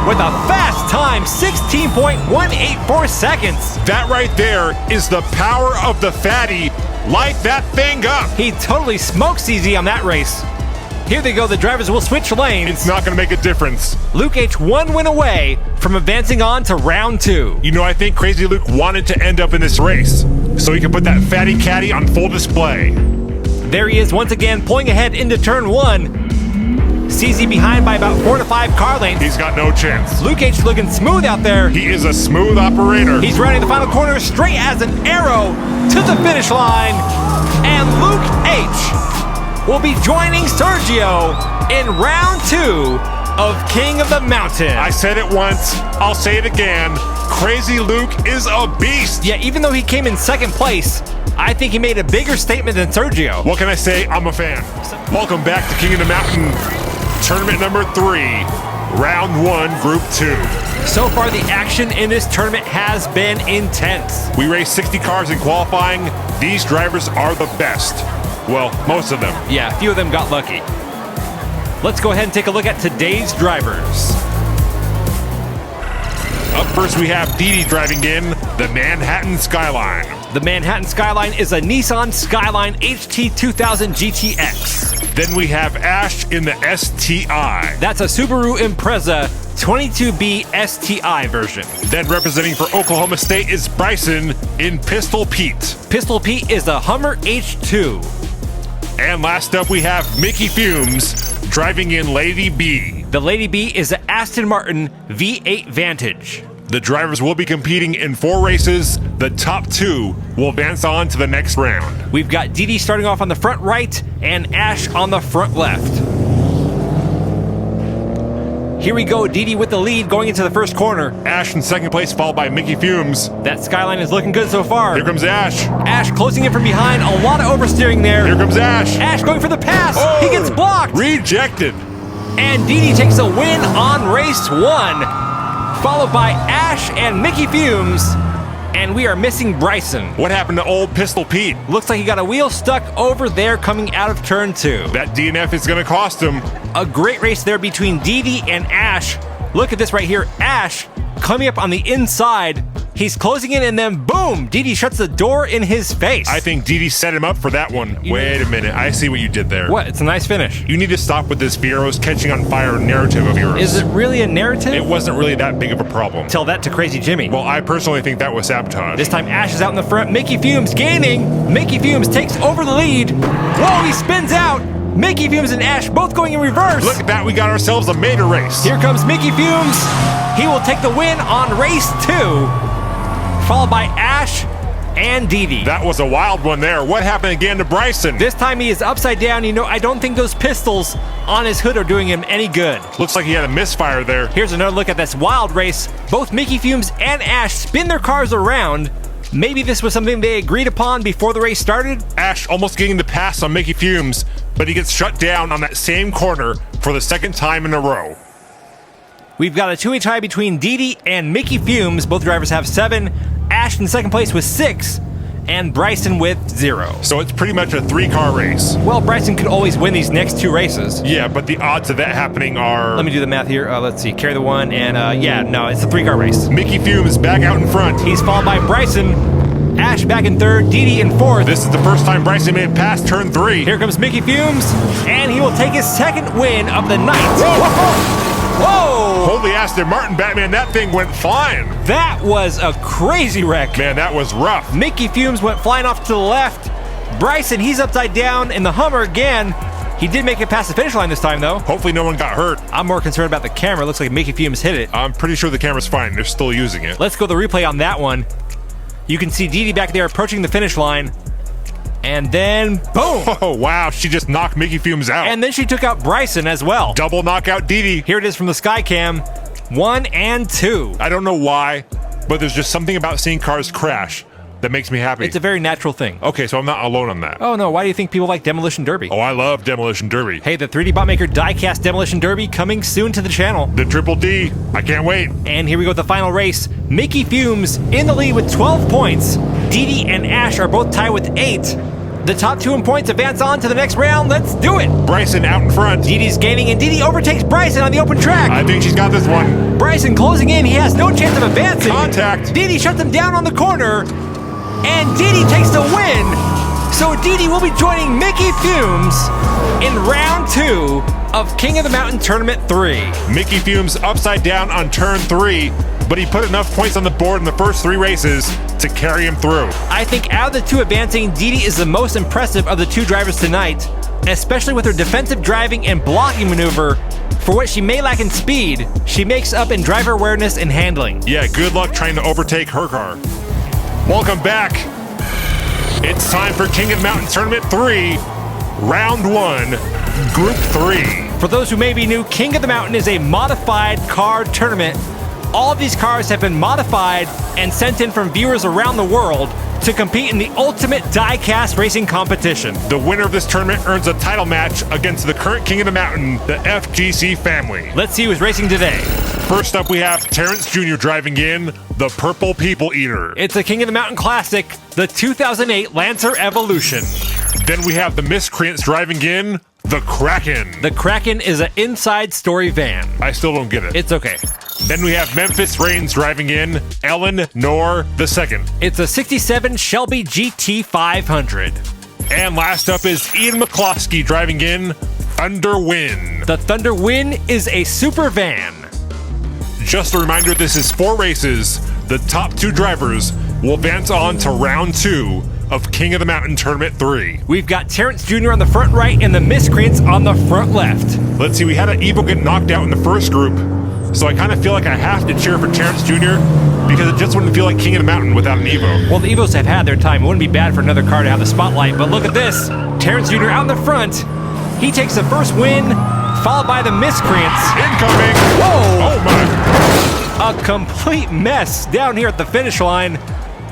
Speaker 5: with a fast time, 16.184 seconds.
Speaker 1: That right there is the power of the Fatty. Light that thing up.
Speaker 5: He totally smoked CZ on that race. Here they go, the drivers will switch lanes.
Speaker 1: It's not going to make a difference.
Speaker 5: Luke H 1 win away from advancing on to round 2.
Speaker 1: You know, I think Crazy Luke wanted to end up in this race so he could put that Fatty Caddy on full display.
Speaker 5: There he is once again pulling ahead into turn 1. CZ behind by about 4 to 5 car lengths.
Speaker 1: He's got no chance.
Speaker 5: Luke H looking smooth out there.
Speaker 1: He is a smooth operator.
Speaker 5: He's rounding the final corner straight as an arrow to the finish line. And Luke H will be joining Sergio in round 2 of King of the Mountain.
Speaker 1: I said it once, I'll say it again. Crazy Luke is a beast.
Speaker 5: Yeah, even though he came in second place, I think he made a bigger statement than Sergio.
Speaker 1: What can I say? I'm a fan. Welcome back to King of the Mountain, tournament number 3, round 1, group 2.
Speaker 5: So far, the action in this tournament has been intense.
Speaker 1: We raced 60 cars in qualifying. These drivers are the best. Well, most of them.
Speaker 5: Yeah, a few of them got lucky. Let's go ahead and take a look at today's drivers.
Speaker 1: Up first, we have Didi driving in the Manhattan Skyline.
Speaker 5: The Manhattan Skyline is a Nissan Skyline HT 2000 GTX.
Speaker 1: Then we have Ash in the STI.
Speaker 5: That's a Subaru Impreza 22B STI version.
Speaker 1: Then representing for Oklahoma State is Bryson in Pistol Pete.
Speaker 5: Pistol Pete is a Hummer H2.
Speaker 1: And last up, we have Mickey Fumes driving in Lady B.
Speaker 5: The Lady B is an Aston Martin V8 Vantage.
Speaker 1: The drivers will be competing in 4 races. The top 2 will advance on to the next round.
Speaker 5: We've got Didi starting off on the front right and Ash on the front left. Here we go, Didi with the lead going into the first corner.
Speaker 1: Ash in second place, followed by Mickey Fumes.
Speaker 5: That skyline is looking good so far.
Speaker 1: Here comes Ash.
Speaker 5: Ash closing in from behind, a lot of oversteering there.
Speaker 1: Here comes Ash.
Speaker 5: Ash going for the pass.
Speaker 1: Oh,
Speaker 5: He gets blocked.
Speaker 1: Rejected.
Speaker 5: And Didi takes a win on race 1, followed by Ash and Mickey Fumes. And we are missing Bryson.
Speaker 1: What happened to old Pistol Pete?
Speaker 5: Looks like he got a wheel stuck over there coming out of turn 2.
Speaker 1: That DNF is going to cost him.
Speaker 5: A great race there between Didi and Ash. Look at this right here. Ash coming up on the inside. He's closing in and then boom, Didi shuts the door in his face.
Speaker 1: I think Didi set him up for that one. Wait a minute. I see what you did there.
Speaker 5: What? It's a nice finish.
Speaker 1: You need to stop with this Fiero's catching on fire narrative of yours.
Speaker 5: Is it really a narrative?
Speaker 1: It wasn't really that big of a problem.
Speaker 5: Tell that to Crazy Jimmy.
Speaker 1: Well, I personally think that was sabotage.
Speaker 5: This time Ash is out in the front. Mickey Fumes gaining. Mickey Fumes takes over the lead. Whoa, he spins out. Mickey Fumes and Ash both going in reverse.
Speaker 1: Look at that. We got ourselves a maiden race.
Speaker 5: Here comes Mickey Fumes. He will take the win on race 2, followed by Ash and Didi.
Speaker 1: That was a wild one there. What happened again to Bryson?
Speaker 5: This time he is upside down. You know, I don't think those pistols on his hood are doing him any good.
Speaker 1: Looks like he had a misfire there.
Speaker 5: Here's another look at this wild race. Both Mickey Fumes and Ash spin their cars around. Maybe this was something they agreed upon before the race started?
Speaker 1: Ash almost getting the pass on Mickey Fumes, but he gets shut down on that same corner for the second time in a row.
Speaker 5: We've got a 2-way tie between Didi and Mickey Fumes. Both drivers have 7. Ash in second place with 6. And Bryson with 0.
Speaker 1: So it's pretty much a 3-car race.
Speaker 5: Well, Bryson could always win these next 2 races.
Speaker 1: Yeah, but the odds of that happening are...
Speaker 5: Let me do the math here. Let's see. Carry the 1 and yeah, no, it's a 3-car race.
Speaker 1: Mickey Fumes back out in front.
Speaker 5: He's followed by Bryson. Ash back in 3rd, Didi in 4th.
Speaker 1: This is the first time Bryson made it past turn 3.
Speaker 5: Here comes Mickey Fumes, and he will take his 2nd win of the night.
Speaker 1: Whoa!
Speaker 5: Whoa!
Speaker 1: Holy Aston Martin, Batman, that thing went flying.
Speaker 5: That was a crazy wreck.
Speaker 1: Man, that was rough.
Speaker 5: Mickey Fumes went flying off to the left. Bryson, he's upside down in the Hummer again. He did make it past the finish line this time, though.
Speaker 1: Hopefully no one got hurt.
Speaker 5: I'm more concerned about the camera. It looks like Mickey Fumes hit it.
Speaker 1: I'm pretty sure the camera's fine. They're still using it.
Speaker 5: Let's go to the replay on that one. You can see Didi back there approaching the finish line. And then, boom!
Speaker 1: Oh, wow. She just knocked Mickey Fumes out.
Speaker 5: And then she took out Bryson as well.
Speaker 1: Double knockout Didi.
Speaker 5: Here it is from the Skycam. 1 and 2.
Speaker 1: I don't know why, but there's just something about seeing cars crash that makes me happy.
Speaker 5: It's a very natural thing.
Speaker 1: Okay, so I'm not alone on that.
Speaker 5: Oh no, why do you think people like Demolition Derby?
Speaker 1: Oh, I love Demolition Derby.
Speaker 5: Hey, the 3D bot maker Diecast Demolition Derby coming soon to the channel.
Speaker 1: The Triple D. I can't wait.
Speaker 5: And here we go with the final race. Mickey Fumes in the lead with 12 points. Didi and Ash are both tied with 8. The top 2 in points advance on to the next round. Let's do it.
Speaker 1: Bryson out in front.
Speaker 5: Didi's gaining, and Didi overtakes Bryson on the open track.
Speaker 1: I think she's got this one.
Speaker 5: Bryson closing in. He has no chance of advancing.
Speaker 1: Contact.
Speaker 5: Didi shuts him down on the corner, and Didi takes the win. So Didi will be joining Mickey Fumes in round 2 of King of the Mountain Tournament 3.
Speaker 1: Mickey Fumes upside down on turn 3, but he put enough points on the board in the first 3 races to carry him through.
Speaker 5: I think out of the 2 advancing, Didi is the most impressive of the 2 drivers tonight, especially with her defensive driving and blocking maneuver. For what she may lack in speed, she makes up in driver awareness and handling.
Speaker 1: Yeah, good luck trying to overtake her car. Welcome back. It's time for King of the Mountain Tournament 3, Round 1, Group 3.
Speaker 5: For those who may be new, King of the Mountain is a modified car tournament. All of these cars have been modified and sent in from viewers around the world to compete in the ultimate diecast racing competition.
Speaker 1: The winner of this tournament earns a title match against the current King of the Mountain, the FGC family.
Speaker 5: Let's see who's racing today.
Speaker 1: First up, we have Terrence Jr. driving in, the Purple People Eater.
Speaker 5: It's a King of the Mountain classic, the 2008 Lancer Evolution.
Speaker 1: Then we have the Miscreants driving in, the Kraken.
Speaker 5: The Kraken is an inside story van.
Speaker 1: I still don't get it.
Speaker 5: It's okay.
Speaker 1: Then we have Memphis Reigns driving in, Ellen Noor II.
Speaker 5: It's a 67 Shelby GT 500.
Speaker 1: And last up is Ian McCloskey driving in, Thunder Win.
Speaker 5: The Thunder Win is a super van.
Speaker 1: Just a reminder, this is 4 races. The top 2 drivers will advance on to round 2 of King of the Mountain Tournament 3.
Speaker 5: We've got Terrence Jr. on the front right and the Miscreants on the front left.
Speaker 1: Let's see, we had an Evo get knocked out in the first group, so I kind of feel like I have to cheer for Terrence Jr. because it just wouldn't feel like King of the Mountain without an Evo.
Speaker 5: Well, the Evos have had their time. It wouldn't be bad for another car to have the spotlight, but look at this. Terrence Jr. out in the front. He takes the first win, followed by the Miscreants.
Speaker 1: Incoming!
Speaker 5: Whoa!
Speaker 2: A complete mess down here at the finish line.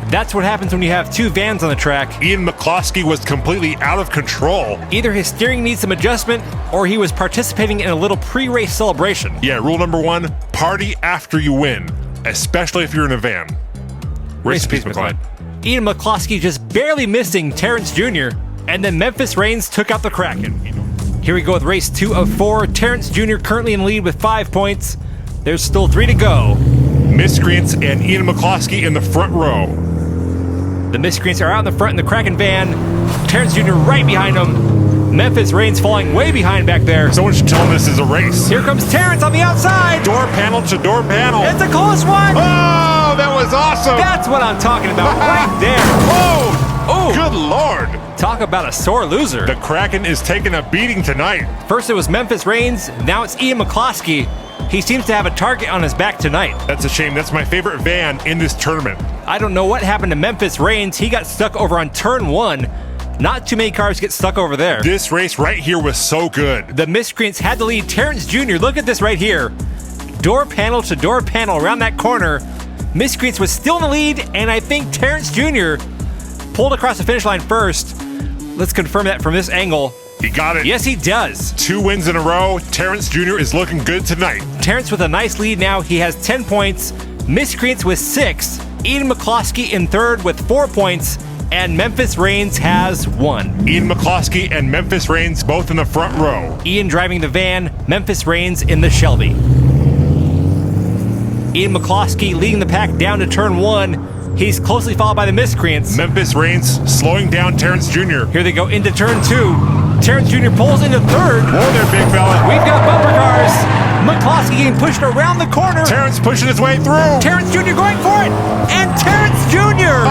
Speaker 2: That's what happens when you have two vans on the track.
Speaker 1: Ian McCloskey was completely out of control.
Speaker 2: Either his steering needs some adjustment, or he was participating in a little pre-race celebration.
Speaker 1: Yeah, rule number 1, party after you win, especially if you're in a van. Race in peace, McLean.
Speaker 2: Ian McCloskey just barely missing Terrence Jr., and then Memphis Reigns took out the Kraken. Here we go with race 2 of 4. Terrence Jr. currently in the lead with 5 points. There's still 3 to go.
Speaker 1: Miscreants and Ian McCloskey in the front row.
Speaker 2: The Miscreants are out in the front in the Kraken van. Terrence Jr. right behind him. Memphis Reigns falling way behind back there.
Speaker 1: Someone should tell him this is a race.
Speaker 2: Here comes Terrence on the outside.
Speaker 1: Door panel to door panel.
Speaker 2: It's a close one.
Speaker 1: Oh, that was awesome.
Speaker 2: That's what I'm talking about right there.
Speaker 1: Oh, good Lord.
Speaker 2: Talk about a sore loser.
Speaker 1: The Kraken is taking a beating tonight.
Speaker 2: First it was Memphis Reigns, now it's Ian McCloskey. He seems to have a target on his back tonight.
Speaker 1: That's a shame. That's my favorite van in this tournament.
Speaker 2: I don't know what happened to Memphis Reigns. He got stuck over on turn 1. Not too many cars get stuck over there.
Speaker 1: This race right here was so good.
Speaker 2: The Miscreants had to lead Terrence Jr. Look at this right here. Door panel to door panel around that corner. Miscreants was still in the lead, and I think Terrence Jr. pulled across the finish line first. Let's confirm that from this angle.
Speaker 1: He got it.
Speaker 2: Yes, he does.
Speaker 1: 2 wins in a row. Terrence Jr. is looking good tonight.
Speaker 2: Terrence with a nice lead now. He has 10 points. Miscreants with 6. Ian McCloskey in third with 4 points. And Memphis Reigns has 1.
Speaker 1: Ian McCloskey and Memphis Reigns both in the front row.
Speaker 2: Ian driving the van, Memphis Reigns in the Shelby. Ian McCloskey leading the pack down to turn 1. He's closely followed by the Miscreants.
Speaker 1: Memphis Reigns slowing down Terrence Jr.
Speaker 2: Here they go into turn 2. Terrence Jr. pulls into third.
Speaker 1: Whoa there, big fella.
Speaker 2: We've got bumper cars. McCloskey getting pushed around the corner.
Speaker 1: Terrence pushing his way through.
Speaker 2: Terrence Jr. going for it. And Terrence Jr.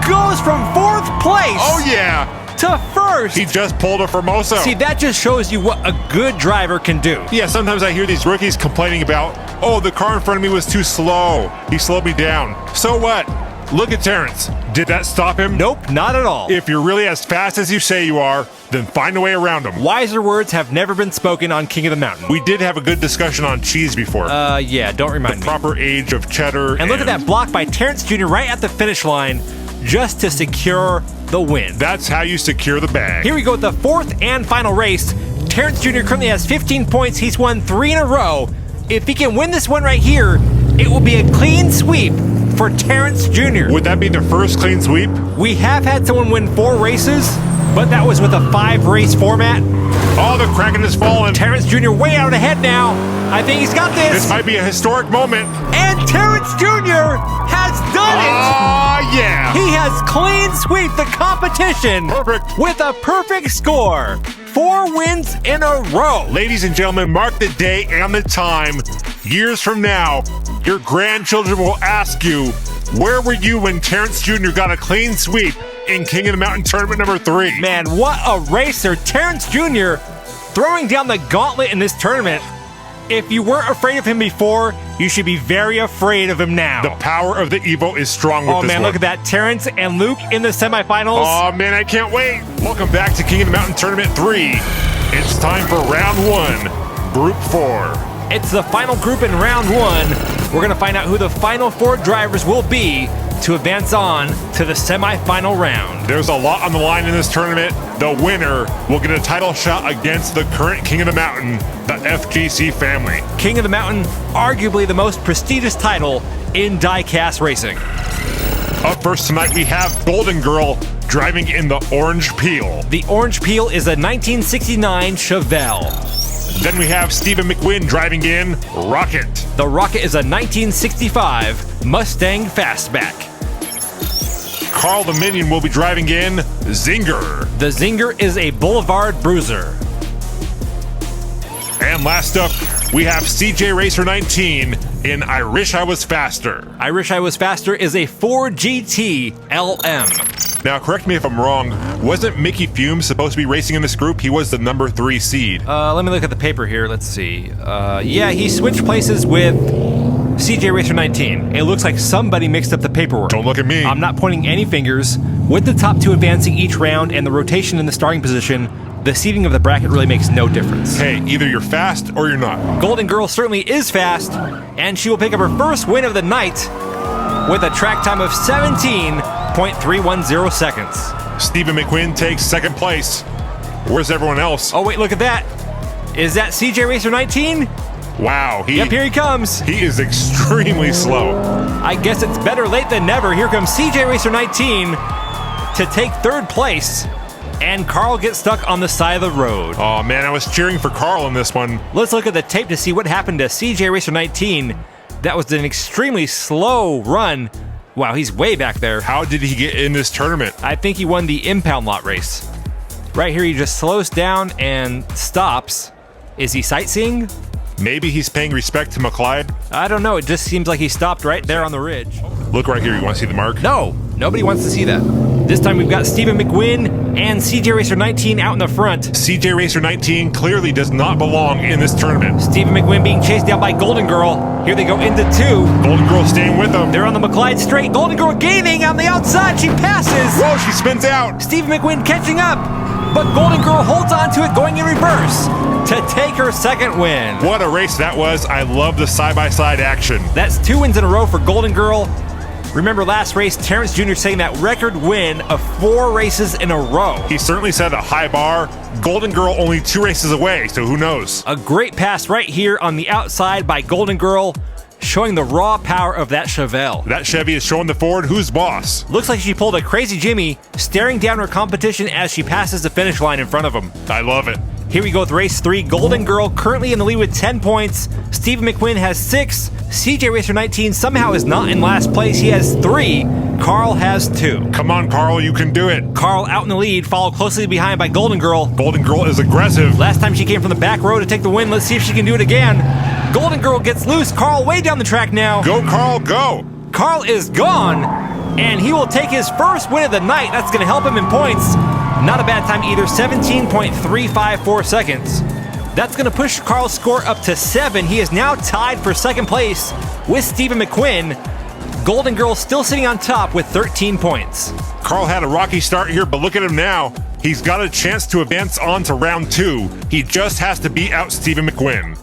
Speaker 2: goes from 4th place.
Speaker 1: Oh, yeah.
Speaker 2: To first.
Speaker 1: He just pulled a Formosa.
Speaker 2: See, that just shows you what a good driver can do.
Speaker 1: Yeah, sometimes I hear these rookies complaining about, oh, the car in front of me was too slow. He slowed me down. So what? Look at Terrence. Did that stop him?
Speaker 2: Nope, not at all.
Speaker 1: If you're really as fast as you say you are, then find a way around him.
Speaker 2: Wiser words have never been spoken on King of the Mountain.
Speaker 1: We did have a good discussion on cheese before.
Speaker 2: Yeah, don't remind me.
Speaker 1: Proper age of cheddar.
Speaker 2: And look at that block by Terrence Jr. right at the finish line just to secure the win.
Speaker 1: That's how you secure the bag.
Speaker 2: Here we go with the 4th and final race. Terrence Jr. currently has 15 points. He's won 3 in a row. If he can win this one right here, it will be a clean sweep for Terrence Jr.
Speaker 1: Would that be the first clean sweep?
Speaker 2: We have had someone win 4 races, but that was with a 5-race format.
Speaker 1: Oh, the Kraken has fallen.
Speaker 2: Terrence Jr. way out ahead now. I think he's got this.
Speaker 1: This might be a historic moment.
Speaker 2: And Terrence Jr. has done it.
Speaker 1: Oh, yeah.
Speaker 2: He has clean swept the competition.
Speaker 1: Perfect.
Speaker 2: With a perfect score. 4 wins in a row.
Speaker 1: Ladies and gentlemen, mark the day and the time. Years from now, your grandchildren will ask you, where were you when Terrence Jr. got a clean sweep in King of the Mountain Tournament number 3?
Speaker 2: Man, what a racer. Terrence Jr. throwing down the gauntlet in this tournament. If you weren't afraid of him before, you should be very afraid of him now.
Speaker 1: The power of the Evo is strong with this
Speaker 2: man,
Speaker 1: one.
Speaker 2: look at that. Terrence and Luke in the semifinals.
Speaker 1: Oh, man, I can't wait. Welcome back to King of the Mountain Tournament 3. It's time for round 1, Group 4.
Speaker 2: It's the final group in round 1. We're going to find out who the final 4 drivers will be to advance on to the semifinal round.
Speaker 1: There's a lot on the line in this tournament. The winner will get a title shot against the current King of the Mountain, the FGC family.
Speaker 2: King of the Mountain, arguably the most prestigious title in diecast racing.
Speaker 1: Up first tonight, we have Golden Girl driving in the Orange Peel.
Speaker 2: The Orange Peel is a 1969 Chevelle.
Speaker 1: Then we have Stephen McQuinn driving in Rocket.
Speaker 2: The Rocket is a 1965 Mustang Fastback.
Speaker 1: Carl the Minion will be driving in Zinger.
Speaker 2: The Zinger is a Boulevard Bruiser.
Speaker 1: And last up, we have CJ Racer 19 in I Wish I Was Faster.
Speaker 2: I Wish I Was Faster is a Ford GT LM.
Speaker 1: Now, correct me if I'm wrong, wasn't Mickey Fume supposed to be racing in this group? He was the number 3 seed.
Speaker 2: Let me look at the paper here. Let's see. Yeah, he switched places with CJ Racer 19. It looks like somebody mixed up the paperwork.
Speaker 1: Don't look at me.
Speaker 2: I'm not pointing any fingers. With the top 2 advancing each round and the rotation in the starting position,
Speaker 5: the seating of the bracket really makes no difference.
Speaker 1: Hey, either you're fast or you're not.
Speaker 5: Golden Girl certainly is fast, and she will pick up her first win of the night with a track time of 17.310 seconds.
Speaker 1: Stephen McQueen takes second place. Where's everyone else?
Speaker 5: Oh, wait, look at that. Is that CJ Racer 19?
Speaker 1: Wow.
Speaker 5: Yep, here he comes.
Speaker 1: He is extremely slow.
Speaker 5: I guess it's better late than never. Here comes CJ Racer 19 to take third place, and Carl gets stuck on the side of the road.
Speaker 1: Oh, man, I was cheering for Carl in this one.
Speaker 5: Let's look at the tape to see what happened to CJ Racer 19. That was an extremely slow run. Wow, he's way back there.
Speaker 1: How did he get in this tournament?
Speaker 5: I think he won the impound lot race. Right here, he just slows down and stops. Is he sightseeing?
Speaker 1: Maybe he's paying respect to McLeod?
Speaker 5: I don't know. It just seems like he stopped right there on the ridge.
Speaker 1: Look right here. You want to see the mark?
Speaker 5: No, nobody wants to see that. This time we've got Stephen McQueen and CJ Racer 19 out in the front.
Speaker 1: CJ Racer 19 clearly does not belong in this tournament.
Speaker 5: Stephen McQueen being chased down by Golden Girl. Here they go into two.
Speaker 1: Golden Girl staying with him.
Speaker 5: They're on the McLeod straight. Golden Girl gaining on the outside. She passes.
Speaker 1: Whoa, she spins out.
Speaker 5: Stephen McQueen catching up. But Golden Girl holds on to it going in reverse to take her second win.
Speaker 1: What a race that was. I love the side-by-side action.
Speaker 5: That's 2 wins in a row for Golden Girl. Remember last race, Terrence Jr. setting that record win of 4 races in a row.
Speaker 1: He certainly set a high bar. Golden Girl only 2 races away, so who knows?
Speaker 5: A great pass right here on the outside by Golden Girl, showing the raw power of that Chevelle.
Speaker 1: That Chevy is showing the Ford who's boss.
Speaker 5: Looks like she pulled a crazy Jimmy, staring down her competition as she passes the finish line in front of him.
Speaker 1: I love it.
Speaker 5: Here we go with race 3. Golden Girl currently in the lead with 10 points. Stephen McQueen has 6. CJ Racer 19 somehow is not in last place. He has 3. Carl has 2.
Speaker 1: Come on, Carl, you can do it.
Speaker 5: Carl out in the lead, followed closely behind by Golden Girl.
Speaker 1: Golden Girl is aggressive.
Speaker 5: Last time she came from the back row to take the win. Let's see if she can do it again. Golden Girl gets loose. Carl way down the track now.
Speaker 1: Go, Carl, go.
Speaker 5: Carl is gone, and he will take his first win of the night. That's going to help him in points. Not a bad time either, 17.354 seconds. That's going to push Carl's score up to 7. He is now tied for second place with Stephen McQueen. Golden Girl still sitting on top with 13 points.
Speaker 1: Carl had a rocky start here, but look at him now. He's got a chance to advance on to round 2. He just has to beat out Stephen McQueen.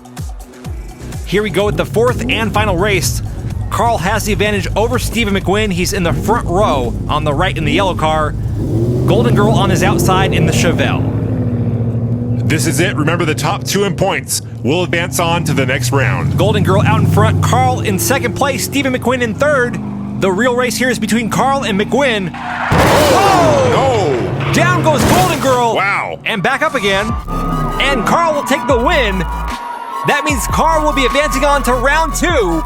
Speaker 5: Here we go with the 4th and final race. Carl has the advantage over Stephen McQueen. He's in the front row on the right in the yellow car. Golden Girl on his outside in the Chevelle.
Speaker 1: This is it. Remember, the top 2 in points will advance on to the next round.
Speaker 5: Golden Girl out in front. Carl in second place. Stephen McQueen in third. The real race here is between Carl and McQueen. Oh!
Speaker 1: No!
Speaker 5: Down goes Golden Girl.
Speaker 1: Wow.
Speaker 5: And back up again. And Carl will take the win. That means Carl will be advancing on to round 2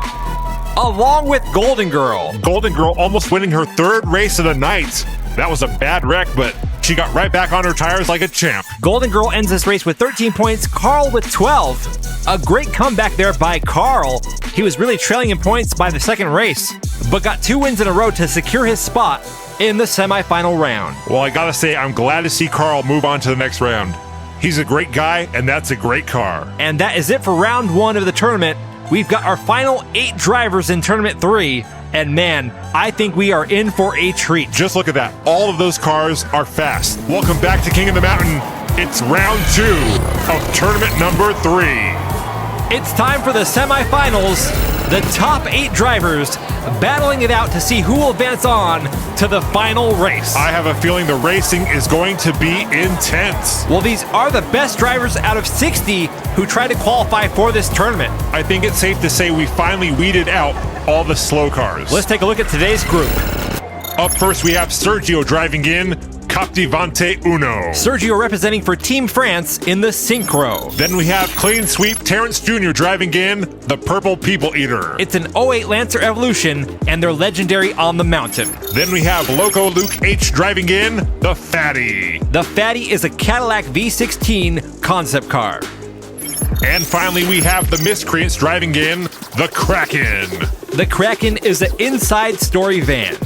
Speaker 5: along with Golden Girl.
Speaker 1: Golden Girl almost winning her 3rd race of the night. That was a bad wreck, but she got right back on her tires like a champ.
Speaker 5: Golden Girl ends this race with 13 points, Carl with 12. A great comeback there by Carl. He was really trailing in points by the second race, but got 2 wins in a row to secure his spot in the semifinal round.
Speaker 1: Well, I gotta say, I'm glad to see Carl move on to the next round. He's a great guy, and that's a great car.
Speaker 5: And that is it for round 1 of the tournament. We've got our final 8 drivers in tournament 3. And man, I think we are in for a treat.
Speaker 1: Just look at that. All of those cars are fast. Welcome back to King of the Mountain. It's round 2 of tournament number 3.
Speaker 5: It's time for the semifinals. The top 8 drivers battling it out to see who will advance on to the final race.
Speaker 1: I have a feeling the racing is going to be intense.
Speaker 5: Well, these are the best drivers out of 60 who try to qualify for this tournament.
Speaker 1: I think it's safe to say we finally weeded out all the slow cars.
Speaker 5: Let's take a look at today's group.
Speaker 1: Up first, we have Sergio driving in Captivante Uno.
Speaker 5: Sergio representing for Team France in the Synchro.
Speaker 1: Then we have Clean Sweep Terrence Jr. driving in the Purple People Eater.
Speaker 5: It's an 08 Lancer Evolution, and they're legendary on the mountain.
Speaker 1: Then we have Loco Luke H. driving in the Fatty.
Speaker 5: The Fatty is a Cadillac V16 concept car.
Speaker 1: And finally, we have the Miscreants driving in the Kraken.
Speaker 5: The Kraken is an inside story van.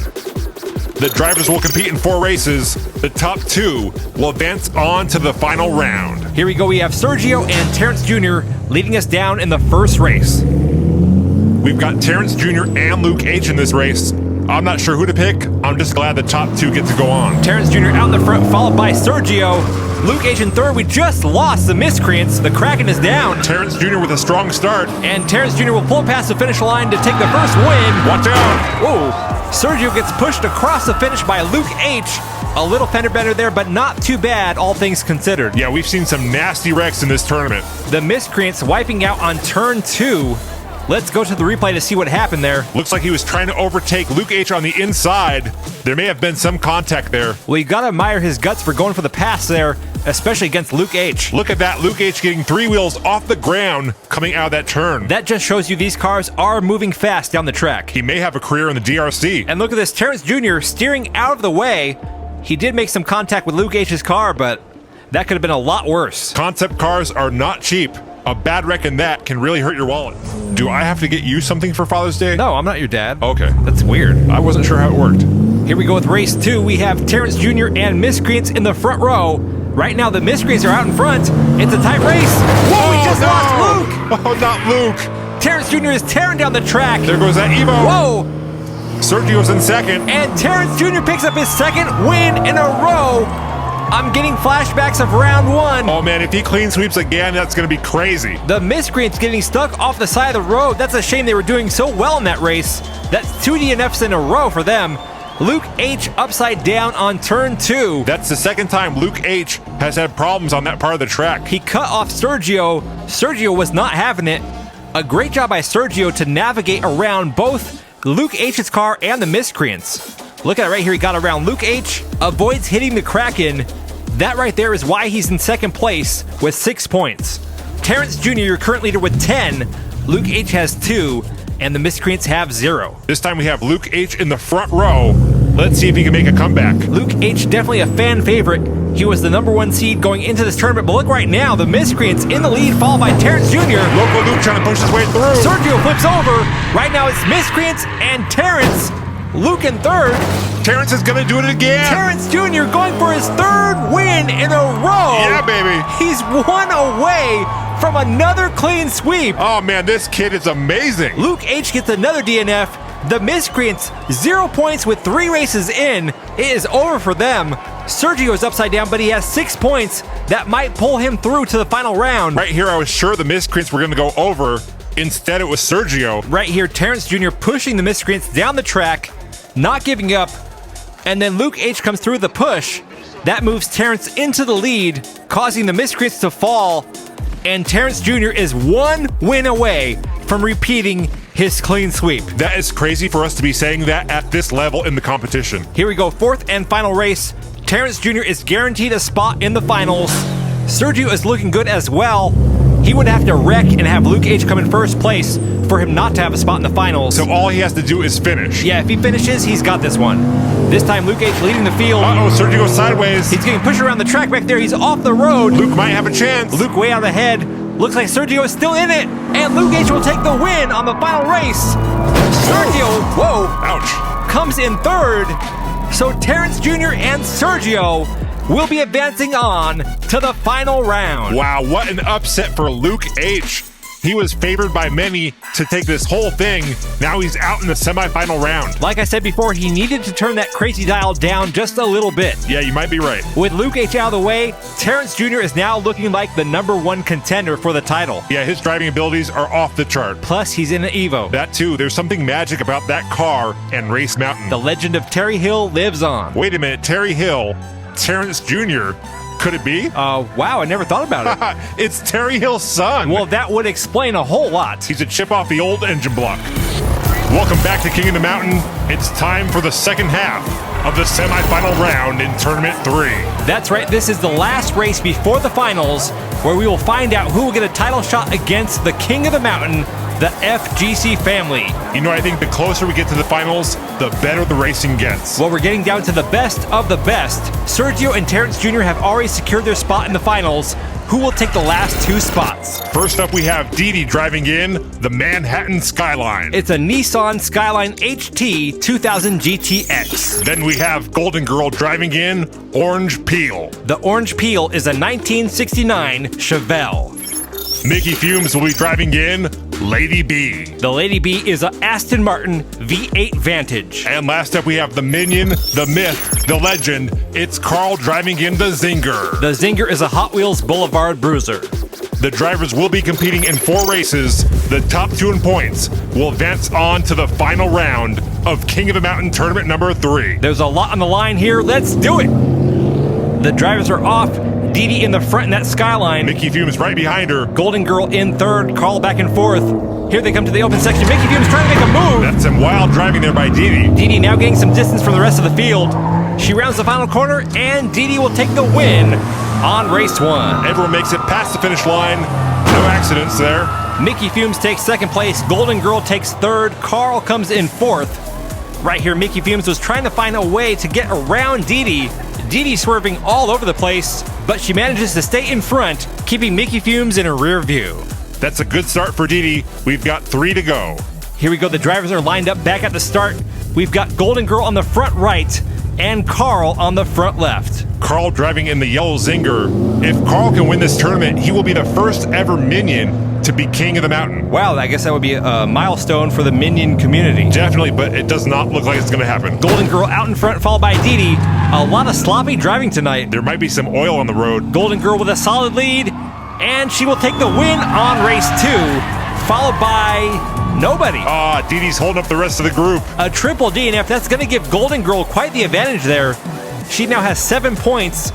Speaker 1: The drivers will compete in 4 races. The top 2 will advance on to the final round.
Speaker 5: Here we go. We have Sergio and Terrence Jr. leading us down in the first race.
Speaker 1: We've got Terrence Jr. and Luke H. in this race. I'm not sure who to pick. I'm just glad the top two get to go on.
Speaker 5: Terrence Jr. out in the front, followed by Sergio. Luke H in third. We just lost the Miscreants. The Kraken is down.
Speaker 1: Terrence Jr. with a strong start.
Speaker 5: And Terrence Jr. will pull past the finish line to take the first win.
Speaker 1: Watch out.
Speaker 5: Whoa. Sergio gets pushed across the finish by Luke H. A little fender bender there, but not too bad, all things considered.
Speaker 1: Yeah, we've seen some nasty wrecks in this tournament.
Speaker 5: The Miscreants wiping out on turn 2. Let's go to the replay to see what happened there.
Speaker 1: Looks like he was trying to overtake Luke H on the inside. There may have been some contact there.
Speaker 5: Well, you gotta admire his guts for going for the pass there, especially against Luke H.
Speaker 1: Look at that, Luke H getting 3 wheels off the ground coming out of that turn.
Speaker 5: That just shows you these cars are moving fast down the track.
Speaker 1: He may have a career in the DRC.
Speaker 5: And look at this, Terrence Jr. steering out of the way. He did make some contact with Luke H's car, but that could have been a lot worse.
Speaker 1: Concept cars are not cheap. A bad wreck in that can really hurt your wallet. Do I have to get you something for Father's Day?
Speaker 5: No, I'm not your dad.
Speaker 1: Okay.
Speaker 5: That's weird.
Speaker 1: I wasn't sure how it worked.
Speaker 5: Here we go with race 2. We have Terrence Jr. and Miscreants in the front row. Right now, the Miscreants are out in front. It's a tight race. Whoa, we just lost Luke!
Speaker 1: Oh, not Luke.
Speaker 5: Terrence Jr. is tearing down the track.
Speaker 1: There goes that Evo.
Speaker 5: Whoa!
Speaker 1: Sergio's in second.
Speaker 5: And Terrence Jr. picks up his second win in a row. I'm getting flashbacks of round 1.
Speaker 1: Oh man, if he clean sweeps again, that's gonna be crazy.
Speaker 5: The Miscreants getting stuck off the side of the road. That's a shame, they were doing so well in that race. That's 2 DNFs in a row for them. Luke H upside down on turn 2.
Speaker 1: That's the second time Luke H has had problems on that part of the track.
Speaker 5: He cut off Sergio. Sergio was not having it. A great job by Sergio to navigate around both Luke H's car and the Miscreants. Look at it right here. He got around Luke H, avoids hitting the Kraken. That right there is why he's in second place with 6 points. Terrence Jr., your current leader with 10. Luke H has 2, and the Miscreants have 0.
Speaker 1: This time we have Luke H in the front row. Let's see if he can make a comeback.
Speaker 5: Luke H, definitely a fan favorite. He was the #1 seed going into this tournament, but look right now, the Miscreants in the lead, followed by Terrence Jr.
Speaker 1: Local Luke trying to push his way through.
Speaker 5: Sergio flips over. Right now it's Miscreants and Terrence. Luke in third.
Speaker 1: Terrence is gonna do it again.
Speaker 5: Terrence Jr. going for his 3rd win in a row.
Speaker 1: Yeah, baby.
Speaker 5: He's 1 away from another clean sweep.
Speaker 1: Oh man, this kid is amazing.
Speaker 5: Luke H gets another DNF. The Miscreants, 0 points with 3 races in. It is over for them. Sergio is upside down, but he has 6 points. That might pull him through to the final round.
Speaker 1: Right here, I was sure the Miscreants were gonna go over. Instead, it was Sergio.
Speaker 5: Right here, Terrence Jr. pushing the Miscreants down the track, not giving up. And then Luke H comes through the push. That moves Terrence into the lead, causing the Miscreants to fall. And Terrence Jr. is 1 win away from repeating his clean sweep.
Speaker 1: That is crazy for us to be saying that at this level in the competition.
Speaker 5: Here we go, 4th and final race. Terrence Jr. is guaranteed a spot in the finals. Sergio is looking good as well. He would have to wreck and have Luke H come in first place for him not to have a spot in the finals.
Speaker 1: So all he has to do is finish.
Speaker 5: Yeah, if he finishes, he's got this one. This time, Luke H leading the field.
Speaker 1: Uh-oh, Sergio goes sideways.
Speaker 5: He's getting pushed around the track back there. He's off the road.
Speaker 1: Luke might have a chance.
Speaker 5: Luke way out ahead. Looks like Sergio is still in it. And Luke H will take the win on the final race. Sergio, whoa,
Speaker 1: Ouch.
Speaker 5: comes in 3rd. So Terrence Jr. and Sergio will be advancing on to the final round.
Speaker 1: Wow, what an upset for Luke H. He was favored by many to take this whole thing. Now he's out in the semifinal round.
Speaker 5: Like I said before, he needed to turn that crazy dial down just a little bit.
Speaker 1: Yeah, you might be right.
Speaker 5: With Luke H out of the way, Terrence Jr. is now looking like the #1 contender for the title.
Speaker 1: Yeah, his driving abilities are off the chart.
Speaker 5: Plus, he's in an Evo.
Speaker 1: That too, there's something magic about that car and Race Mountain.
Speaker 5: The legend of Terry Hill lives on.
Speaker 1: Wait a minute, Terry Hill, Terrence Jr., could it be?
Speaker 5: Wow, I never thought about it.
Speaker 1: It's Terry Hill's son.
Speaker 5: Well, that would explain a whole lot.
Speaker 1: He's a chip off the old engine block. Welcome back to King of the Mountain. It's time for the second half of the semifinal round in Tournament 3.
Speaker 5: That's right, this is the last race before the finals, where we will find out who will get a title shot against the King of the Mountain, the FGC family.
Speaker 1: You know, I think the closer we get to the finals, the better the racing gets.
Speaker 5: Well, we're getting down to the best of the best. Sergio and Terrence Jr. have already secured their spot in the finals. Who will take the last 2 spots?
Speaker 1: First up, we have Didi driving in the Manhattan Skyline.
Speaker 5: It's a Nissan Skyline HT 2000 GTX.
Speaker 1: Then we have Golden Girl driving in Orange Peel.
Speaker 5: The Orange Peel is a 1969 Chevelle.
Speaker 1: Mickey Fumes will be driving in Lady B.
Speaker 5: The Lady B is a Aston Martin V8 Vantage.
Speaker 1: And last up we have the Minion, the Myth, the Legend. It's Carl driving in the Zinger.
Speaker 5: The Zinger is a Hot Wheels Boulevard Bruiser.
Speaker 1: The drivers will be competing in 4 races. The top 2 in points will advance on to the final round of King of the Mountain Tournament number 3.
Speaker 5: There's a lot on the line here. Let's do it. The drivers are off. Dee Dee in the front in that Skyline.
Speaker 1: Mickey Fumes right behind her.
Speaker 5: Golden Girl in third. Carl back and forth. Here they come to the open section. Mickey Fumes trying to make a move.
Speaker 1: That's some wild driving there by Dee Dee.
Speaker 5: Dee Dee now getting some distance from the rest of the field. She rounds the final corner, and Dee Dee will take the win on race 1.
Speaker 1: Everyone makes it past the finish line. No accidents there.
Speaker 5: Mickey Fumes takes second place. Golden Girl takes third. Carl comes in fourth. Right here, Mickey Fumes was trying to find a way to get around Dee Dee. Dee Dee swerving all over the place, but she manages to stay in front, keeping Mickey Fumes in her rear view.
Speaker 1: That's a good start for Dee Dee. We've got 3 to go.
Speaker 5: Here we go. The drivers are lined up back at the start. We've got Golden Girl on the front right and Carl on the front left.
Speaker 1: Carl driving in the yellow Zinger. If Carl can win this tournament, he will be the first ever Minion to be King of the Mountain.
Speaker 5: Wow, I guess that would be a milestone for the Minion community.
Speaker 1: Definitely, but it does not look like it's going to happen.
Speaker 5: Golden Girl out in front, followed by Dee Dee. A lot of sloppy driving tonight.
Speaker 1: There might be some oil on the road.
Speaker 5: Golden Girl with a solid lead, and she will take the win on race 2, followed by nobody.
Speaker 1: Dee Dee's holding up the rest of the group.
Speaker 5: A triple DNF. That's going to give Golden Girl quite the advantage there. She now has 7 points.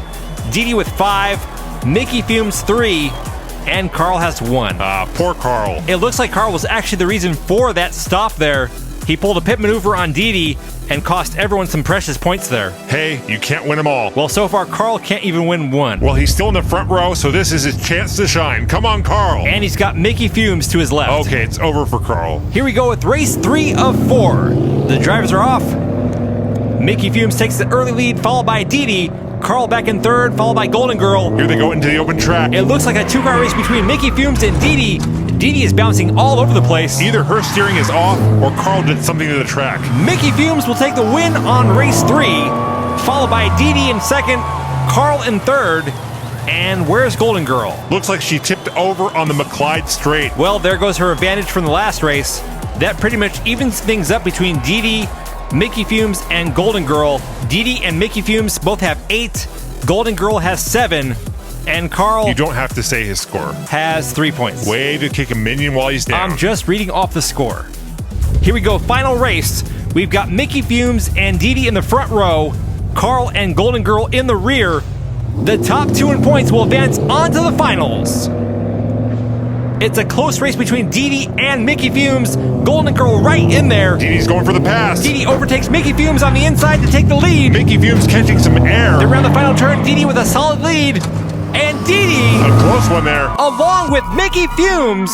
Speaker 5: Dee Dee with 5, Mickey Fumes 3, and Carl has 1.
Speaker 1: Poor Carl.
Speaker 5: It looks like Carl was actually the reason for that stop there. He pulled a pit maneuver on Dee Dee and cost everyone some precious points there.
Speaker 1: Hey, you can't win them all.
Speaker 5: Well, so far, Carl can't even win 1.
Speaker 1: Well, he's still in the front row, so this is his chance to shine. Come on, Carl.
Speaker 5: And he's got Mickey Fumes to his left.
Speaker 1: Okay, it's over for Carl.
Speaker 5: Here we go with race 3 of 4. The drivers are off. Mickey Fumes takes the early lead, followed by Dee Dee. Carl back in third, followed by Golden Girl.
Speaker 1: Here they go into the open track.
Speaker 5: It looks like a 2-car race between Mickey Fumes and Dee Dee. Dee Dee is bouncing all over the place.
Speaker 1: Either her steering is off or Carl did something to the track.
Speaker 5: Mickey Fumes will take the win on race 3, followed by Dee Dee in second, Carl in third, and where's Golden Girl?
Speaker 1: Looks like she tipped over on the McClyde straight.
Speaker 5: Well, there goes her advantage from the last race. That pretty much evens things up between Dee Dee, Mickey Fumes, and Golden Girl. Dee Dee and Mickey Fumes both have 8. Golden Girl has 7. And Carl...
Speaker 1: You don't have to say his score.
Speaker 5: ...has 3 points.
Speaker 1: Way to kick a Minion while he's down.
Speaker 5: I'm just reading off the score. Here we go, final race. We've got Mickey Fumes and Dee Dee in the front row, Carl and Golden Girl in the rear. The top 2 in points will advance onto the finals. It's a close race between Dee Dee and Mickey Fumes. Golden Girl right in there.
Speaker 1: Dee Dee's going for the pass.
Speaker 5: Dee Dee overtakes Mickey Fumes on the inside to take the lead.
Speaker 1: Mickey Fumes catching some air.
Speaker 5: They're around the final turn. Dee Dee with a solid lead. And Dee Dee,
Speaker 1: a close one there,
Speaker 5: along with Mickey Fumes,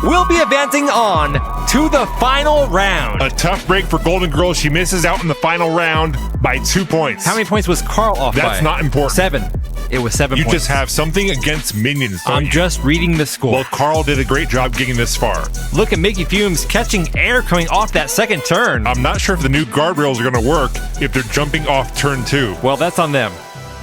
Speaker 5: will be advancing on to the final round.
Speaker 1: A tough break for Golden Girl. She misses out in the final round by 2 points.
Speaker 5: How many points was Carl off by?
Speaker 1: That's not important.
Speaker 5: 7. It was 7
Speaker 1: You
Speaker 5: points.
Speaker 1: just have something against Minions, don't
Speaker 5: I'm
Speaker 1: you?
Speaker 5: just reading the score.
Speaker 1: Well, Carl did a great job getting this far.
Speaker 5: Look at Mickey Fumes catching air coming off that second turn.
Speaker 1: I'm not sure if the new guardrails are going to work if they're jumping off turn 2.
Speaker 5: Well, that's on them.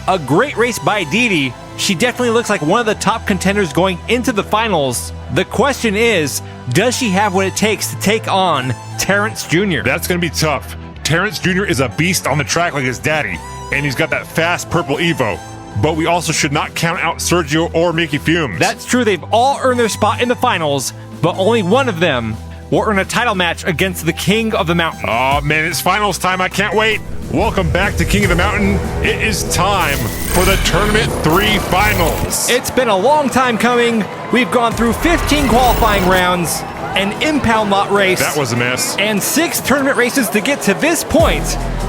Speaker 5: A great race by Dee Dee. She definitely looks like one of the top contenders going into the finals. The question is, does she have what it takes to take on Terrence Jr.?
Speaker 1: That's going to be tough. Terrence Jr. is a beast on the track like his daddy, and he's got that fast purple Evo. But we also should not count out Sergio or Mickey Fumes.
Speaker 5: That's true. They've all earned their spot in the finals, but only one of them will earn a title match against the King of the Mountain.
Speaker 1: Oh, man, it's finals time. I can't wait. Welcome back to King of the Mountain. It is time for the Tournament 3 Finals.
Speaker 5: It's been a long time coming. We've gone through 15 qualifying rounds, an impound lot race.
Speaker 1: That was a mess.
Speaker 5: And 6 tournament races to get to this point,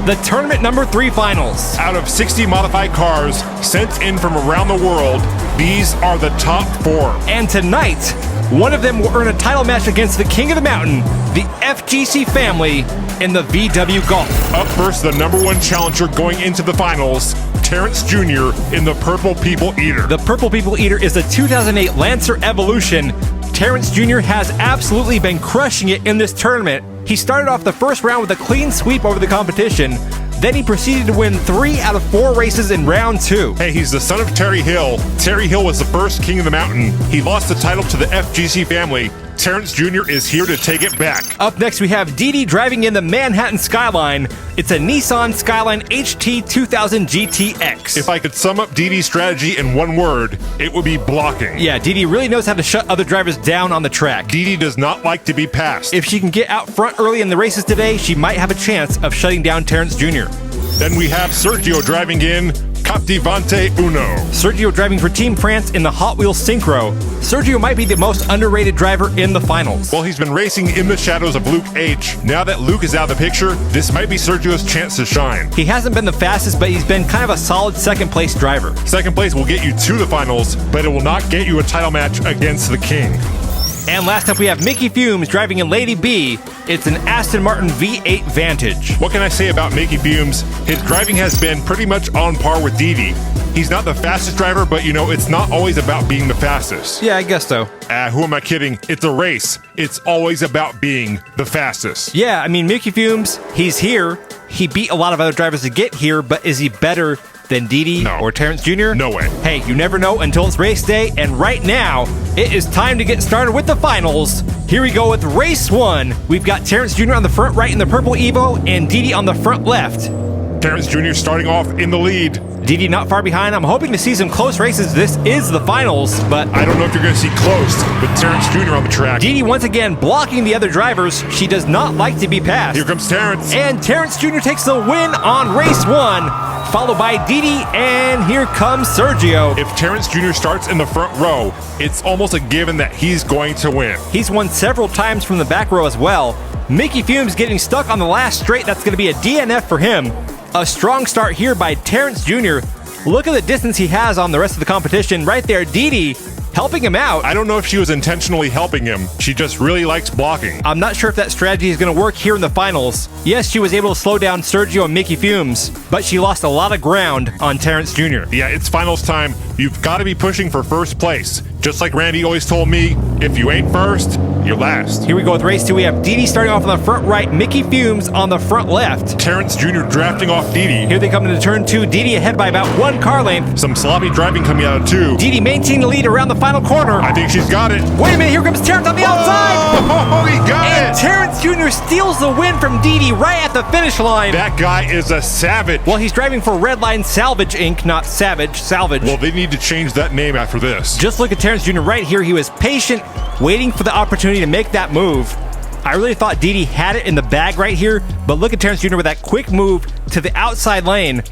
Speaker 5: the Tournament number 3 Finals.
Speaker 1: Out of 60 modified cars sent in from around the world, these are the top 4.
Speaker 5: And tonight, one of them will earn a title match against the King of the Mountain, the FGC family, in the VW Golf.
Speaker 1: Up first, the number 1 challenger going into the finals, Terrence Jr. in the Purple People Eater.
Speaker 5: The Purple People Eater is a 2008 Lancer Evolution. Terrence Jr. has absolutely been crushing it in this tournament. He started off the first round with a clean sweep over the competition. Then he proceeded to win 3 out of 4 races in round 2.
Speaker 1: Hey, he's the son of Terry Hill. Terry Hill was the first King of the Mountain. He lost the title to the FGC family Terrence Jr. is here to take it back.
Speaker 2: Up next, we have Didi driving in the Manhattan Skyline. It's a Nissan Skyline HT 2000 GTX.
Speaker 1: If I could sum up Didi's strategy in one word, it would be blocking.
Speaker 2: Yeah, Didi really knows how to shut other drivers down on the track.
Speaker 1: Didi does not like to be passed.
Speaker 2: If she can get out front early in the races today, she might have a chance of shutting down Terrence Jr.
Speaker 1: Then we have Sergio driving in Captivante Uno.
Speaker 2: Sergio driving for Team France in the Hot Wheels Synchro. Sergio might be the most underrated driver in the finals.
Speaker 1: Well, he's been racing in the shadows of Luke H. Now that Luke is out of the picture, this might be Sergio's chance to shine.
Speaker 2: He hasn't been the fastest, but he's been kind of a solid second place driver.
Speaker 1: Second place will get you to the finals, but it will not get you a title match against the king.
Speaker 2: And last up, we have Mickey Fumes driving in Lady B. It's an Aston Martin V8 Vantage.
Speaker 1: What can I say about Mickey Fumes? His driving has been pretty much on par with Didi. He's not the fastest driver, but it's not always about being the fastest.
Speaker 2: Yeah, I guess so.
Speaker 1: Who am I kidding? It's a race. It's always about being the fastest.
Speaker 2: Yeah, I mean, Mickey Fumes, he's here. He beat a lot of other drivers to get here, but is he better than Didi or Terrence Jr.?
Speaker 1: No way.
Speaker 2: Hey, you never know until it's race day, and right now, it is time to get started with the finals. Here we go with race 1. We've got Terrence Jr. on the front right in the purple Evo, and Didi on the front left.
Speaker 1: Terrence Jr. starting off in the lead.
Speaker 2: Didi not far behind. I'm hoping to see some close races. This is the finals, but
Speaker 1: I don't know if you're going to see close with Terrence Jr. on the track.
Speaker 2: Didi once again blocking the other drivers. She does not like to be passed.
Speaker 1: Here comes Terrence.
Speaker 2: And Terrence Jr. takes the win on race 1, followed by Didi, and here comes Sergio.
Speaker 1: If Terrence Jr. starts in the front row, it's almost a given that he's going to win.
Speaker 2: He's won several times from the back row as well. Mickey Fumes getting stuck on the last straight. That's going to be a DNF for him. A strong start here by Terrence Jr. Look at the distance he has on the rest of the competition. Right there, Didi helping him out.
Speaker 1: I don't know if she was intentionally helping him. She just really likes blocking.
Speaker 2: I'm not sure if that strategy is going to work here in the finals. Yes, she was able to slow down Sergio and Mickey Fumes, but she lost a lot of ground on Terrence Jr.
Speaker 1: Yeah, it's finals time. You've got to be pushing for first place. Just like Randy always told me, if you ain't first, you're last.
Speaker 2: Here we go with race 2. We have Didi starting off on the front right, Mickey Fumes on the front left.
Speaker 1: Terrence Jr. drafting off Didi.
Speaker 2: Here they come into turn 2. Didi ahead by about 1 car length.
Speaker 1: Some sloppy driving coming out of 2.
Speaker 2: Didi maintaining the lead around the final corner.
Speaker 1: I think she's got it.
Speaker 2: Wait a minute, here comes Terrence on the outside.
Speaker 1: Oh, he got
Speaker 2: and
Speaker 1: it.
Speaker 2: Terrence Jr. steals the win from Didi right at the finish line.
Speaker 1: That guy is a savage.
Speaker 2: Well, he's driving for Redline Salvage Inc., not Savage, Salvage.
Speaker 1: Well, they need to change that name after this.
Speaker 2: Just look at Terrence Jr. right here. He was patient, waiting for the opportunity to make that move. I really thought Didi had it in the bag right here, but look at Terrence Jr. with that quick move to the outside lane.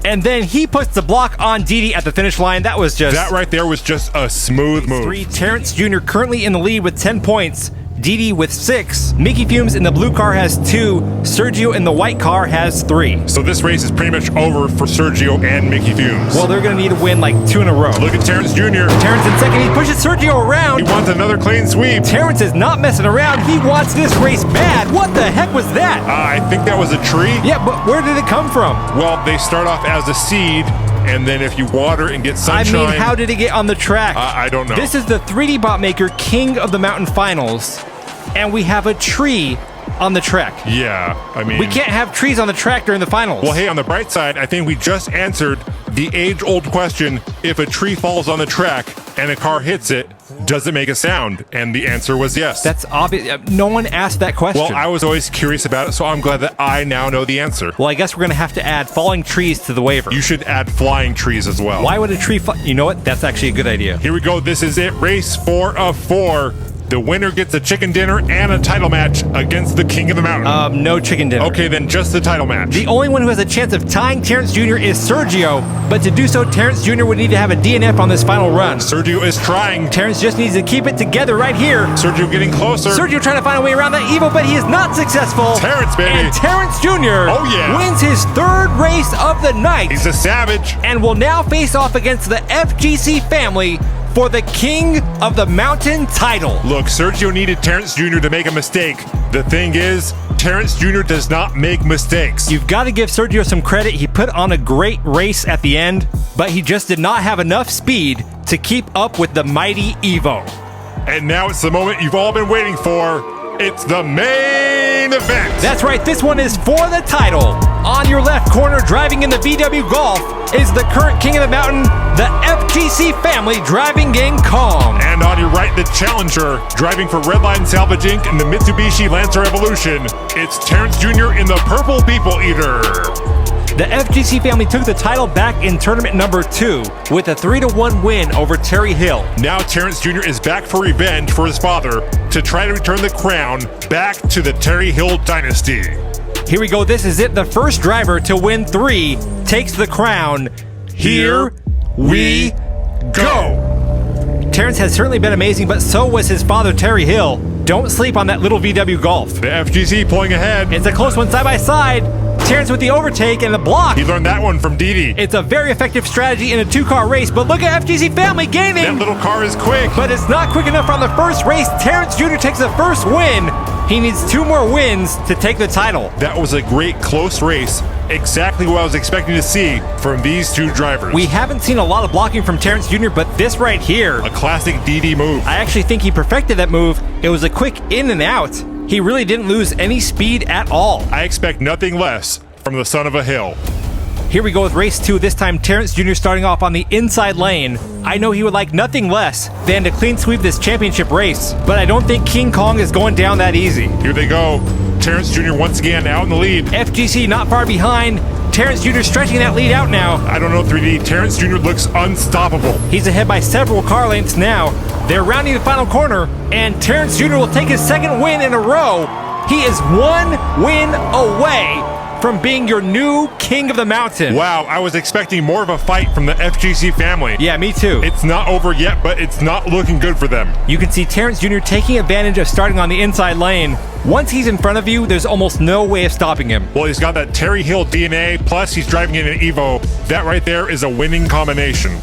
Speaker 2: And then he puts the block on Didi at the finish line. That
Speaker 1: right there was just a smooth move.
Speaker 2: 3. Terrence Jr. currently in the lead with 10 points. Didi with 6. Mickey Fumes in the blue car has 2. Sergio in the white car has 3.
Speaker 1: So this race is pretty much over for Sergio and Mickey Fumes.
Speaker 2: Well, they're going to need to win like 2 in a row.
Speaker 1: Look at Terrence Jr.
Speaker 2: Terrence in second. He pushes Sergio around.
Speaker 1: He wants another clean sweep.
Speaker 2: Terrence is not messing around. He wants this race bad. What the heck was that?
Speaker 1: I think that was a tree.
Speaker 2: Yeah, but where did it come from?
Speaker 1: Well, they start off as a seed, and then if you water and get sunshine...
Speaker 2: I mean, how did it get on the track?
Speaker 1: I don't know.
Speaker 2: This is the 3D Bot Maker King of the Mountain Finals, and we have a tree on the track.
Speaker 1: Yeah, I mean...
Speaker 2: We can't have trees on the track during the finals.
Speaker 1: Well, hey, on the bright side, I think we just answered the age-old question, if a tree falls on the track and a car hits it, does it make a sound? And the answer was yes.
Speaker 2: That's obvious. No one asked that question.
Speaker 1: Well, I was always curious about it, so I'm glad that I now know the answer.
Speaker 2: Well, I guess we're going to have to add falling trees to the waiver.
Speaker 1: You should add flying trees as well.
Speaker 2: Why would a tree fall? You know what? That's actually a good idea.
Speaker 1: Here we go. This is it. Race 4 of 4. The winner gets a chicken dinner and a title match against the King of the Mountain.
Speaker 2: No chicken dinner.
Speaker 1: Okay, then just the title match.
Speaker 2: The only one who has a chance of tying Terrence Jr. is Sergio, but to do so, Terrence Jr. would need to have a DNF on this final run.
Speaker 1: Sergio is trying.
Speaker 2: Terrence just needs to keep it together right here.
Speaker 1: Sergio getting closer.
Speaker 2: Sergio trying to find a way around that Evo, but he is not successful.
Speaker 1: Terrence, baby.
Speaker 2: And Terrence Jr. wins his 3rd race of the night.
Speaker 1: He's a savage.
Speaker 2: And will now face off against the FGC family for the King of the Mountain title.
Speaker 1: Look, Sergio needed Terrence Jr. to make a mistake. The thing is, Terrence Jr. does not make mistakes.
Speaker 2: You've got to give Sergio some credit. He put on a great race at the end, but he just did not have enough speed to keep up with the mighty Evo.
Speaker 1: And now it's the moment you've all been waiting for. It's the main main event.
Speaker 5: That's right, this one is for the title. On your left corner, driving in the VW Golf, is the current king of the mountain, the FGC family driving in Kong.
Speaker 1: And on your right, the challenger, driving for Redline Salvage Inc. in the Mitsubishi Lancer Evolution, it's Terrence Jr. in the Purple People Eater.
Speaker 5: The FGC family took the title back in tournament number 2 with a 3-1 win over Terry Hill.
Speaker 1: Now Terrence Jr. is back for revenge for his father to try to return the crown back to the Terry Hill dynasty.
Speaker 5: Here we go, this is it. The first driver to win 3 takes the crown. Here we go. Terrence has certainly been amazing, but so was his father, Terry Hill. Don't sleep on that little VW Golf.
Speaker 1: The FGC pulling ahead.
Speaker 5: It's a close one side by side. Terrence with the overtake and the block.
Speaker 1: He learned that one from Didi.
Speaker 5: It's a very effective strategy in a 2-car race, but look at FGC family gaining.
Speaker 1: That little car is quick.
Speaker 5: But it's not quick enough on the first race. Terrence Jr. takes the first win. He needs 2 more wins to take the title.
Speaker 1: That was a great close race. Exactly what I was expecting to see from these 2 drivers.
Speaker 5: We haven't seen a lot of blocking from Terrence Jr., but this right here,
Speaker 1: a classic Didi move.
Speaker 5: I actually think he perfected that move. It was a quick in and out. He really didn't lose any speed at all.
Speaker 1: I expect nothing less from the son of a hill.
Speaker 5: Here we go with race 2. This time Terrence Jr. starting off on the inside lane. I know he would like nothing less than to clean sweep this championship race, but I don't think King Kong is going down that easy.
Speaker 1: Here they go. Terrence Jr. once again out in the lead.
Speaker 5: FGC not far behind. Terrence Jr. stretching that lead out now.
Speaker 1: I don't know, 3D. Terrence Jr. looks unstoppable.
Speaker 5: He's ahead by several car lengths now. They're rounding the final corner, and Terrence Jr. will take his second win in a row. He is 1 win away from being your new king of the mountain.
Speaker 1: Wow, I was expecting more of a fight from the FGC family.
Speaker 5: Yeah, me too.
Speaker 1: It's not over yet, but it's not looking good for them.
Speaker 5: You can see Terrence Jr. taking advantage of starting on the inside lane. Once he's in front of you, there's almost no way of stopping him.
Speaker 1: Well, he's got that Terry Hill DNA, plus he's driving in an Evo. That right there is a winning combination.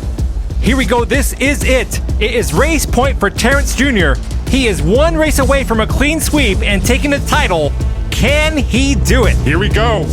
Speaker 5: Here we go, this is it. It is race point for Terrence Jr. He is 1 race away from a clean sweep and taking the title. Can he do it?
Speaker 1: Here we go.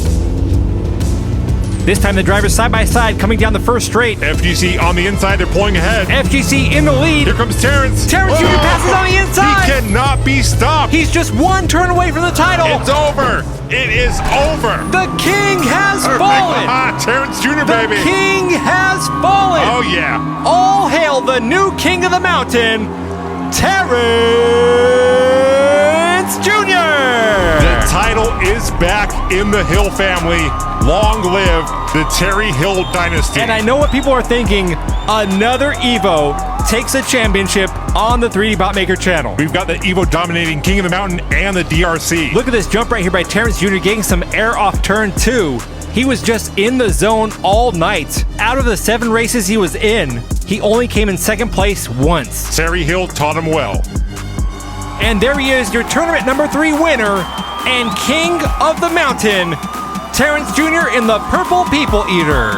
Speaker 5: This time the drivers side by side coming down the first straight.
Speaker 1: FGC on the inside, they're pulling ahead.
Speaker 5: FGC in the lead.
Speaker 1: Here comes Terrence.
Speaker 5: Terrence Jr. passes on the inside.
Speaker 1: He cannot be stopped.
Speaker 5: He's just 1 turn away from the title.
Speaker 1: It's over. It is over.
Speaker 5: The king has fallen.
Speaker 1: Terrence Jr.,
Speaker 5: The
Speaker 1: baby.
Speaker 5: king has fallen.
Speaker 1: Oh, yeah.
Speaker 5: All hail the new king of the mountain, Terrence Jr.
Speaker 1: The title is back in the Hill family. Long live the Terry Hill dynasty.
Speaker 5: And I know what people are thinking. Another Evo takes a championship on the 3D Botmaker channel.
Speaker 1: We've got the Evo dominating King of the Mountain and the DRC.
Speaker 5: Look at this jump right here by Terrence Jr. getting some air off turn 2. He was just in the zone all night. Out of the 7 races he was in, he only came in 2nd place once.
Speaker 1: Terry Hill taught him well.
Speaker 5: And there he is, your tournament number 3 winner and king of the mountain, Terrence Jr. in the Purple People Eater.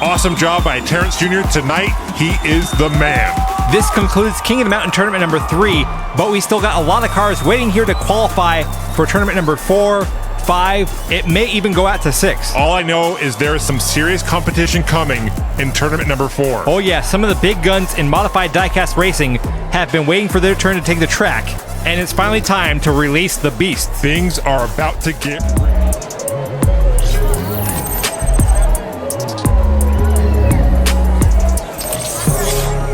Speaker 1: Awesome job by Terrence Jr. tonight. He is the man.
Speaker 5: This concludes King of the Mountain tournament number 3, but we still got a lot of cars waiting here to qualify for tournament number 4, 5. It may even go out to 6.
Speaker 1: All I know is there is some serious competition coming in tournament number 4.
Speaker 5: Oh yeah, some of the big guns in modified diecast racing have been waiting for their turn to take the track, and it's finally time to release the beast.
Speaker 1: Things are about to get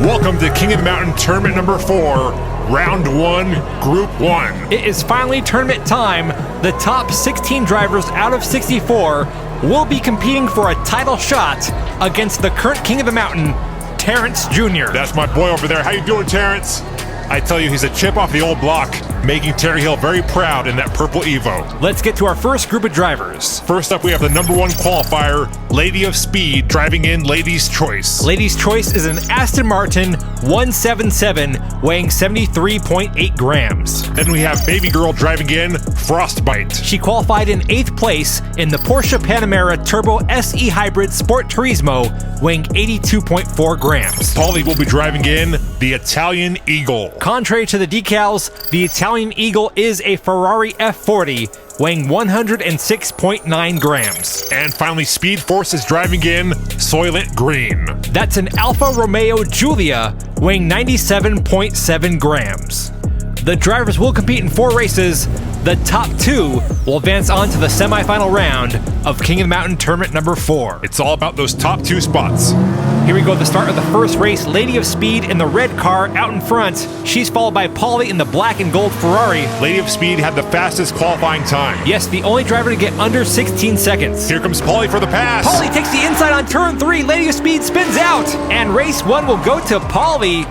Speaker 1: Welcome to King of the Mountain Tournament number 4, Round 1, Group 1.
Speaker 5: It is finally tournament time. The top 16 drivers out of 64 will be competing for a title shot against the current King of the Mountain, Terrence Jr.
Speaker 1: That's my boy over there. How you doing, Terrence? I tell you, he's a chip off the old block, making Terry Hill very proud in that purple Evo.
Speaker 5: Let's get to our first group of drivers.
Speaker 1: First up, we have the number 1 qualifier, Lady of Speed, driving in Ladies' Choice.
Speaker 5: Ladies' Choice is an Aston Martin 177 weighing 73.8 grams.
Speaker 1: Then we have Baby Girl driving in Frostbite.
Speaker 5: She qualified in 8th place in the Porsche Panamera Turbo SE Hybrid Sport Turismo weighing 82.4 grams.
Speaker 1: Paulie will be driving in the Italian Eagle.
Speaker 5: Contrary to the decals, the Italian Eagle is a Ferrari F40 weighing 106.9 grams.
Speaker 1: And finally, Speed Force is driving in Soylent Green.
Speaker 5: That's an Alfa Romeo Giulia weighing 97.7 grams. The drivers will compete in 4 races. The top 2 will advance on to the semifinal round of King of the Mountain Tournament number 4.
Speaker 1: It's all about those top 2 spots.
Speaker 5: Here we go at the start of the first race. Lady of Speed in the red car out in front. She's followed by Polly in the black and gold Ferrari.
Speaker 1: Lady of Speed had the fastest qualifying time.
Speaker 5: Yes, the only driver to get under 16 seconds.
Speaker 1: Here comes Polly for the pass.
Speaker 5: Polly takes the inside on turn 3. Lady of Speed spins out. And race 1 will go to Polly.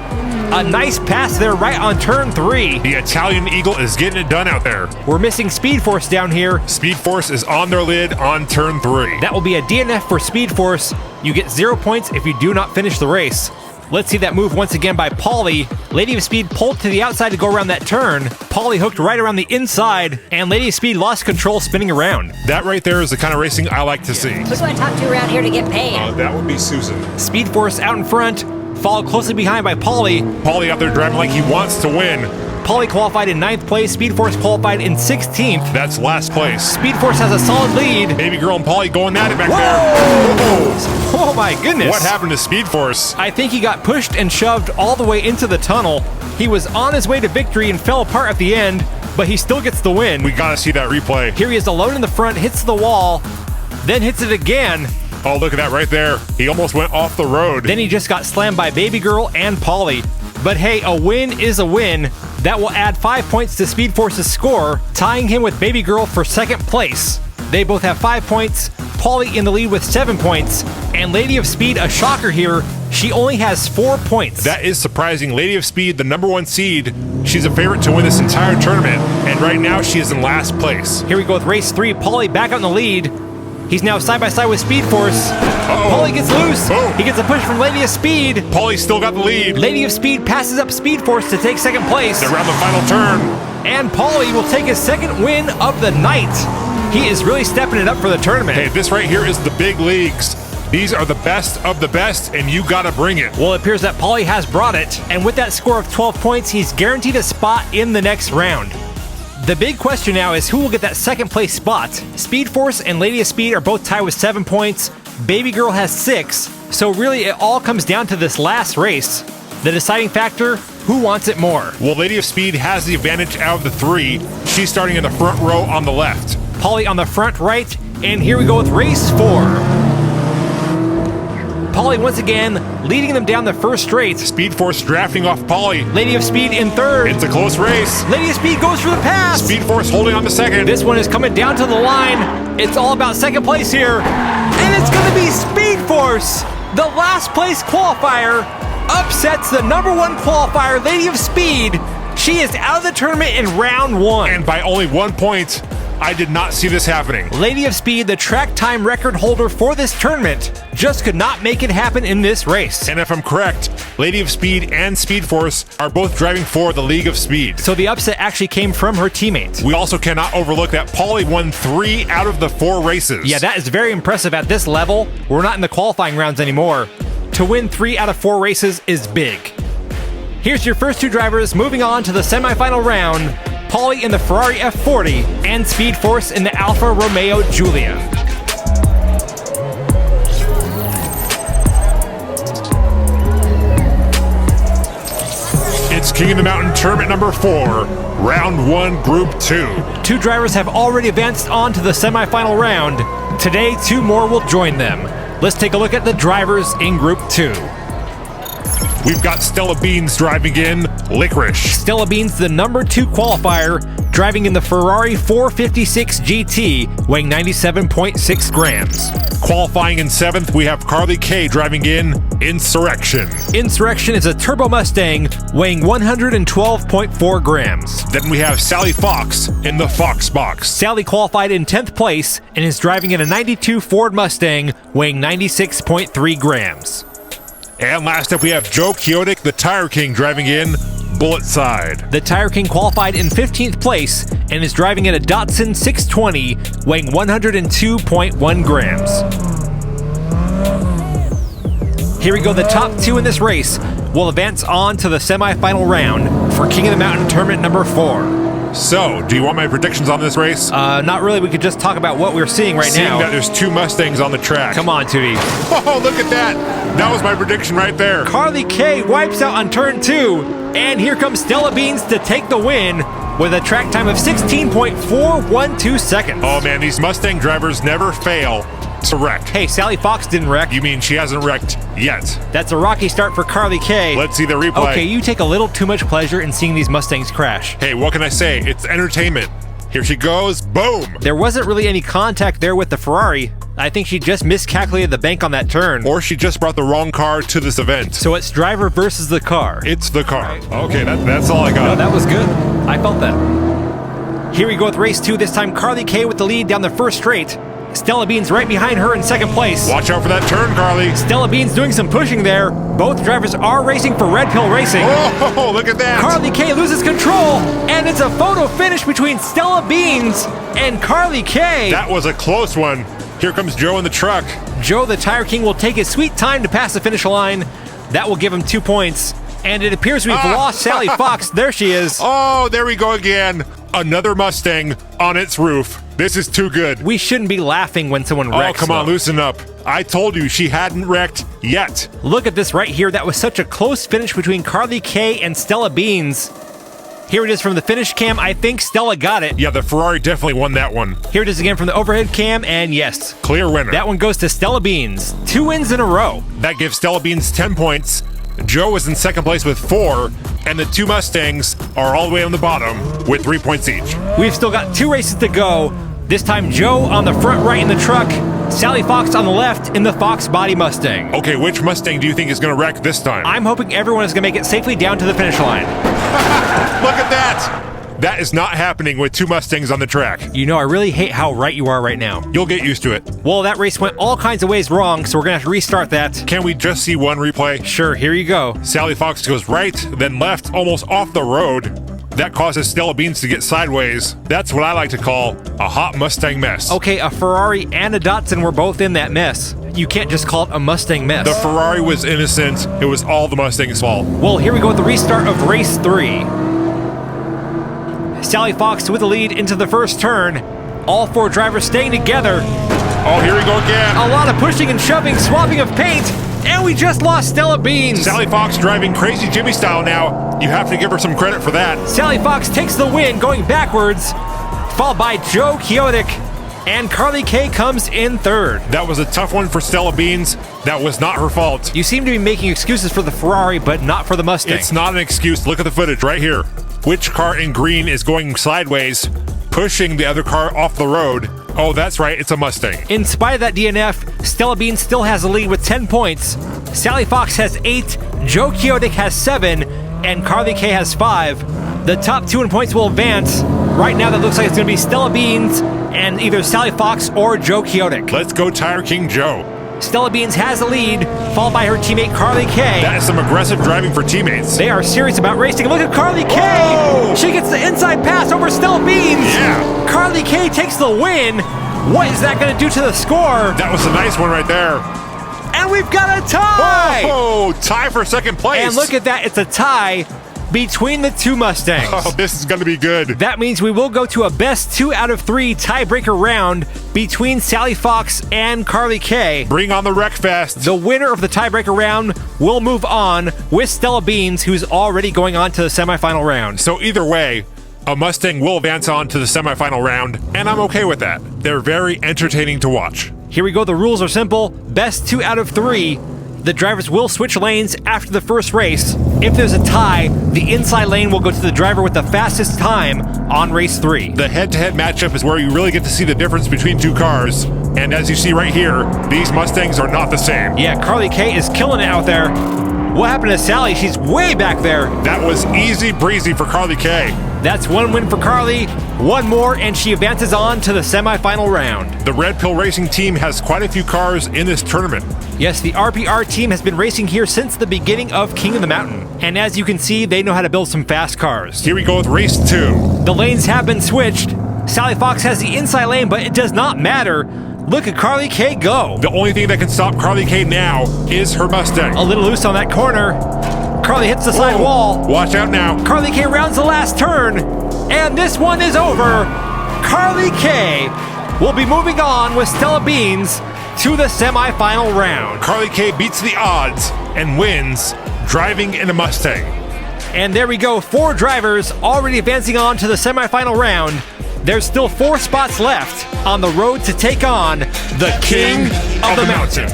Speaker 5: A nice pass there right on turn 3.
Speaker 1: The Italian Eagle is getting it done out there.
Speaker 5: We're missing Speed Force down here.
Speaker 1: Speed Force is on their lid on turn 3.
Speaker 5: That will be a DNF for Speed Force. You get 0 points if you do not finish the race. Let's see that move once again by Polly. Lady of Speed pulled to the outside to go around that turn. Polly hooked right around the inside, and Lady of Speed lost control spinning around.
Speaker 1: That right there is the kind of racing I like to see.
Speaker 6: Who's going to talk to around here to get paid?
Speaker 1: That would be Susan.
Speaker 5: Speed Force out in front, followed closely behind by Polly.
Speaker 1: Polly out there driving like he wants to win.
Speaker 5: Polly qualified in 9th place, Speed Force qualified in 16th.
Speaker 1: That's last place.
Speaker 5: Speed Force has a solid lead.
Speaker 1: Baby girl and Polly going at it back
Speaker 5: Whoa!
Speaker 1: there. Whoa.
Speaker 5: Oh my goodness.
Speaker 1: What happened to Speed Force?
Speaker 5: I think he got pushed and shoved all the way into the tunnel. He was on his way to victory and fell apart at the end, but he still gets the win.
Speaker 1: We gotta see that replay.
Speaker 5: Here he is alone in the front, hits the wall, then hits it again.
Speaker 1: Oh, look at that right there. He almost went off the road.
Speaker 5: Then he just got slammed by Baby Girl and Polly. But hey, a win is a win. That will add 5 points to Speed Force's score, tying him with Baby Girl for 2nd place. They both have 5 points, Polly in the lead with 7 points, and Lady of Speed, a shocker here, she only has 4 points.
Speaker 1: That is surprising. Lady of Speed, the number 1 seed, she's a favorite to win this entire tournament, and right now she is in last place.
Speaker 5: Here we go with race 3, Polly back out in the lead. He's now side by side with Speed Force.
Speaker 1: Uh-oh.
Speaker 5: Polly gets loose.
Speaker 1: Oh.
Speaker 5: He gets a push from Lady of Speed.
Speaker 1: Polly still got the lead.
Speaker 5: Lady of Speed passes up Speed Force to take 2nd place.
Speaker 1: They're around the final turn.
Speaker 5: And Polly will take his 2nd win of the night. He is really stepping it up for the tournament.
Speaker 1: Hey, this right here is the big leagues. These are the best of the best, and you gotta bring it.
Speaker 5: Well, it appears that Polly has brought it. And with that score of 12 points, he's guaranteed a spot in the next round. The big question now is who will get that 2nd place spot. Speed Force and Lady of Speed are both tied with 7 points. Baby Girl has 6. So really it all comes down to this last race. The deciding factor, who wants it more?
Speaker 1: Well, Lady of Speed has the advantage out of the 3. She's starting in the front row on the left.
Speaker 5: Polly on the front right, and here we go with race 4. Polly once again leading them down the first straight.
Speaker 1: Speed Force drafting off Polly.
Speaker 5: Lady of Speed in 3rd.
Speaker 1: It's a close race.
Speaker 5: Lady of Speed goes for the pass.
Speaker 1: Speed Force holding on to 2nd.
Speaker 5: This one is coming down to the line. It's all about 2nd place here. And it's going to be Speed Force. The last place qualifier upsets the number 1 qualifier, Lady of Speed. She is out of the tournament in round 1.
Speaker 1: And by only 1 point. I did not see this happening.
Speaker 5: Lady of Speed, the track time record holder for this tournament, just could not make it happen in this race.
Speaker 1: And if I'm correct, Lady of Speed and Speed Force are both driving for the League of Speed.
Speaker 5: So the upset actually came from her teammate.
Speaker 1: We also cannot overlook that Polly won 3 out of the 4 races.
Speaker 5: Yeah, that is very impressive at this level. We're not in the qualifying rounds anymore. To win 3 out of 4 races is big. Here's your first 2 drivers moving on to the semifinal round. Polly in the Ferrari F40 and Speed Force in the Alfa Romeo Giulia.
Speaker 1: It's King of the Mountain Tournament number 4, round 1, group 2.
Speaker 5: 2 drivers have already advanced on to the semifinal round. Today, 2 more will join them. Let's take a look at the drivers in group 2.
Speaker 1: We've got Stella Beans driving in Licorice.
Speaker 5: Stella Beans, the number 2 qualifier, driving in the Ferrari 456 GT, weighing 97.6 grams.
Speaker 1: Qualifying in 7th, we have Carly K driving in Insurrection.
Speaker 5: Insurrection is a turbo Mustang, weighing 112.4 grams.
Speaker 1: Then we have Sally Fox in the Fox Box.
Speaker 5: Sally qualified in 10th place and is driving in a 92 Ford Mustang, weighing 96.3 grams.
Speaker 1: And last up, we have Joe Kiotic, the Tire King, driving in Bullet Side.
Speaker 5: The Tire King qualified in 15th place and is driving in a Datsun 620, weighing 102.1 grams. Here we go, the top 2 in this race will advance on to the semifinal round for King of the Mountain Tournament number 4.
Speaker 1: So, do you want my predictions on this race?
Speaker 5: Not really, we could just talk about what we're seeing right
Speaker 1: Seeing
Speaker 5: now.
Speaker 1: that there's 2 Mustangs on the track.
Speaker 5: Come on, Tootie.
Speaker 1: Oh, look at that! That was my prediction right there.
Speaker 5: Carly K wipes out on turn 2, and here comes Stella Beans to take the win. with a track time of 16.412 seconds.
Speaker 1: Oh man, these Mustang drivers never fail to wreck.
Speaker 5: Hey, Sally Fox didn't wreck.
Speaker 1: You mean she hasn't wrecked yet?
Speaker 5: That's a rocky start for Carly Kay.
Speaker 1: Let's see the replay.
Speaker 5: Okay, you take a little too much pleasure in seeing these Mustangs crash.
Speaker 1: Hey, what can I say? It's entertainment. Here she goes. Boom!
Speaker 5: There wasn't really any contact there with the Ferrari. I think she just miscalculated the bank on that turn.
Speaker 1: Or she just brought the wrong car to this event.
Speaker 5: So it's driver versus the car.
Speaker 1: It's the car. Okay, that's all I got.
Speaker 5: No, that was good. I felt that. Here we go with race 2. This time Carly Kay with the lead down the first straight. Stella Beans right behind her in second place.
Speaker 1: Watch out for that turn, Carly.
Speaker 5: Stella Beans doing some pushing there. Both drivers are racing for Red Pill Racing.
Speaker 1: Oh, look at that.
Speaker 5: Carly Kay loses control, and it's a photo finish between Stella Beans and Carly Kay.
Speaker 1: That was a close one. Here comes Joe in the truck.
Speaker 5: Joe, the Tire King, will take his sweet time to pass the finish line. That will give him 2 points. And it appears we've lost Sally Fox. There she is.
Speaker 1: Oh, there we go again. Another Mustang on its roof. This is too good.
Speaker 5: We shouldn't be laughing when someone wrecks.
Speaker 1: Oh, come on,
Speaker 5: though.
Speaker 1: loosen up. I told you she hadn't wrecked yet.
Speaker 5: Look at this right here. That was such a close finish between Carly Kay and Stella Beans. Here it is from the finish cam. I think Stella got it.
Speaker 1: Yeah, the Ferrari definitely won that one.
Speaker 5: Here it is again from the overhead cam, and yes.
Speaker 1: Clear winner.
Speaker 5: That one goes to Stella Beans. 2 wins in a row.
Speaker 1: That gives Stella Beans 10 points. Joe was in second place with 4, and the 2 Mustangs are all the way on the bottom with 3 points each.
Speaker 5: We've still got 2 races to go. This time Joe on the front right in the truck, Sally Fox on the left in the Fox Body Mustang.
Speaker 1: Okay, which Mustang do you think is going to wreck this time?
Speaker 5: I'm hoping everyone is going to make it safely down to the finish line.
Speaker 1: Look at that! That is not happening with 2 Mustangs on the track.
Speaker 5: You know, I really hate how right you are right now.
Speaker 1: You'll get used to it.
Speaker 5: Well, that race went all kinds of ways wrong, so we're going to have to restart that.
Speaker 1: Can we just see one replay?
Speaker 5: Sure, here you go.
Speaker 1: Sally Fox goes right, then left, almost off the road. That causes Stella Beans to get sideways. That's what I like to call a hot Mustang mess.
Speaker 5: Okay, a Ferrari and a Datsun were both in that mess. You can't just call it a Mustang mess.
Speaker 1: The Ferrari was innocent. It was all the Mustang's fault.
Speaker 5: Well, here we go with the restart of race 3. Sally Fox with the lead into the first turn. All 4 drivers staying together.
Speaker 1: Oh, here we go again.
Speaker 5: A lot of pushing and shoving, swapping of paint, and we just lost Stella Beans.
Speaker 1: Sally Fox driving crazy Jimmy style now. You have to give her some credit for that.
Speaker 5: Sally Fox takes the win going backwards, followed by Joe Kiotic, and Carly Kay comes in third.
Speaker 1: That was a tough one for Stella Beans. That was not her fault.
Speaker 5: You seem to be making excuses for the Ferrari, but not for the Mustang.
Speaker 1: It's not an excuse. Look at the footage right here. Which car in green is going sideways, pushing the other car off the road? Oh, that's right, it's a Mustang.
Speaker 5: In spite of that DNF, Stella Beans still has the lead with 10 points. Sally Fox has 8, Joe Kiotic has 7, and Carly Kay has 5. The top 2 in points will advance. Right now, that looks like it's going to be Stella Beans and either Sally Fox or Joe Kiotic.
Speaker 1: Let's go Tire King Joe.
Speaker 5: Stella Beans has the lead, followed by her teammate Carly Kay.
Speaker 1: That is some aggressive driving for teammates.
Speaker 5: They are serious about racing. Look at Carly Kay.
Speaker 1: Whoa!
Speaker 5: She gets the inside pass over Stella Beans.
Speaker 1: Yeah.
Speaker 5: Carly Kay takes the win. What is that going to do to the score?
Speaker 1: That was a nice one right there.
Speaker 5: And we've got a tie.
Speaker 1: Oh, tie for second place.
Speaker 5: And look at that. It's a tie between the 2 Mustangs.
Speaker 1: Oh, this is going to be good.
Speaker 5: That means we will go to a best 2 out of 3 tiebreaker round between Sally Fox and Carly Kay.
Speaker 1: Bring on the wreck fest.
Speaker 5: The winner of the tiebreaker round will move on with Stella Beans, who's already going on to the semifinal round.
Speaker 1: So either way, a Mustang will advance on to the semifinal round, and I'm okay with that. They're very entertaining to watch.
Speaker 5: Here we go. The rules are simple. Best 2 out of 3. The drivers will switch lanes after the first race. If there's a tie, the inside lane will go to the driver with the fastest time on race 3.
Speaker 1: The head-to-head matchup is where you really get to see the difference between 2 cars. And as you see right here, these Mustangs are not the same.
Speaker 5: Yeah, Carly Kay is killing it out there. What happened to Sally? She's way back there.
Speaker 1: That was easy breezy for Carly Kay.
Speaker 5: That's 1 win for Carly, 1 more, and she advances on to the semifinal round.
Speaker 1: The Red Pill Racing team has quite a few cars in this tournament.
Speaker 5: Yes, the RPR team has been racing here since the beginning of King of the Mountain. And as you can see, they know how to build some fast cars.
Speaker 1: Here we go with race 2.
Speaker 5: The lanes have been switched. Sally Fox has the inside lane, but it does not matter. Look at Carly Kay go.
Speaker 1: The only thing that can stop Carly Kay now is her Mustang.
Speaker 5: A little loose on that corner. Carly hits the side wall.
Speaker 1: Watch out now.
Speaker 5: Carly Kay rounds the last turn. And this one is over. Carly Kay will be moving on with Stella Beans to the semifinal round.
Speaker 1: Carly Kay beats the odds and wins driving in a Mustang.
Speaker 5: And there we go, 4 drivers already advancing on to the semifinal round. There's still 4 spots left on the road to take on the King of the Mountain.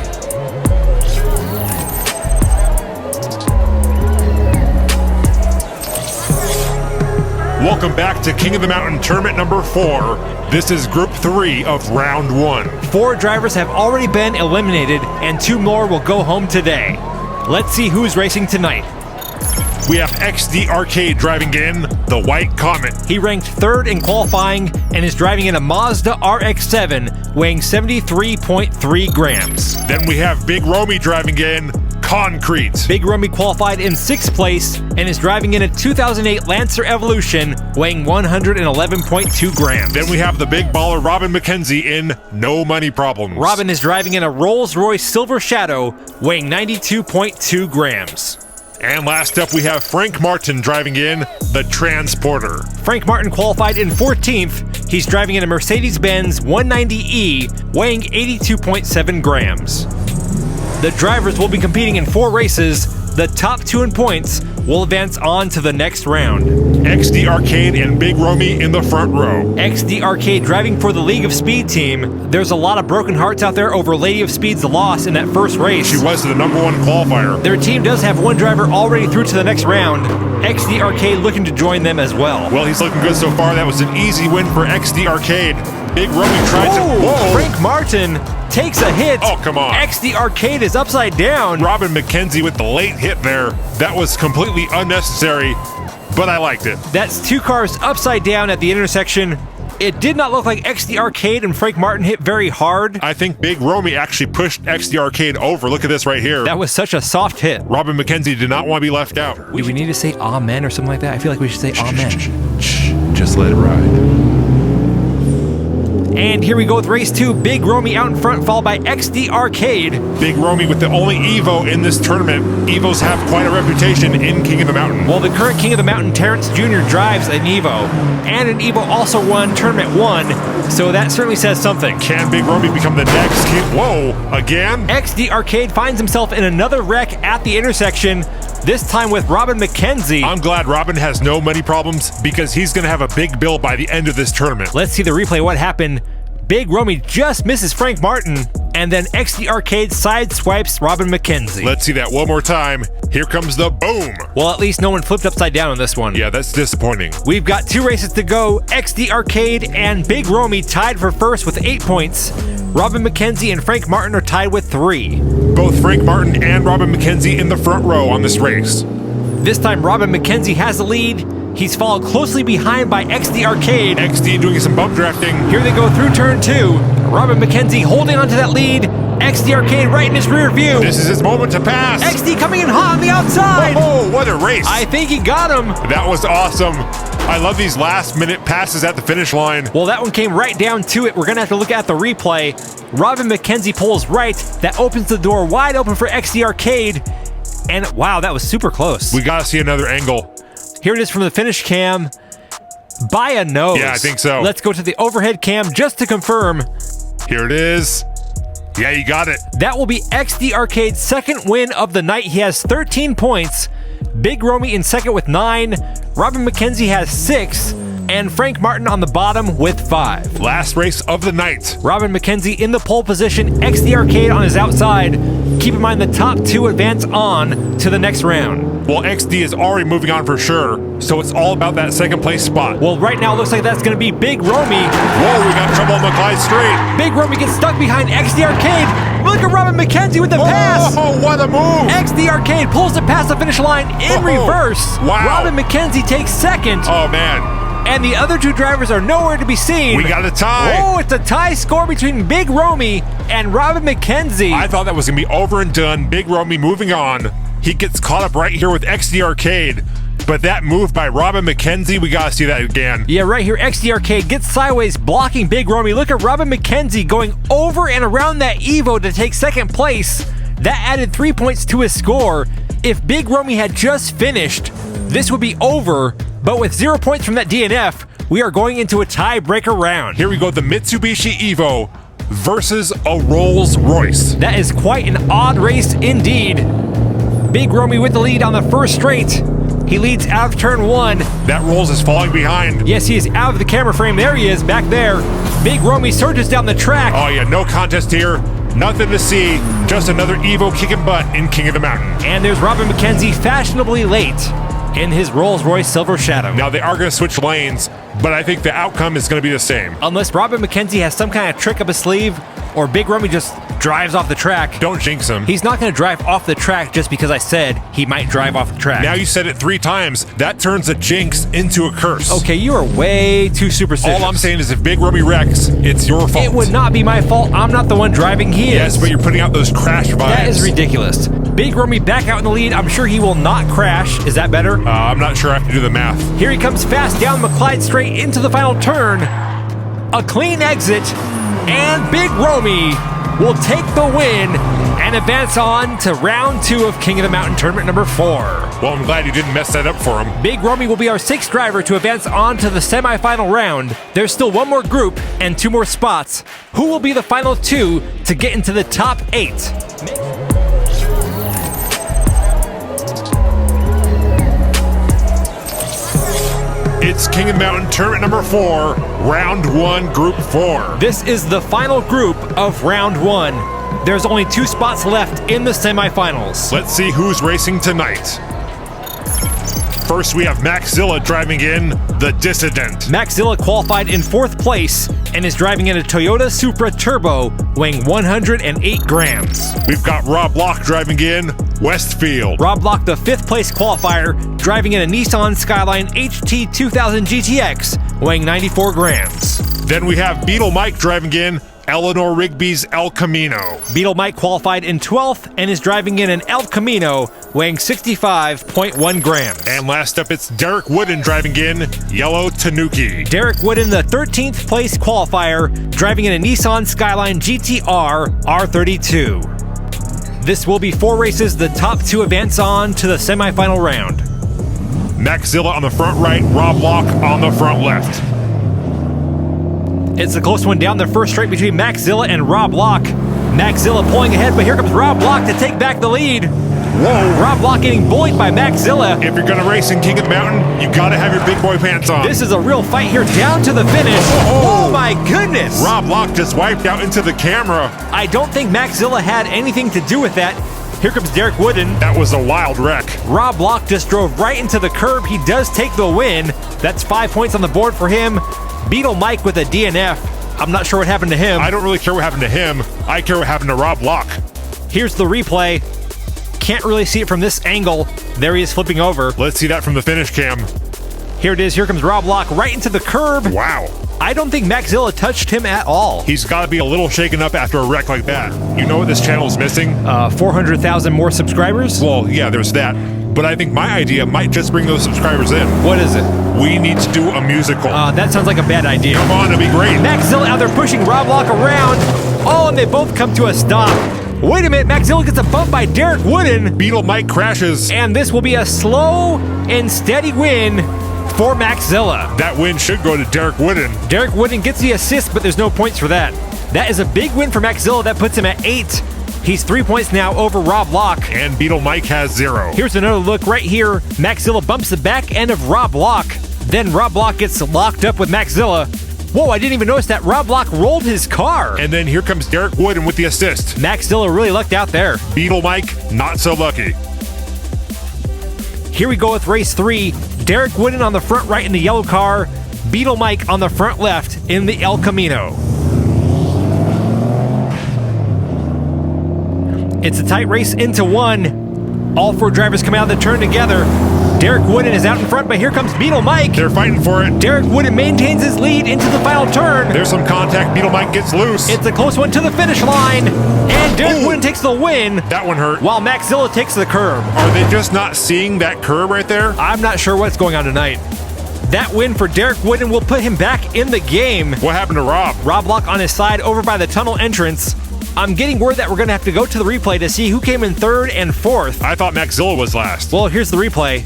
Speaker 1: Welcome back to King of the Mountain Tournament number 4. This is Group 3 of Round 1.
Speaker 5: 4 drivers have already been eliminated, and 2 more will go home today. Let's see who's racing tonight.
Speaker 1: We have XD Arcade driving in the White Comet.
Speaker 5: He ranked 3rd in qualifying and is driving in a Mazda RX-7 weighing 73.3 grams.
Speaker 1: Then we have Big Romy driving in Concrete.
Speaker 5: Big Romy qualified in 6th place and is driving in a 2008 Lancer Evolution weighing 111.2 grams.
Speaker 1: Then we have the big baller Robin McKenzie in No Money Problems.
Speaker 5: Robin is driving in a Rolls-Royce Silver Shadow weighing 92.2 grams.
Speaker 1: And last up, we have Frank Martin driving in the Transporter.
Speaker 5: Frank Martin qualified in 14th. He's driving in a Mercedes-Benz 190E weighing 82.7 grams. The drivers will be competing in 4 races. The top 2 in points will advance on to the next round.
Speaker 1: XD Arcade and Big Romy in the front row.
Speaker 5: XD Arcade driving for the League of Speed team. There's a lot of broken hearts out there over Lady of Speed's loss in that first race.
Speaker 1: She was the number 1 qualifier.
Speaker 5: Their team does have 1 driver already through to the next round. XD Arcade looking to join them as well.
Speaker 1: Well, he's looking good so far. That was an easy win for XD Arcade. Big Romy tried to... Whoa!
Speaker 5: Frank Martin takes a hit.
Speaker 1: Oh, come on.
Speaker 5: XD Arcade is upside down.
Speaker 1: Robin McKenzie with the late hit there. That was completely unnecessary, but I liked it.
Speaker 5: That's 2 cars upside down at the intersection. It did not look like XD Arcade and Frank Martin hit very hard.
Speaker 1: I think Big Romy actually pushed XD Arcade over. Look at this right here.
Speaker 5: That was such a soft hit.
Speaker 1: Robin McKenzie did not want to be left out.
Speaker 5: Do we need to say amen or something like that? I feel like we should say amen.
Speaker 1: Just let it ride.
Speaker 5: And here we go with race 2. Big Romy out in front, followed by XD Arcade.
Speaker 1: Big Romy with the only Evo in this tournament. Evos have quite a reputation in King of the Mountain.
Speaker 5: Well, the current King of the Mountain, Terrence Jr., drives an Evo. And an Evo also won Tournament 1, so that certainly says something.
Speaker 1: Can Big Romy become the next king? Whoa, again?
Speaker 5: XD Arcade finds himself in another wreck at the intersection, this time with Robin McKenzie.
Speaker 1: I'm glad Robin has no money problems because he's going to have a big bill by the end of this tournament.
Speaker 5: Let's see the replay. What happened? Big Romy just misses Frank Martin, and then XD Arcade sideswipes Robin McKenzie.
Speaker 1: Let's see that one more time. Here comes the boom.
Speaker 5: Well, at least no one flipped upside down on this one.
Speaker 1: Yeah, that's disappointing.
Speaker 5: We've got 2 races to go. XD Arcade and Big Romy tied for first with 8 points. Robin McKenzie and Frank Martin are tied with 3.
Speaker 1: Both Frank Martin and Robin McKenzie in the front row on this race.
Speaker 5: This time, Robin McKenzie has the lead. He's followed closely behind by XD Arcade.
Speaker 1: XD doing some bump drafting.
Speaker 5: Here they go through turn 2. Robin McKenzie holding onto that lead. XD Arcade right in his rear view.
Speaker 1: This is his moment to pass.
Speaker 5: XD coming in hot on the outside.
Speaker 1: Oh, what a race.
Speaker 5: I think he got him.
Speaker 1: That was awesome. I love these last-minute passes at the finish line.
Speaker 5: Well, that one came right down to it. We're going to have to look at the replay. Robin McKenzie pulls right. That opens the door wide open for XD Arcade. And wow, that was super close.
Speaker 1: We got to see another angle.
Speaker 5: Here it is from the finish cam. By a nose.
Speaker 1: Yeah, I think so.
Speaker 5: Let's go to the overhead cam just to confirm.
Speaker 1: Here it is. Yeah, you got it.
Speaker 5: That will be XD Arcade's second win of the night. He has 13 points. Big Romy in second with 9. Robin McKenzie has 6. And Frank Martin on the bottom with 5.
Speaker 1: Last race of the night.
Speaker 5: Robin McKenzie in the pole position. XD Arcade on his outside. Keep in mind the top 2 advance on to the next round.
Speaker 1: Well, XD is already moving on for sure, so it's all about that second place spot.
Speaker 5: Well, right now it looks like that's going to be Big Romy.
Speaker 1: Whoa, we got trouble on the Clyde Straight.
Speaker 5: Big Romy gets stuck behind XD Arcade. Look at Robin McKenzie with the pass.
Speaker 1: Oh, what a move.
Speaker 5: XD Arcade pulls it past the finish line in reverse.
Speaker 1: Wow.
Speaker 5: Robin McKenzie takes second.
Speaker 1: Oh, man.
Speaker 5: And the other 2 drivers are nowhere to be seen.
Speaker 1: We got a tie.
Speaker 5: Oh, it's a tie score between Big Romy and Robin McKenzie.
Speaker 1: I thought that was going to be over and done. Big Romy moving on. He gets caught up right here with XD Arcade. But that move by Robin McKenzie, we got to see that again.
Speaker 5: Yeah, right here, XD Arcade gets sideways, blocking Big Romy. Look at Robin McKenzie going over and around that Evo to take second place. That added 3 points to his score. If Big Romy had just finished, this would be over. But with 0 points from that DNF, we are going into a tiebreaker round.
Speaker 1: Here we go, the Mitsubishi Evo versus a Rolls Royce.
Speaker 5: That is quite an odd race indeed. Big Romy with the lead on the first straight. He leads out of turn 1.
Speaker 1: That Rolls is falling behind.
Speaker 5: Yes, he is out of the camera frame. There he is, back there. Big Romy surges down the track.
Speaker 1: Oh yeah, no contest here. Nothing to see. Just another Evo kicking butt in King of the Mountain.
Speaker 5: And there's Robin McKenzie fashionably late in his Rolls-Royce Silver Shadow.
Speaker 1: Now they are going to switch lanes, but I think the outcome is going to be the same.
Speaker 5: Unless Robin McKenzie has some kind of trick up his sleeve, or Big Romy just drives off the track.
Speaker 1: Don't jinx him.
Speaker 5: He's not going to drive off the track just because I said he might drive off the track.
Speaker 1: Now you said it 3 times. That turns a jinx into a curse.
Speaker 5: Okay, you are way too superstitious.
Speaker 1: All I'm saying is if Big Romy wrecks, it's your fault.
Speaker 5: It would not be my fault. I'm not the one driving. He is.
Speaker 1: Yes, but you're putting out those crash vibes.
Speaker 5: That is ridiculous. Big Romy back out in the lead. I'm sure he will not crash. Is that better?
Speaker 1: I'm not sure I have to do the math.
Speaker 5: Here he comes fast down McClyde straight into the final turn. A clean exit, and Big Romy will take the win and advance on to round 2 of King of the Mountain Tournament number 4.
Speaker 1: Well, I'm glad you didn't mess that up for him.
Speaker 5: Big Romy will be our 6th driver to advance on to the semifinal round. There's still 1 more group and 2 more spots. Who will be the final 2 to get into the top 8?
Speaker 1: It's King of the Mountain Tournament number 4, round 1, group 4.
Speaker 5: This is the final group of round 1. There's only 2 spots left in the semifinals.
Speaker 1: Let's see who's racing tonight. First, we have Maxzilla driving in the Dissident.
Speaker 5: Maxzilla qualified in 4th place and is driving in a Toyota Supra Turbo weighing 108 grams.
Speaker 1: We've got Rob Block driving in Westfield.
Speaker 5: Rob Block, the 5th place qualifier, driving in a Nissan Skyline HT 2000 GTX weighing 94 grams.
Speaker 1: Then we have Beetle Mike driving in Eleanor Rigby's El Camino.
Speaker 5: Beetle Mike qualified in 12th and is driving in an El Camino weighing 65.1 grams.
Speaker 1: And last up, it's Derek Wooden driving in Yellow Tanuki.
Speaker 5: Derek Wooden, the 13th place qualifier, driving in a Nissan Skyline GTR R32. This will be 4 races. The top 2 advance on to the semifinal round.
Speaker 1: Maxzilla on the front right, Rob Block on the front left.
Speaker 5: It's a close one down the first straight between Maxzilla and Rob Block. Maxzilla pulling ahead, but here comes Rob Block to take back the lead. Whoa, Rob Block getting bullied by Maxzilla.
Speaker 1: If you're gonna race in King of the Mountain, you gotta have your big boy pants on.
Speaker 5: This is a real fight here down to the finish. Oh my goodness!
Speaker 1: Rob Block just wiped out into the camera.
Speaker 5: I don't think Maxzilla had anything to do with that. Here comes Derek Wooden.
Speaker 1: That was a wild wreck.
Speaker 5: Rob Block just drove right into the curb. He does take the win. That's 5 points on the board for him. Beetle Mike with a DNF. I'm not sure what happened to him.
Speaker 1: I don't really care what happened to him. I care what happened to Rob Block.
Speaker 5: Here's the replay. Can't really see it from this angle. There he is flipping over.
Speaker 1: Let's see that from the finish cam.
Speaker 5: Here it is. Here comes Rob Block right into the curb.
Speaker 1: Wow.
Speaker 5: I don't think Maxzilla touched him at all.
Speaker 1: He's got to be a little shaken up after a wreck like that. You know what this channel is missing?
Speaker 5: 400,000 more subscribers?
Speaker 1: Well, yeah, there's that. But I think my idea might just bring those subscribers in.
Speaker 5: What is it?
Speaker 1: We need to do a musical.
Speaker 5: That sounds like a bad idea.
Speaker 1: Come on, it'll be great.
Speaker 5: Maxzilla out there pushing Rob Block around. Oh, and they both come to a stop. Wait a minute, Maxzilla gets a bump by Derek Wooden.
Speaker 1: Beetle Mike crashes.
Speaker 5: And this will be a slow and steady win for Maxzilla.
Speaker 1: That win should go to Derek Wooden.
Speaker 5: Derek Wooden gets the assist, but there's no points for that. That is a big win for Maxzilla. That puts him at 8. He's 3 points now over Rob Block.
Speaker 1: And Beetle Mike has 0.
Speaker 5: Here's another look right here. Maxzilla bumps the back end of Rob Block. Then Rob Block gets locked up with Maxzilla. Whoa, I didn't even notice that. Rob Block rolled his car.
Speaker 1: And then here comes Derek Wooden with the assist.
Speaker 5: Maxzilla really lucked out there.
Speaker 1: Beetle Mike, not so lucky.
Speaker 5: Here we go with race 3. Derek Wooden on the front right in the yellow car. Beetle Mike on the front left in the El Camino. It's a tight race into 1. All 4 drivers come out of the turn together. Derek Wooden is out in front, but here comes Beetle Mike.
Speaker 1: They're fighting for it.
Speaker 5: Derek Wooden maintains his lead into the final turn.
Speaker 1: There's some contact. Beetle Mike gets loose.
Speaker 5: It's a close one to the finish line. And Derek Wooden takes the win.
Speaker 1: That one hurt.
Speaker 5: While Maxzilla takes the curb.
Speaker 1: Are they just not seeing that curb right there?
Speaker 5: I'm not sure what's going on tonight. That win for Derek Wooden will put him back in the game.
Speaker 1: What happened to Rob?
Speaker 5: Rob Block on his side over by the tunnel entrance. I'm getting word that we're going to have to go to the replay to see who came in 3rd and 4th.
Speaker 1: I thought Maxzilla was last.
Speaker 5: Well, here's the replay.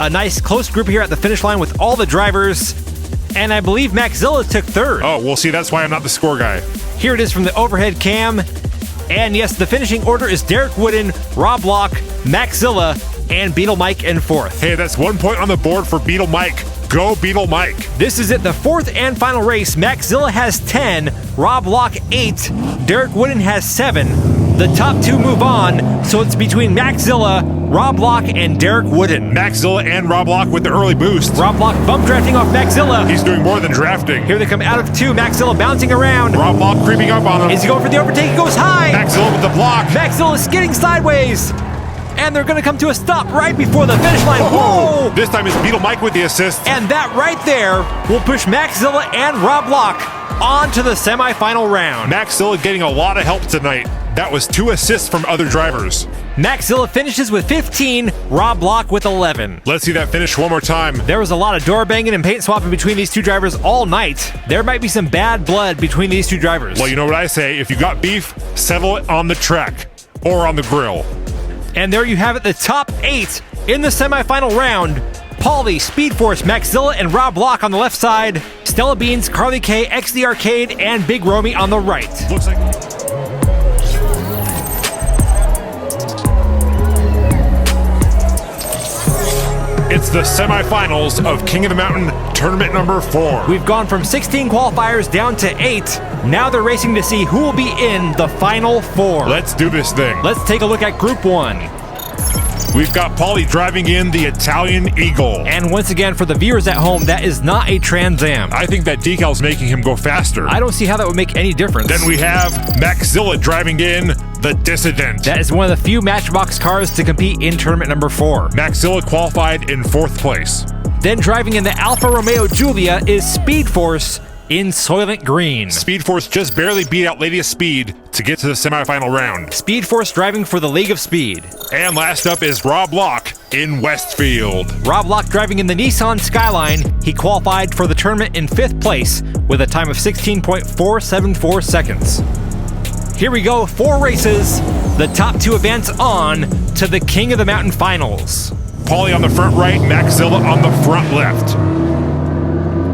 Speaker 5: A nice close group here at the finish line with all the drivers. And I believe Maxzilla took 3rd.
Speaker 1: Oh, well, see, that's why I'm not the score guy.
Speaker 5: Here it is from the overhead cam. And yes, the finishing order is Derek Wooden, Rob Block, Maxzilla, and Beetle Mike in fourth.
Speaker 1: Hey, that's 1 point on the board for Beetle Mike. Go Beetle Mike.
Speaker 5: This is it, the fourth and final race. Maxzilla has 10, Rob Lock 8, Derek Wooden has 7. The top two move on, so it's between Maxzilla, Rob Lock, and Derek Wooden.
Speaker 1: Maxzilla and Rob Lock with the early boost.
Speaker 5: Rob Lock bump drafting off Maxzilla.
Speaker 1: He's doing more than drafting.
Speaker 5: Here they come out of two, Maxzilla bouncing around.
Speaker 1: Rob Lock creeping up on him.
Speaker 5: Is he going for the overtake? He goes high.
Speaker 1: Maxzilla with the block.
Speaker 5: Maxzilla is skidding sideways. And they're going to come to a stop right before the finish line.
Speaker 1: Whoa!
Speaker 5: Whoa!
Speaker 1: This time it's Beetle Mike with the assist.
Speaker 5: And that right there will push Maxzilla and Rob Lock on to the semifinal round.
Speaker 1: Maxzilla getting a lot of help tonight. That was 2 assists from other drivers.
Speaker 5: Maxzilla finishes with 15, Rob Lock with 11.
Speaker 1: Let's see that finish one more time.
Speaker 5: There was a lot of door banging and paint swapping between these two drivers all night. There might be some bad blood between these two drivers.
Speaker 1: Well, you know what I say. If you got beef, settle it on the track or on the grill.
Speaker 5: And there you have it, the top 8 in the semifinal round. Paulie, Speed Force, Maxzilla, and Rob Lock on the left side. Stella Beans, Carly K, X the Arcade, and Big Romy on the right.
Speaker 1: Looks like... It's the semifinals of King of the Mountain tournament number 4.
Speaker 5: We've gone from 16 qualifiers down to 8. Now they're racing to see who will be in the final 4.
Speaker 1: Let's do this thing.
Speaker 5: Let's take a look at Group 1.
Speaker 1: We've got Paulie driving in the Italian Eagle.
Speaker 5: And once again, for the viewers at home, that is not a Trans Am.
Speaker 1: I think that decal's making him go faster.
Speaker 5: I don't see how that would make any difference.
Speaker 1: Then we have Maxzilla driving in the Dissident.
Speaker 5: That is one of the few Matchbox cars to compete in tournament number 4.
Speaker 1: Maxzilla qualified in 4th place.
Speaker 5: Then driving in the Alfa Romeo Giulia is Speed Force in Soylent Green.
Speaker 1: Speed Force just barely beat out Lady of Speed to get to the semifinal round.
Speaker 5: Speed Force driving for the League of Speed.
Speaker 1: And last up is Rob Lock in Westfield.
Speaker 5: Rob Lock driving in the Nissan Skyline. He qualified for the tournament in 5th place with a time of 16.474 seconds. Here we go, 4 races. The top 2 advance on to the King of the Mountain finals.
Speaker 1: Paulie on the front right, Maxzilla on the front left.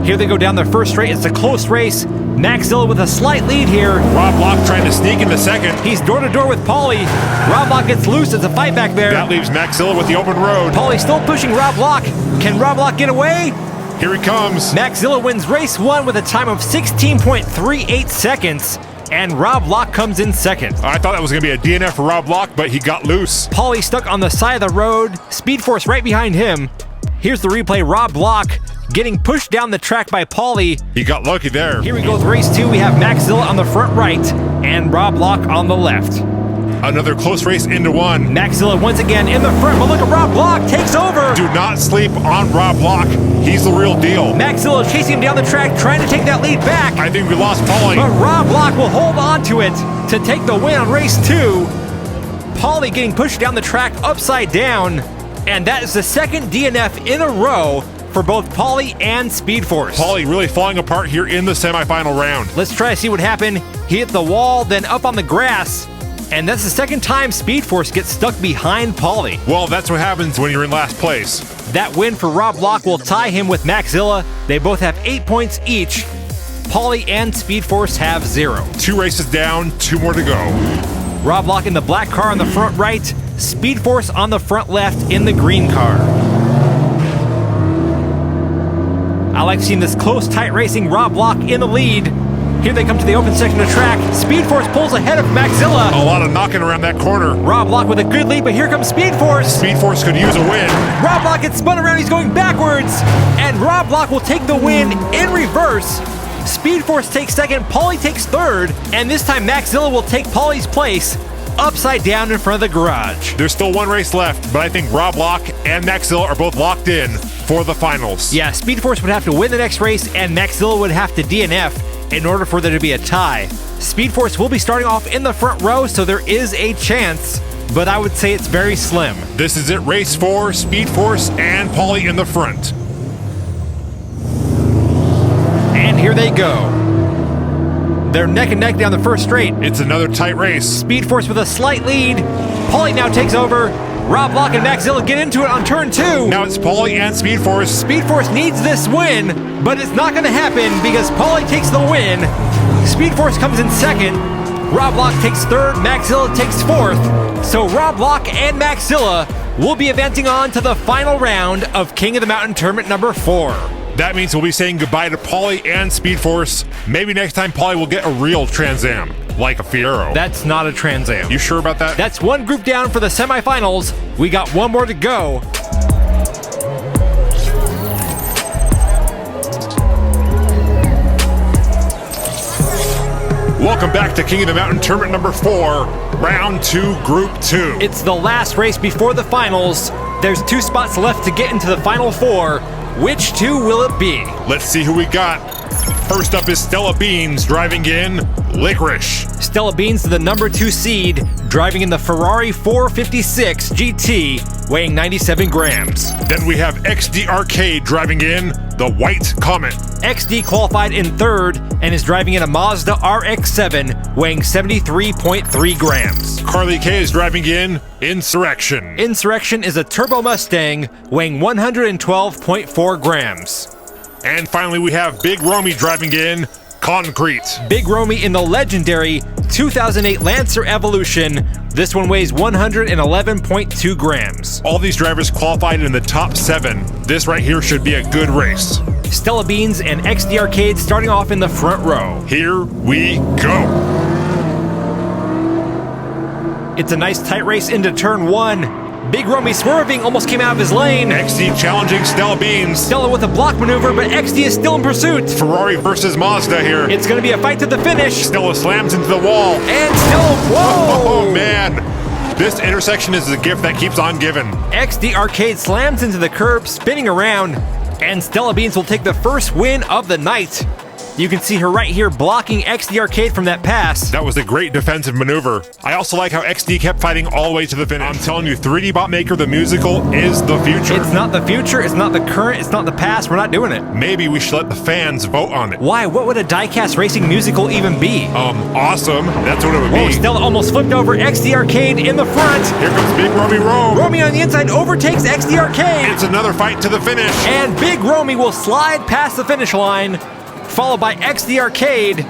Speaker 5: Here they go down their first straight. It's a close race. Maxzilla with a slight lead here.
Speaker 1: Rob Lock trying to sneak into second.
Speaker 5: He's door to door with Paulie. Rob Lock gets loose. It's a fight back there.
Speaker 1: That leaves Maxzilla with the open road.
Speaker 5: Paulie still pushing Rob Lock. Can Rob Lock get away?
Speaker 1: Here he comes.
Speaker 5: Maxzilla wins race 1 with a time of 16.38 seconds. And Rob Lock comes in second.
Speaker 1: I thought that was going to be a DNF for Rob Lock, but he got loose.
Speaker 5: Paulie stuck on the side of the road. Speed Force right behind him. Here's the replay. Rob Lock getting pushed down the track by Paulie.
Speaker 1: He got lucky there.
Speaker 5: Here we go with race 2. We have Maxzilla on the front right and Rob Lock on the left.
Speaker 1: Another close race into 1.
Speaker 5: Maxzilla once again in the front, but look at Rob Lock takes over.
Speaker 1: Do not sleep on Rob Lock. He's the real deal.
Speaker 5: Maxzilla chasing him down the track, trying to take that lead back.
Speaker 1: I think we lost Paulie.
Speaker 5: But Rob Lock will hold on to it to take the win on race 2. Paulie getting pushed down the track upside down. And that is the second DNF in a row for both Paulie and Speed Force.
Speaker 1: Paulie really falling apart here in the semifinal round.
Speaker 5: Let's try to see what happened. He hit the wall, then up on the grass. And that's the second time Speed Force gets stuck behind Paulie.
Speaker 1: Well, that's what happens when you're in last place.
Speaker 5: That win for Rob Lock will tie him with Maxzilla. They both have 8 points each. Paulie and Speed Force have 0.
Speaker 1: 2 races down, 2 more to go.
Speaker 5: Rob Lock in the black car on the front right. Speed Force on the front left in the green car. I like seeing this close, tight racing. Rob Lock in the lead. Here they come to the open section of the track. Speed Force pulls ahead of Maxzilla.
Speaker 1: A lot of knocking around that corner.
Speaker 5: Rob Lock with a good lead, but here comes Speed Force.
Speaker 1: Speed Force could use a win.
Speaker 5: Rob Lock gets spun around. He's going backwards. And Rob Lock will take the win in reverse. Speed Force takes second. Paulie takes third. And this time Maxzilla will take Paulie's place upside down in front of the garage.
Speaker 1: There's still 1 race left, but I think Rob Lock and Maxzilla are both locked in for the finals.
Speaker 5: Yeah, Speed Force would have to win the next race, and Maxzilla would have to DNF in order for there to be a tie. Speed Force will be starting off in the front row, so there is a chance, but I would say it's very slim.
Speaker 1: This is it, race 4, Speed Force and Paulie in the front.
Speaker 5: And here they go. They're neck and neck down the first straight.
Speaker 1: It's another tight race.
Speaker 5: Speed Force with a slight lead. Paulie now takes over. Rob Lock and Maxzilla get into it on turn 2.
Speaker 1: Now it's Paulie and Speed Force.
Speaker 5: Speed Force needs this win, but it's not going to happen because Paulie takes the win. Speed Force comes in second. Rob Lock takes third. Maxzilla takes fourth. So Rob Lock and Maxzilla will be advancing on to the final round of King of the Mountain Tournament number 4.
Speaker 1: That means we'll be saying goodbye to Pauly and Speed Force. Maybe next time Pauly will get a real Trans Am, like a Fiero.
Speaker 5: That's not a Trans Am.
Speaker 1: You sure about that?
Speaker 5: That's one group down for the semifinals. We got one more to go.
Speaker 1: Welcome back to King of the Mountain Tournament number 4, round 2, group 2.
Speaker 5: It's the last race before the finals. There's 2 spots left to get into the final 4. Which 2 will it be?
Speaker 1: Let's see who we got. First up is Stella Beans driving in Licorice.
Speaker 5: Stella Beans, the number 2 seed, driving in the Ferrari 456 GT, weighing 97 grams.
Speaker 1: Then we have XD Arcade driving in the White Comet.
Speaker 5: XD qualified in 3rd and is driving in a Mazda RX-7, weighing 73.3 grams.
Speaker 1: Carly K is driving in Insurrection.
Speaker 5: Insurrection is a turbo Mustang, weighing 112.4 grams.
Speaker 1: And finally we have Big Romy driving in Concrete.
Speaker 5: Big Romy in the legendary 2008 Lancer Evolution. This one weighs 111.2 grams.
Speaker 1: All these drivers qualified in the top 7. This right here should be a good race.
Speaker 5: Stella Beans and XD Arcade starting off in the front row.
Speaker 1: Here we go.
Speaker 5: It's a nice tight race into turn 1. Big Romy swerving, almost came out of his lane.
Speaker 1: XD challenging Stella Beans.
Speaker 5: Stella with a block maneuver, but XD is still in pursuit.
Speaker 1: Ferrari versus Mazda here.
Speaker 5: It's going to be a fight to the finish.
Speaker 1: Stella slams into the wall.
Speaker 5: And Stella, whoa!
Speaker 1: Oh man, this intersection is the gift that keeps on giving.
Speaker 5: XD Arcade slams into the curb, spinning around, and Stella Beans will take the first win of the night. You can see her right here blocking XD Arcade from that pass.
Speaker 1: That was a great defensive maneuver. I also like how XD kept fighting all the way to the finish. I'm telling you, 3D Bot Maker the musical is the future.
Speaker 5: It's not the future, it's not the current, it's not the past, we're not doing it.
Speaker 1: Maybe we should let the fans vote on it.
Speaker 5: Why? What would a Diecast racing musical even be?
Speaker 1: Awesome. That's what it would
Speaker 5: Whoa,
Speaker 1: be.
Speaker 5: Stella almost flipped over XD Arcade in the front.
Speaker 1: Here comes Big Romy Rome.
Speaker 5: Romy on the inside overtakes XD Arcade.
Speaker 1: It's another fight to the finish.
Speaker 5: And Big Romy will slide past the finish line, followed by XD Arcade.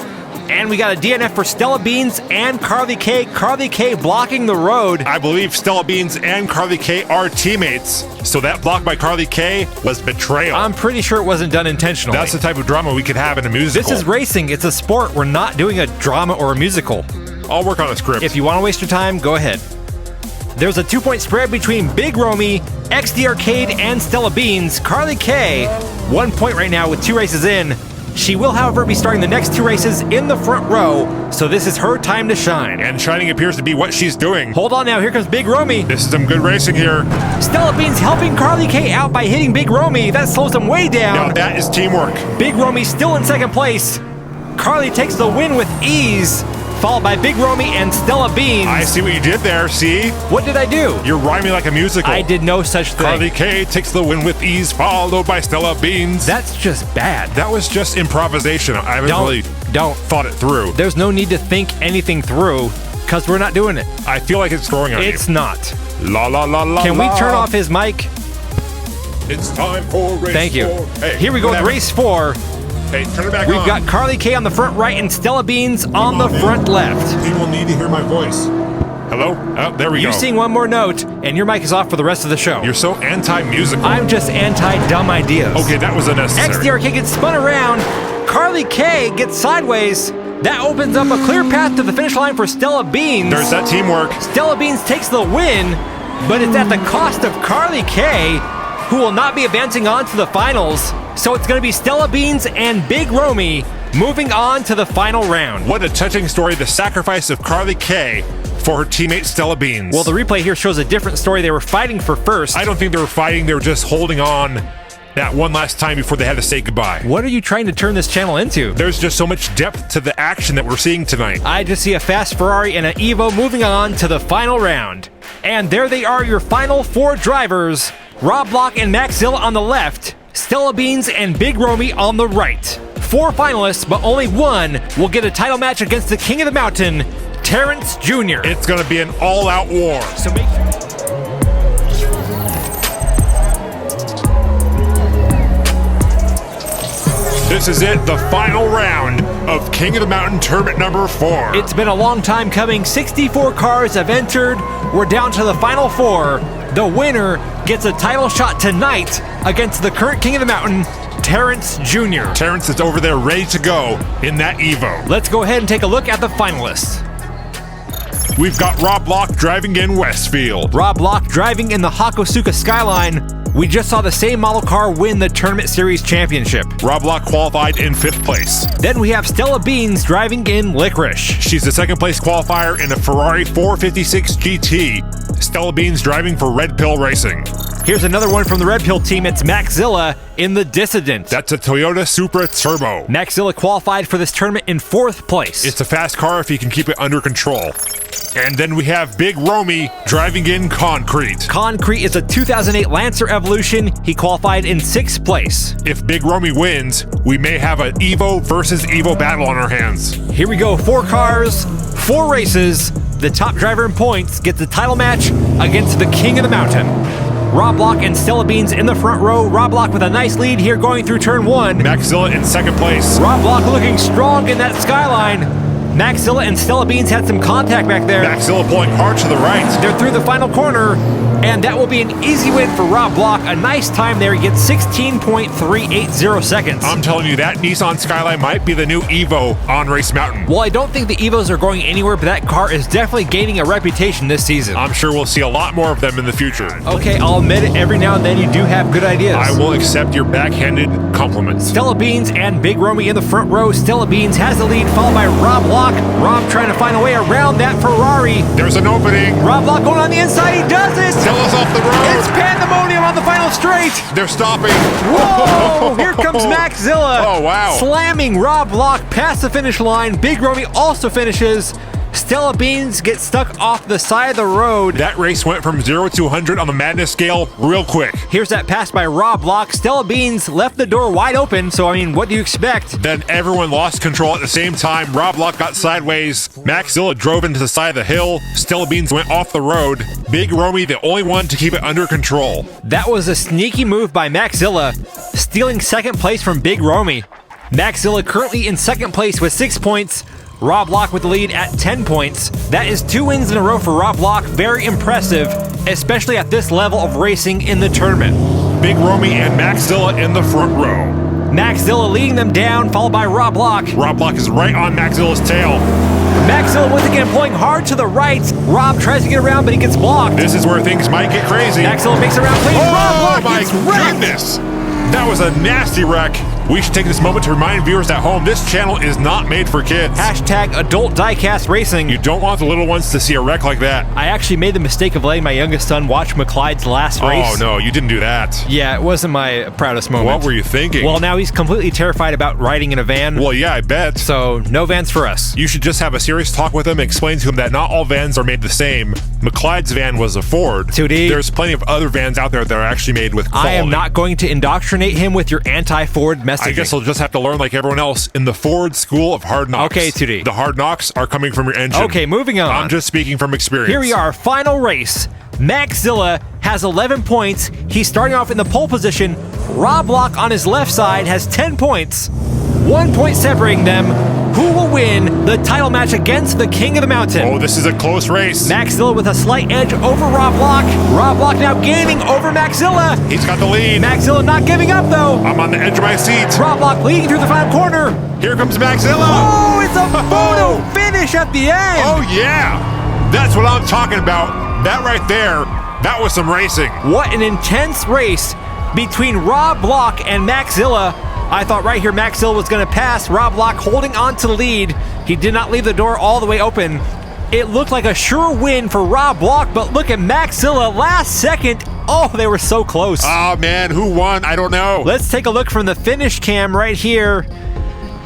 Speaker 5: And we got a DNF for Stella Beans and Carly K. Carly K blocking the road.
Speaker 1: I believe Stella Beans and Carly K are teammates. So that block by Carly K was betrayal.
Speaker 5: I'm pretty sure it wasn't done intentionally.
Speaker 1: That's the type of drama we could have in a musical.
Speaker 5: This is racing. It's a sport. We're not doing a drama or a musical.
Speaker 1: I'll work on a script.
Speaker 5: If you want to waste your time, go ahead. There's a 2-point spread between Big Romy, XD Arcade, and Stella Beans. Carly K, 1 point right now with 2 races in. She will, however, be starting the next 2 races in the front row, so this is her time to shine.
Speaker 1: And shining appears to be what she's doing.
Speaker 5: Hold on now, here comes Big Romy.
Speaker 1: This is some good racing here.
Speaker 5: Stella Beans helping Carly K out by hitting Big Romy. That slows them way down.
Speaker 1: Now that is teamwork.
Speaker 5: Big Romy still in second place. Carly takes the win with ease, followed by Big Romy and Stella Beans.
Speaker 1: I see what you did there, see?
Speaker 5: What did I do?
Speaker 1: You're rhyming like a musical.
Speaker 5: I did no such thing.
Speaker 1: Carly K takes the win with ease, followed by Stella Beans.
Speaker 5: That's just bad.
Speaker 1: That was just improvisation. I haven't really thought it through.
Speaker 5: There's no need to think anything through, because we're not doing it.
Speaker 1: I feel like it's growing on you.
Speaker 5: It's not.
Speaker 1: La la la la.
Speaker 5: Can we turn off his mic?
Speaker 1: It's time for race
Speaker 5: Thank you.
Speaker 1: 4. Hey,
Speaker 5: here we go with
Speaker 1: whatever.
Speaker 5: race 4.
Speaker 1: Hey, turn it back
Speaker 5: We've
Speaker 1: on.
Speaker 5: got Carly K on the front right and Stella Beans on the front left.
Speaker 1: People need to hear my voice. Hello? Oh, there we go.
Speaker 5: You sing one more note, and your mic is off for the rest of the show.
Speaker 1: You're so anti-musical.
Speaker 5: I'm just anti-dumb ideas.
Speaker 1: Okay, that was unnecessary.
Speaker 5: XD Arcade gets spun around. Carly K gets sideways. That opens up a clear path to the finish line for Stella Beans.
Speaker 1: There's that teamwork.
Speaker 5: Stella Beans takes the win, but it's at the cost of Carly K, who will not be advancing on to the finals. So it's going to be Stella Beans and Big Romy moving on to the final round.
Speaker 1: What a touching story, the sacrifice of Carly K for her teammate Stella Beans.
Speaker 5: Well, the replay here shows a different story. They were fighting for first.
Speaker 1: I don't think they were fighting, they were just holding on that one last time before they had to say goodbye.
Speaker 5: What are you trying to turn this channel into?
Speaker 1: There's just so much depth to the action that we're seeing tonight.
Speaker 5: I just see a fast Ferrari and an Evo moving on to the final round. And there they are, your final 4 drivers. Rob Block and Max Hill on the left, Stella Beans and Big Romy on the right. 4 finalists, but only one will get a title match against the King of the Mountain, Terrence Jr.
Speaker 1: It's going to be an all-out war.
Speaker 5: So make
Speaker 1: This is it, the final round of King of the Mountain Tournament number 4.
Speaker 5: It's been a long time coming. 64 cars have entered. We're down to the final 4.
Speaker 2: The winner gets a title shot tonight against the current king of the mountain, Terrence Jr.
Speaker 1: Terrence is over there ready to go in that Evo.
Speaker 2: Let's go ahead and take a look at the finalists.
Speaker 1: We've got Rob Block driving in Westfield.
Speaker 2: Rob Block driving in the Hakosuka Skyline. We just saw the same model car win the Tournament Series Championship.
Speaker 1: Rob Block qualified in 5th place.
Speaker 2: Then we have Stella Beans driving in Licorice.
Speaker 1: She's the 2nd place qualifier in a Ferrari 456 GT. Stella Beans driving for Red Pill Racing.
Speaker 2: Here's another one from the Red Pill team. It's Maxilla in the Dissident.
Speaker 1: That's a Toyota Supra Turbo.
Speaker 2: Maxilla qualified for this tournament in 4th place.
Speaker 1: It's a fast car if you can keep it under control. And then we have Big Romy driving in Concrete.
Speaker 2: Concrete is a 2008 Lancer Evolution. He qualified in 6th place.
Speaker 1: If Big Romy wins, we may have an Evo versus Evo battle on our hands.
Speaker 2: Here we go, 4 cars, 4 races. The top driver in points gets the title match against the King of the Mountain. Rob Block and Stella Beans in the front row. Rob Block with a nice lead here going through turn 1.
Speaker 1: Maxilla in 2nd place.
Speaker 2: Rob Block looking strong in that Skyline. Maxilla and Stella Beans had some contact back there.
Speaker 1: Maxilla pulling hard to the right.
Speaker 2: They're through the final corner, and that will be an easy win for Rob Block. A nice time there. He gets 16.380 seconds.
Speaker 1: I'm telling you, that Nissan Skyline might be the new Evo on Race Mountain.
Speaker 2: Well, I don't think the Evos are going anywhere, but that car is definitely gaining a reputation this season.
Speaker 1: I'm sure we'll see a lot more of them in the future.
Speaker 2: Okay, I'll admit it, every now and then you do have good ideas.
Speaker 1: I will accept your backhanded compliments.
Speaker 2: Stella Beans and Big Romy in the front row. Stella Beans has the lead, followed by Rob Block. Rob trying to find a way around that Ferrari.
Speaker 1: There's an opening.
Speaker 2: Rob Block going on the inside. He does it.
Speaker 1: Stella's off the road.
Speaker 2: It's pandemonium on the final straight.
Speaker 1: They're stopping.
Speaker 2: Whoa! Here comes Maxilla.
Speaker 1: Oh, wow.
Speaker 2: Slamming Rob Block past the finish line. Big Romy also finishes. Stella Beans gets stuck off the side of the road.
Speaker 1: That race went from 0 to 100 on the madness scale real quick.
Speaker 2: Here's that pass by Rob Block. Stella Beans left the door wide open, so I mean, what do you expect?
Speaker 1: Then everyone lost control at the same time. Rob Block got sideways. Maxilla drove into the side of the hill. Stella Beans went off the road. Big Romy, the only one to keep it under control.
Speaker 2: That was a sneaky move by Maxilla, stealing 2nd place from Big Romy. Maxilla currently in 2nd place with 6 points. Rob Block with the lead at 10 points. That is 2 wins in a row for Rob Block. Very impressive, especially at this level of racing in the tournament.
Speaker 1: Big Romy and Maxilla in the front row.
Speaker 2: Maxilla leading them down, followed by Rob Block.
Speaker 1: Rob Block is right on Maxilla's tail.
Speaker 2: Maxilla once again pulling hard to the right. Rob tries to get around, but he gets blocked.
Speaker 1: This is where things might get crazy.
Speaker 2: Maxilla makes it around clean. Rob Block
Speaker 1: my
Speaker 2: gets wrecked.
Speaker 1: goodness! That was a nasty wreck. We should take this moment to remind viewers at home, this channel is not made for kids.
Speaker 2: Hashtag adult diecast racing.
Speaker 1: You don't want the little ones to see a wreck like that.
Speaker 2: I actually made the mistake of letting my youngest son watch McClyde's last race.
Speaker 1: Oh no, you didn't do that.
Speaker 2: Yeah, it wasn't my proudest moment.
Speaker 1: What were you thinking?
Speaker 2: Well, now he's completely terrified about riding in a van.
Speaker 1: Well, yeah, I bet.
Speaker 2: So, no vans for us.
Speaker 1: You should just have a serious talk with him, explain to him that not all vans are made the same. McClyde's van was a Ford.
Speaker 2: 2D.
Speaker 1: There's plenty of other vans out there that are actually made with quality.
Speaker 2: I am not going to indoctrinate him with your anti-Ford messaging.
Speaker 1: I guess he'll just have to learn like everyone else in the Ford School of Hard Knocks.
Speaker 2: Okay, 2D.
Speaker 1: The hard knocks are coming from your engine.
Speaker 2: Okay, moving on.
Speaker 1: I'm just speaking from experience.
Speaker 2: Here we are, final race. Maxilla has 11 points. He's starting off in the pole position. Rob Block on his left side has 10 points. 1 point separating them. Who will win the title match against the King of the Mountain?
Speaker 1: Oh, this is a close race.
Speaker 2: Maxilla with a slight edge over Rob Block. Rob Block now gaining over Maxilla.
Speaker 1: He's got the lead.
Speaker 2: Maxilla not giving up though.
Speaker 1: I'm on the edge of my seat.
Speaker 2: Rob Block leading through the final corner.
Speaker 1: Here comes Maxilla.
Speaker 2: Oh, it's a photo finish at the end.
Speaker 1: Oh yeah, that's what I'm talking about. That right there, that was some racing.
Speaker 2: What an intense race between Rob Block and Maxilla. I thought right here Maxilla was going to pass. Rob Block holding on to the lead. He did not leave the door all the way open. It looked like a sure win for Rob Block, but look at Maxilla last second. Oh, they were so close.
Speaker 1: Oh man, who won? I don't know.
Speaker 2: Let's take a look from the finish cam right here.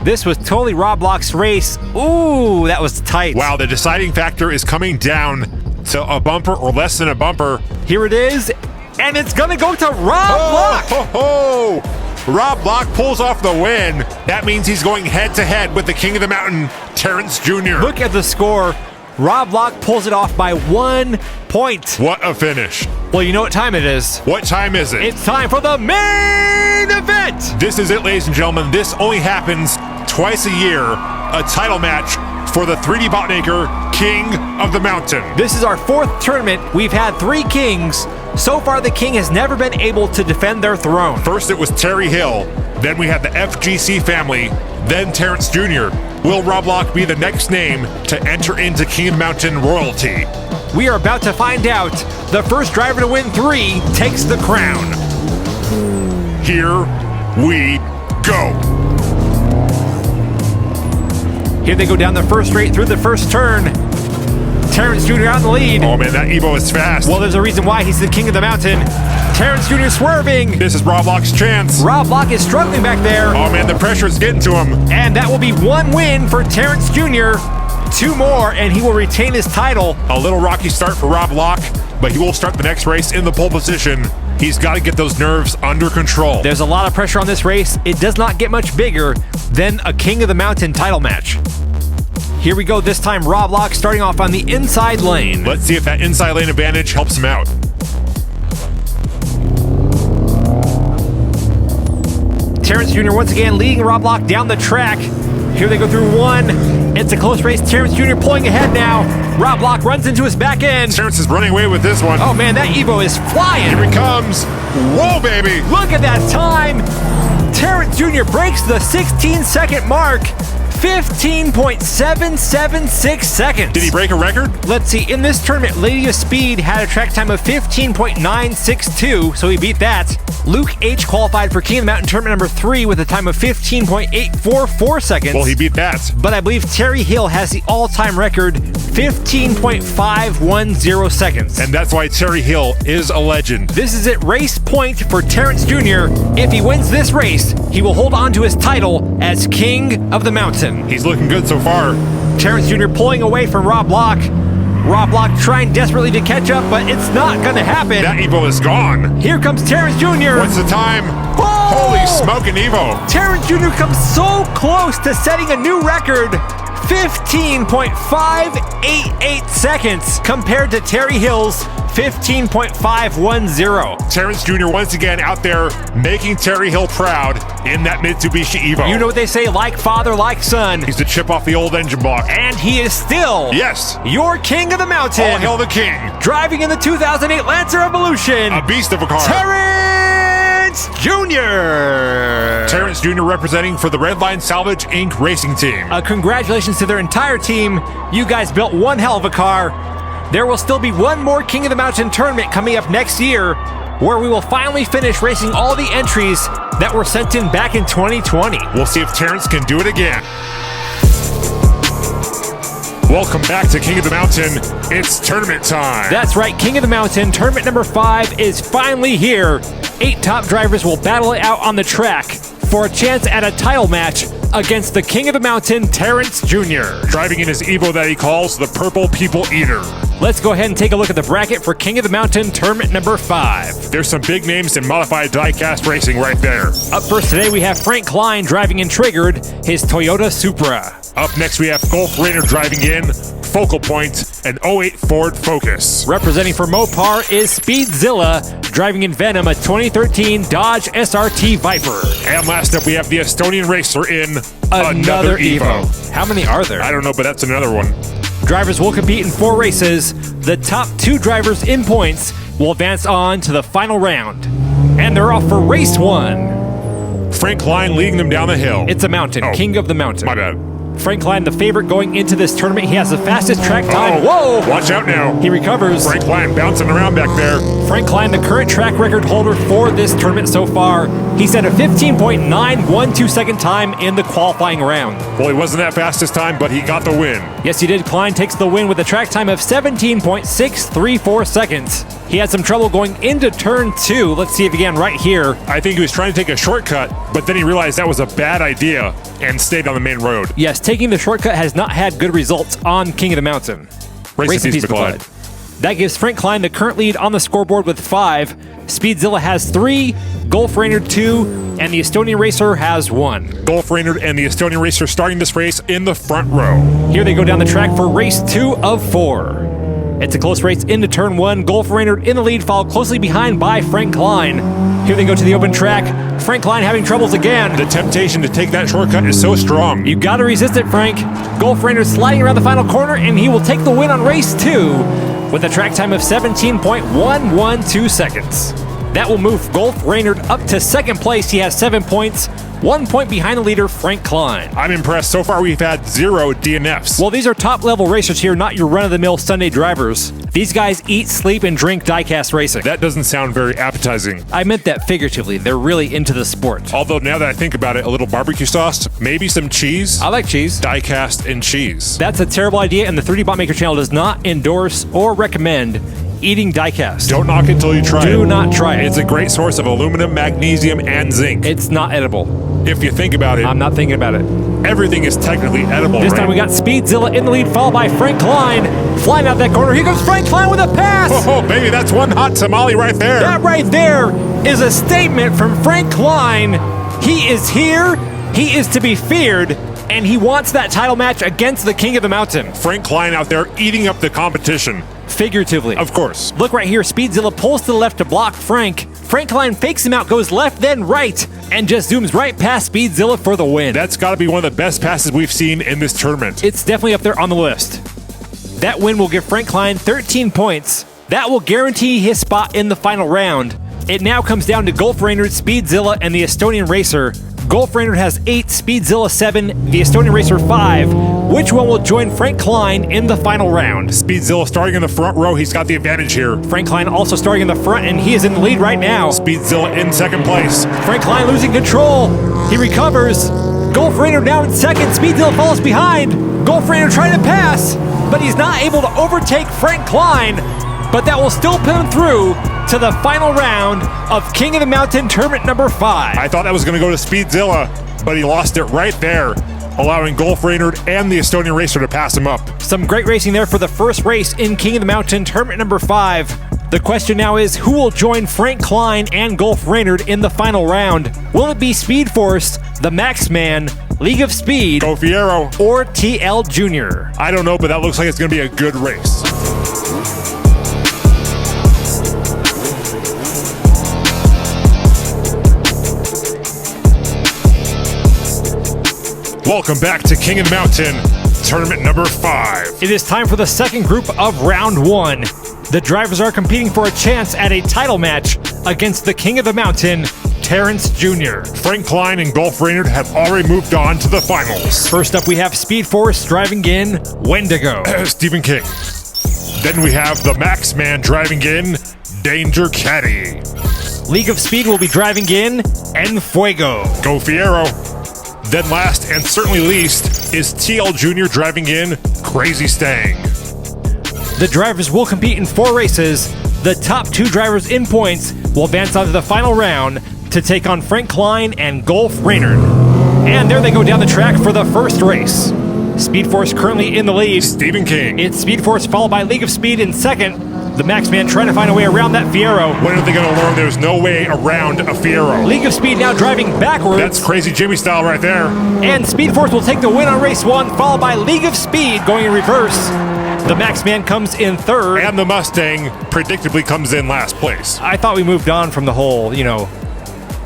Speaker 2: This was totally Rob Block's race. Ooh, that was tight.
Speaker 1: Wow, the deciding factor is coming down to a bumper or less than a bumper.
Speaker 2: Here it is, and it's gonna go to Rob Block.
Speaker 1: Ho, ho. Rob Block pulls off the win. That means he's going head-to-head with the King of the Mountain, Terrence Jr.
Speaker 2: Look at the score. Rob Block pulls it off by 1 point.
Speaker 1: What a finish.
Speaker 2: Well, you know what time it is.
Speaker 1: What time is it?
Speaker 2: It's time for the main event.
Speaker 1: This is it, ladies and gentlemen. This only happens twice a year. A title match for the 3D Botmaker King of the Mountain.
Speaker 2: This is our 4th tournament. We've had 3 kings. So far, the king has never been able to defend their throne.
Speaker 1: First it was Terry Hill, then we had the FGC family, then Terrence Jr. Will Rob Lock be the next name to enter into King of the Mountain royalty?
Speaker 2: We are about to find out. The first driver to win 3 takes the crown.
Speaker 1: Here we go.
Speaker 2: Here they go down the first straight through the first turn. Terrence Jr. out in the lead.
Speaker 1: Oh man, that Evo is fast.
Speaker 2: Well, there's a reason why he's the king of the mountain. Terrence Jr. swerving.
Speaker 1: This is Rob Lock's chance.
Speaker 2: Rob Lock is struggling back there.
Speaker 1: Oh man, the pressure is getting to him.
Speaker 2: And that will be 1 win for Terrence Jr. 2 more, and he will retain his title.
Speaker 1: A little rocky start for Rob Lock, but he will start the next race in the pole position. He's got to get those nerves under control.
Speaker 2: There's a lot of pressure on this race. It does not get much bigger than a King of the Mountain title match. Here we go, this time Rob Lock starting off on the inside lane.
Speaker 1: Let's see if that inside lane advantage helps him out.
Speaker 2: Terrence Jr. once again leading Rob Lock down the track. Here they go through 1. It's a close race. Terrence Jr. pulling ahead now. Rob Lock runs into his back end.
Speaker 1: Terrence is running away with this one.
Speaker 2: Oh man, that Evo is flying.
Speaker 1: Here he comes. Whoa, baby.
Speaker 2: Look at that time. Terrence Jr. breaks the 16-second mark. 15.776 seconds.
Speaker 1: Did he break a record?
Speaker 2: Let's see. In this tournament, Lady of Speed had a track time of 15.962, so he beat that. Luke H. qualified for King of the Mountain tournament number 3 with a time of 15.844 seconds.
Speaker 1: Well, he beat that.
Speaker 2: But I believe Terry Hill has the all-time record, 15.510 seconds.
Speaker 1: And that's why Terry Hill is a legend.
Speaker 2: This is it, race point for Terrence Jr. If he wins this race, he will hold on to his title as King of the Mountain.
Speaker 1: He's looking good so far.
Speaker 2: Terrence Jr. pulling away from Rob Lock. Rob Lock trying desperately to catch up, but it's not going to happen.
Speaker 1: That Evo is gone.
Speaker 2: Here comes Terrence Jr.
Speaker 1: What's the time?
Speaker 2: Oh!
Speaker 1: Holy smoking Evo.
Speaker 2: Terrence Jr. comes so close to setting a new record. 15.588 seconds compared to Terry Hill's 15.510.
Speaker 1: Terrence Jr. once again out there making Terry Hill proud in that Mitsubishi Evo.
Speaker 2: You know what they say, like father, like son.
Speaker 1: He's the chip off the old engine block.
Speaker 2: And he is still
Speaker 1: yes,
Speaker 2: your King of the Mountain.
Speaker 1: All hail the king.
Speaker 2: Driving in the 2008 Lancer Evolution.
Speaker 1: A beast of a car.
Speaker 2: Terrence Jr.
Speaker 1: Terrence Jr. representing for the Redline Salvage Inc. racing team.
Speaker 2: Congratulations to their entire team. You guys built one hell of a car. There will still be one more King of the Mountain tournament coming up next year, where we will finally finish racing all the entries that were sent in back in 2020.
Speaker 1: We'll see if Terrence can do it again. Welcome back to King of the Mountain. It's tournament time.
Speaker 2: That's right, King of the Mountain tournament number 5 is finally here. 8 top drivers will battle it out on the track for a chance at a title match against the King of the Mountain, Terrence Jr.
Speaker 1: Driving in his Evo that he calls the Purple People Eater.
Speaker 2: Let's go ahead and take a look at the bracket for King of the Mountain tournament number 5.
Speaker 1: There's some big names in modified diecast racing right there.
Speaker 2: Up first today, we have Frank Klein driving in Triggered, his Toyota Supra.
Speaker 1: Up next, we have Gulf Rainer driving in Focal Point, an 08 Ford Focus.
Speaker 2: Representing for Mopar is Speedzilla, driving in Venom, a 2013 Dodge SRT Viper.
Speaker 1: And last up, we have the Estonian racer in
Speaker 2: another Evo. How many are there?
Speaker 1: I don't know, but that's another one.
Speaker 2: Drivers will compete in 4 races. The top 2 drivers in points will advance on to the final round. And they're off for race 1.
Speaker 1: Frank Klein leading them down the hill.
Speaker 2: It's a mountain, King of the Mountain.
Speaker 1: My bad.
Speaker 2: Frank Klein, the favorite going into this tournament. He has the fastest track time.
Speaker 1: Whoa! Watch out now.
Speaker 2: He recovers.
Speaker 1: Frank Klein bouncing around back there.
Speaker 2: Frank Klein, the current track record holder for this tournament so far. He set a 15.912 second time in the qualifying round.
Speaker 1: Well, he wasn't that fast this time, but he got the win.
Speaker 2: Yes, he did. Klein takes the win with a track time of 17.634 seconds. He had some trouble going into turn 2. Let's see if he can right here.
Speaker 1: I think he was trying to take a shortcut, but then he realized that was a bad idea and stayed on the main road.
Speaker 2: Yes, taking the shortcut has not had good results on King of the Mountain.
Speaker 1: Race in peace, McLeod.
Speaker 2: That gives Frank Klein the current lead on the scoreboard with 5. Speedzilla has 3, Gulf Rainer 2, and the Estonian Racer has 1.
Speaker 1: Gulf Rainer and the Estonian Racer starting this race in the front row.
Speaker 2: Here they go down the track for race 2 of 4. It's a close race into turn 1. Gulf Rainer in the lead, followed closely behind by Frank Klein. Here they go to the open track. Frank Klein having troubles again.
Speaker 1: The temptation to take that shortcut is so strong.
Speaker 2: You gotta resist it, Frank. Gulf Rainer sliding around the final corner, and he will take the win on race 2.
Speaker 5: with a track time of 17.112 seconds. That will move Golf Reynard up to second place. He has 7 points, 1 point behind the leader, Frank Klein.
Speaker 1: I'm impressed. So far, we've had 0 DNFs.
Speaker 5: Well, these are top-level racers here, not your run-of-the-mill Sunday drivers. These guys eat, sleep, and drink diecast racing.
Speaker 1: That doesn't sound very appetizing.
Speaker 5: I meant that figuratively. They're really into the sport.
Speaker 1: Although now that I think about it, a little barbecue sauce, maybe some cheese.
Speaker 5: I like cheese.
Speaker 1: Diecast and cheese.
Speaker 5: That's a terrible idea, and the 3D Bot Maker channel does not endorse or recommend eating diecast.
Speaker 1: Don't knock it till you try it.
Speaker 5: Do not try it.
Speaker 1: It's a great source of aluminum, magnesium, and zinc.
Speaker 5: It's not edible.
Speaker 1: If you think about it,
Speaker 5: I'm not thinking about it.
Speaker 1: everything is technically edible.
Speaker 5: This time we got Speedzilla in the lead, followed by Frank Klein. Flying out that corner. Here comes Frank Klein with a pass.
Speaker 1: Oh, baby, that's one hot tamale right there.
Speaker 5: That right there is a statement from Frank Klein. He is here. He is to be feared. And he wants that title match against the King of the Mountain.
Speaker 1: Frank Klein out there eating up the competition.
Speaker 5: Figuratively.
Speaker 1: Of course.
Speaker 5: Look right here. Speedzilla pulls to the left to block Frank. Frank Klein fakes him out, goes left, then right, and just zooms right past Speedzilla for the win.
Speaker 1: That's got to be one of the best passes we've seen in this tournament.
Speaker 5: It's definitely up there on the list. That win will give Frank Klein 13 points. That will guarantee his spot in the final round. It now comes down to Golf Reynard, Speedzilla, and the Estonian Racer. Golf Reynard has 8, Speedzilla 7, the Estonian Racer 5. Which one will join Frank Klein in the final round?
Speaker 1: Speedzilla starting in the front row. He's got the advantage here.
Speaker 5: Frank Klein also starting in the front, and he is in the lead right now.
Speaker 1: Speedzilla in second place.
Speaker 5: Frank Klein losing control. He recovers. Golf Reynard now in second. Speedzilla falls behind. Golf Reynard trying to pass, but he's not able to overtake Frank Klein. But that will still put him through to the final round of King of the Mountain Tournament number 5.
Speaker 1: I thought that was going to go to Speedzilla, but he lost it right there, allowing Golf Reynard and the Estonian Racer to pass him up.
Speaker 5: Some great racing there for the first race in King of the Mountain Tournament number 5. The question now is, who will join Frank Klein and Golf Reynard in the final round? Will it be Speed Force, the Max Man, League of Speed,
Speaker 1: Go Fiero,
Speaker 5: or TL Jr.?
Speaker 1: I don't know, but that looks like it's going to be a good race. Welcome back to King of the Mountain, tournament number 5.
Speaker 5: It is time for the second group of round 1. The drivers are competing for a chance at a title match against the King of the Mountain, Terrence Jr.
Speaker 1: Frank Klein and Golf Reynard have already moved on to the finals.
Speaker 5: First up, we have Speed Force driving in Wendigo.
Speaker 1: Stephen King. Then we have the Max Man driving in Danger Caddy.
Speaker 5: League of Speed will be driving in Enfuego.
Speaker 1: Go Fiero. Then last and certainly least is TL Jr. driving in Crazy Stang.
Speaker 5: The drivers will compete in 4 races. The top 2 drivers in points will advance on to the final round to take on Frank Klein and Golf Reynard. And there they go down the track for the first race. Speed Force currently in the lead.
Speaker 1: Stephen King.
Speaker 5: It's Speed Force followed by League of Speed in second. The Max Man trying to find a way around that Fiero.
Speaker 1: When are they going to learn there's no way around a Fiero?
Speaker 5: League of Speed now driving backwards.
Speaker 1: That's Crazy Jimmy style right there.
Speaker 5: And Speed Force will take the win on race 1, followed by League of Speed going in reverse. The Max Man comes in third.
Speaker 1: And the Mustang predictably comes in last place.
Speaker 5: I thought we moved on from the whole,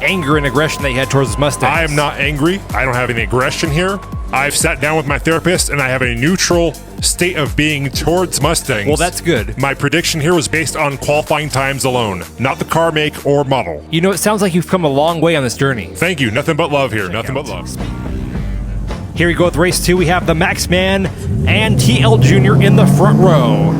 Speaker 5: anger and aggression that you had towards Mustangs.
Speaker 1: I am not angry. I don't have any aggression here. I've sat down with my therapist and I have a neutral state of being towards Mustangs.
Speaker 5: Well, that's good.
Speaker 1: My prediction here was based on qualifying times alone, not the car make or model.
Speaker 5: It sounds like you've come a long way on this journey.
Speaker 1: Thank you. Nothing but love here. Nothing but love.
Speaker 5: Here we go with race 2. We have the Max Man and TL Jr. in the front row.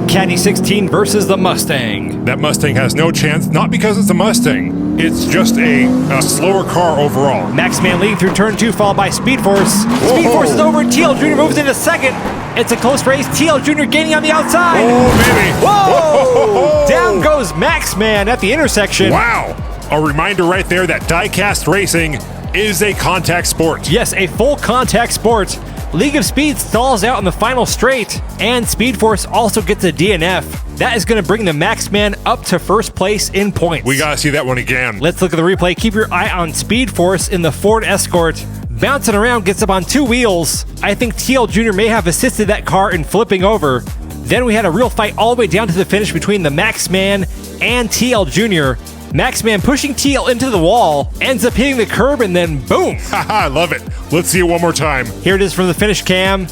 Speaker 5: Caddy 16 versus the Mustang.
Speaker 1: That Mustang has no chance, not because it's a Mustang. It's just a slower car overall.
Speaker 5: Max Man leading through turn 2, followed by Speed Force.
Speaker 1: Whoa.
Speaker 5: Speed Force is over. TL Jr. moves into second. It's a close race. TL Jr. gaining on the outside.
Speaker 1: Oh, baby.
Speaker 5: Whoa! Down goes Max Man at the intersection.
Speaker 1: Wow. A reminder right there that diecast racing is a contact sport.
Speaker 5: Yes, a full contact sport. League of Speed stalls out in the final straight, and Speed Force also gets a DNF. That is going to bring the Max Man up to first place in points.
Speaker 1: We got to see that one again.
Speaker 5: Let's look at the replay. Keep your eye on Speed Force in the Ford Escort. Bouncing around, gets up on 2 wheels. I think TL Jr. may have assisted that car in flipping over. Then we had a real fight all the way down to the finish between the Max Man and TL Jr. Max Man pushing TL into the wall, ends up hitting the curb, and then boom!
Speaker 1: Haha, I love it. Let's see it one more time.
Speaker 5: Here it is from the finish cam,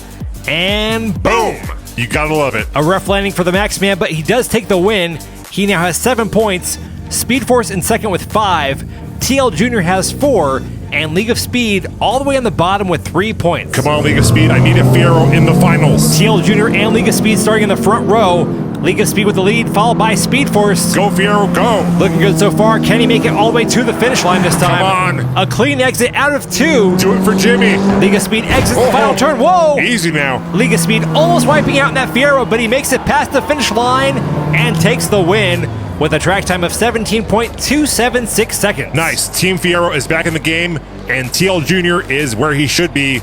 Speaker 5: and boom!
Speaker 1: You gotta love it.
Speaker 5: A rough landing for the Max Man, but he does take the win. He now has 7 points. Speed Force in second with 5. TL Jr. has 4. And League of Speed all the way on the bottom with 3 points.
Speaker 1: Come on, League of Speed. I need a Fiero in the finals.
Speaker 5: TL Jr. and League of Speed starting in the front row. League of Speed with the lead, followed by Speed Force.
Speaker 1: Go, Fiero, go.
Speaker 5: Looking good so far. Can he make it all the way to the finish line this time?
Speaker 1: Come on.
Speaker 5: A clean exit out of 2.
Speaker 1: Do it for Jimmy.
Speaker 5: League of Speed exits the final turn. Whoa!
Speaker 1: Easy now.
Speaker 5: League of Speed almost wiping out in that Fiero, but he makes it past the finish line and takes the win with a track time of 17.276 seconds.
Speaker 1: Nice. Team Fiero is back in the game, and TL Jr. is where he should be,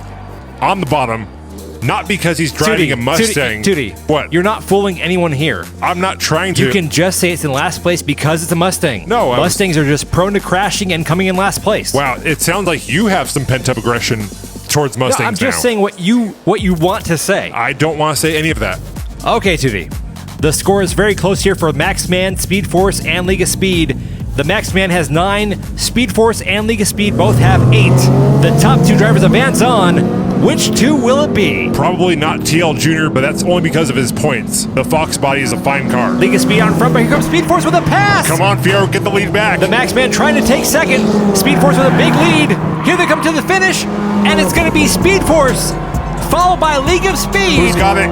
Speaker 1: on the bottom. Not because he's driving a Mustang.
Speaker 5: Tootie,
Speaker 1: what?
Speaker 5: You're not fooling anyone here.
Speaker 1: I'm not trying to.
Speaker 5: You can just say it's in last place because it's a Mustang.
Speaker 1: No,
Speaker 5: Mustangs are just prone to crashing and coming in last place.
Speaker 1: Wow, it sounds like you have some pent-up aggression towards Mustangs
Speaker 5: No, I'm just
Speaker 1: now.
Speaker 5: saying what you want to say.
Speaker 1: I don't want to say any of that.
Speaker 5: Okay, Tootie. The score is very close here for Max Man, Speed Force, and League of Speed. The Max Man has 9, Speed Force and League of Speed both have 8. The top 2 drivers advance on. Which 2 will it be?
Speaker 1: Probably not TL Jr., but that's only because of his points. The Fox body is a fine car.
Speaker 5: League of Speed on front, but here comes Speed Force with a pass!
Speaker 1: Come on, Fiero, get the lead back.
Speaker 5: The Max Man trying to take second. Speed Force with a big lead. Here they come to the finish, and it's going to be Speed Force, followed by League of Speed.
Speaker 1: Who's got it?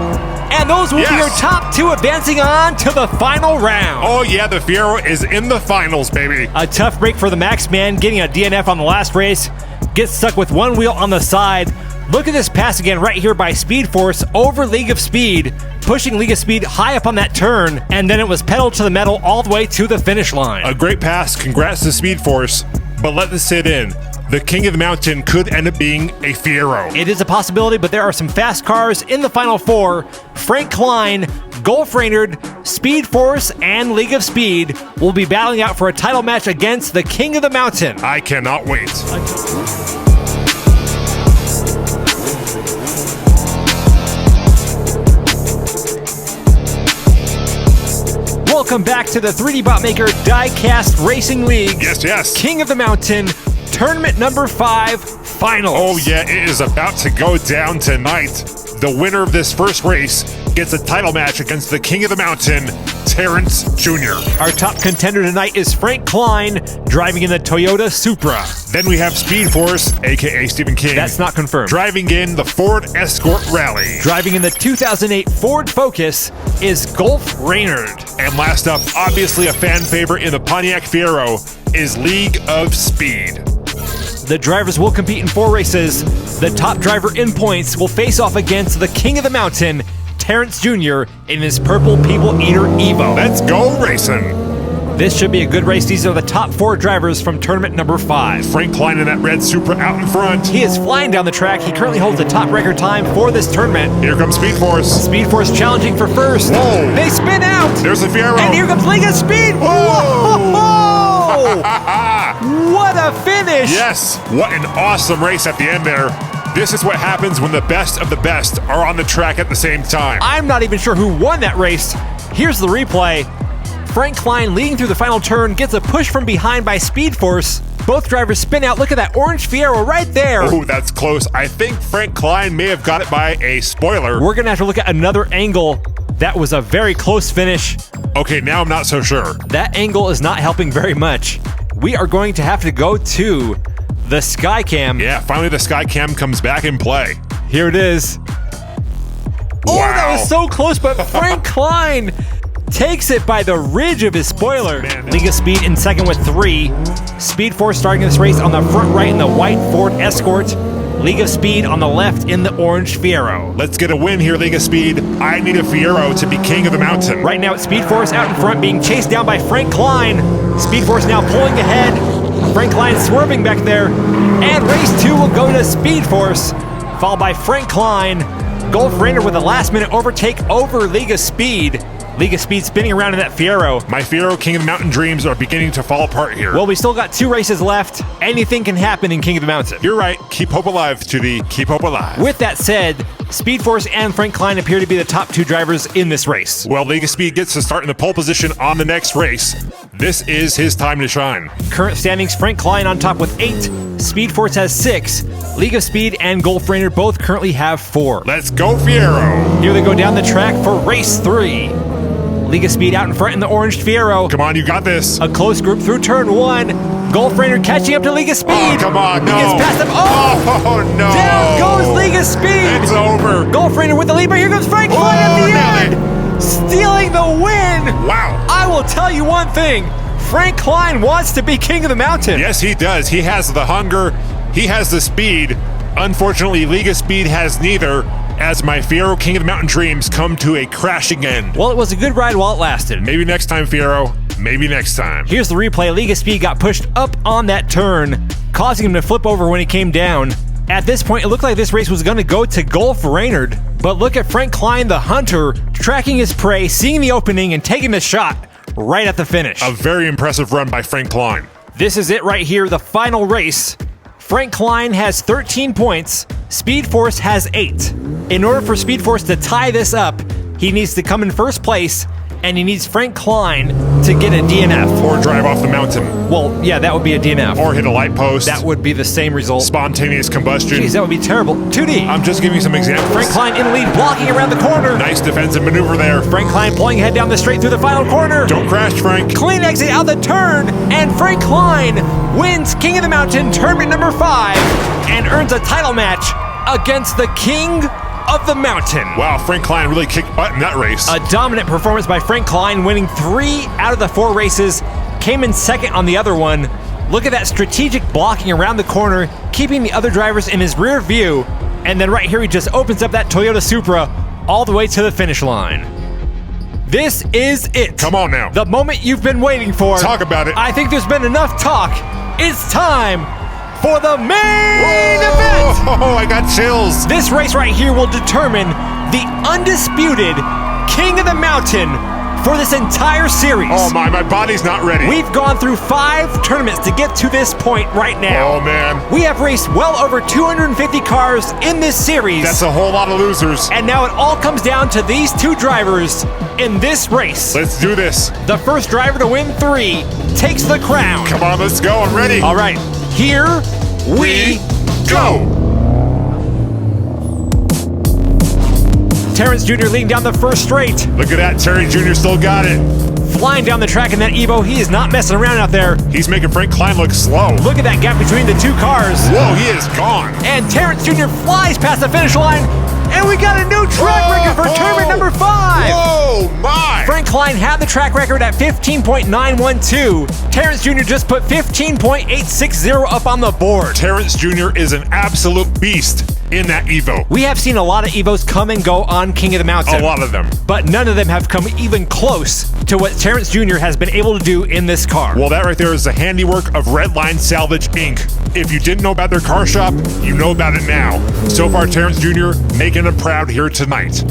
Speaker 5: And those will be your top 2 advancing on to the final round.
Speaker 1: Oh yeah, the Fiero is in the finals, baby.
Speaker 5: A tough break for the Max Man, getting a DNF on the last race. Gets stuck with one wheel on the side. Look at this pass again right here by Speed Force over League of Speed, pushing League of Speed high up on that turn, and then it was pedal to the metal all the way to the finish line.
Speaker 1: A great pass. Congrats to Speed Force, but let this sit in. The King of the Mountain could end up being a Fiero.
Speaker 5: It is a possibility, but there are some fast cars in the final 4. Frank Klein, Gulf Reynard, Speed Force, and League of Speed will be battling out for a title match against the King of the Mountain.
Speaker 1: I cannot wait.
Speaker 5: Welcome back to the 3D Bot Maker Diecast Racing League.
Speaker 1: Yes.
Speaker 5: King of the Mountain, tournament number 5, finals.
Speaker 1: Oh yeah, it is about to go down tonight. The winner of this first race gets a title match against the King of the Mountain, Terrence Jr.
Speaker 5: Our top contender tonight is Frank Klein, driving in the Toyota Supra.
Speaker 1: Then we have Speed Force, aka Stephen King.
Speaker 5: That's not confirmed.
Speaker 1: Driving in the Ford Escort Rally.
Speaker 5: Driving in the 2008 Ford Focus is Gulf Reynard.
Speaker 1: And last up, obviously a fan favorite in the Pontiac Fiero, is League of Speed.
Speaker 5: The drivers will compete in 4 races. The top driver in points will face off against the King of the Mountain, Terrence Jr., in his Purple People Eater Evo.
Speaker 1: Let's go racing.
Speaker 5: This should be a good race. These are the top 4 drivers from tournament number 5.
Speaker 1: Frank Klein in that red Supra out in front.
Speaker 5: He is flying down the track. He currently holds the top record time for this tournament.
Speaker 1: Here comes Speed Force.
Speaker 5: Speed Force challenging for first.
Speaker 1: Whoa.
Speaker 5: They spin out.
Speaker 1: There's the Fiero.
Speaker 5: And here comes League of Speed. Whoa! What a finish.
Speaker 1: Yes, what an awesome race at the end there. This is what happens when the best of the best are on the track at the same time.
Speaker 5: I'm not even sure who won that race. Here's the replay. Frank Klein leading through the final turn gets a push from behind by Speed Force. Both drivers spin out. Look at that orange Fiero right there.
Speaker 1: Oh, that's close. I think Frank Klein may have got it by a spoiler.
Speaker 5: We're going to have to look at another angle. That was a very close finish.
Speaker 1: Okay, now I'm not so sure.
Speaker 5: That angle is not helping very much. We are going to have to go to the Skycam.
Speaker 1: Yeah, finally the Skycam comes back in play.
Speaker 5: Here it is. Oh, that was so close, but Frank Klein takes it by the ridge of his spoiler. League of Speed in second with 3. Speed Force starting this race on the front right in the white Ford Escort. League of Speed on the left in the orange Fiero.
Speaker 1: Let's get a win here, League of Speed. I need a Fiero to be King of the Mountain.
Speaker 5: Right now it's Speed Force out in front being chased down by Frank Klein. Speed Force now pulling ahead. Frank Klein swerving back there. And race 2 will go to Speed Force, followed by Frank Klein. Gulf Reynard with a last minute overtake over League of Speed. Liga Speed spinning around in that Fiero.
Speaker 1: My Fiero King of the Mountain dreams are beginning to fall apart here.
Speaker 5: Well, we still got 2 races left. Anything can happen in King of the Mountain.
Speaker 1: You're right. Keep hope alive, 2D. Keep hope alive.
Speaker 5: With that said, Speed Force and Frank Klein appear to be the top 2 drivers in this race.
Speaker 1: Well, Liga Speed gets to start in the pole position on the next race. This is his time to shine.
Speaker 5: Current standings, Frank Klein on top with 8. Speed Force has 6. Liga Speed and Golf Rainer both currently have 4.
Speaker 1: Let's go, Fiero.
Speaker 5: Here they go down the track for race 3. Liga Speed out in front in the orange Fiero.
Speaker 1: Come on, you got this.
Speaker 5: A close group through turn 1. Golf Rainer catching up to Liga Speed.
Speaker 1: Oh, come on, no.
Speaker 5: He gets past them.
Speaker 1: Oh, no.
Speaker 5: Down goes Liga Speed.
Speaker 1: It's over.
Speaker 5: Golf Rainer with the lead, but here comes Frank Klein at the end. Stealing the win.
Speaker 1: Wow.
Speaker 5: I will tell you one thing. Frank Klein wants to be King of the Mountain.
Speaker 1: Yes, he does. He has the hunger. He has the speed. Unfortunately, Liga Speed has neither, as my Fiero King of the Mountain dreams come to a crashing end.
Speaker 5: Well, it was a good ride while it lasted.
Speaker 1: Maybe next time, Fiero. Maybe next time.
Speaker 5: Here's the replay. Liga Speed got pushed up on that turn, causing him to flip over when he came down. At this point, it looked like this race was going to go to Golf Raynard, but look at Frank Klein, the hunter, tracking his prey, seeing the opening, and taking the shot right at the finish.
Speaker 1: A very impressive run by Frank Klein.
Speaker 5: This is it right here, the final race. Frank Klein has 13 points. Speed Force has 8. In order for Speed Force to tie this up, he needs to come in first place, and he needs Frank Klein to get a DNF.
Speaker 1: Or drive off the mountain.
Speaker 5: Well, yeah, that would be a DNF.
Speaker 1: Or hit a light post.
Speaker 5: That would be the same result.
Speaker 1: Spontaneous combustion.
Speaker 5: Jeez, that would be terrible. 2D.
Speaker 1: I'm just giving you some examples.
Speaker 5: Frank Klein in the lead, blocking around the corner.
Speaker 1: Nice defensive maneuver there.
Speaker 5: Frank Klein pulling ahead down the straight through the final corner.
Speaker 1: Don't crash, Frank.
Speaker 5: Clean exit out the turn, and Frank Klein wins King of the Mountain tournament number 5 and earns a title match against the King of the Mountain.
Speaker 1: Wow, Frank Klein really kicked butt in that race.
Speaker 5: A dominant performance by Frank Klein, winning 3 out of the 4 races, came in second on the other one. Look at that strategic blocking around the corner, keeping the other drivers in his rear view, and then right here he just opens up that Toyota Supra all the way to the finish line. This is it.
Speaker 1: Come on now.
Speaker 5: The moment you've been waiting for.
Speaker 1: Talk about it.
Speaker 5: I think there's been enough talk. It's time for the main event.
Speaker 1: Oh, I got chills.
Speaker 5: This race right here will determine the undisputed King of the Mountain for this entire series.
Speaker 1: Oh my body's not ready.
Speaker 5: We've gone through 5 tournaments to get to this point right now.
Speaker 1: Oh man.
Speaker 5: We have raced well over 250 cars in this series.
Speaker 1: That's a whole lot of losers.
Speaker 5: And now it all comes down to these 2 drivers in this race.
Speaker 1: Let's do this.
Speaker 5: The first driver to win 3 takes the crown.
Speaker 1: Come on, let's go. I'm ready.
Speaker 5: All right, here we go. Terrence Jr. leading down the first straight.
Speaker 1: Look at that. Terry Jr. still got it.
Speaker 5: Flying down the track in that Evo. He is not messing around out there.
Speaker 1: He's making Frank Klein look slow.
Speaker 5: Look at that gap between the 2 cars.
Speaker 1: Whoa, he is gone.
Speaker 5: And Terrence Jr. flies past the finish line. And we got a new track record for tournament number 5.
Speaker 1: Whoa, my.
Speaker 5: Frank Klein had the track record at 15.912. Terrence Jr. just put 15.860 up on the board.
Speaker 1: Terrence Jr. is an absolute beast in that Evo.
Speaker 5: We have seen a lot of Evos come and go on King of the Mountain.
Speaker 1: A lot of them.
Speaker 5: But none of them have come even close to what Terrence Jr. has been able to do in this car.
Speaker 1: Well, that right there is the handiwork of Redline Salvage Inc. If you didn't know about their car shop, you know about it now. So far, Terrence Jr. making them proud here tonight.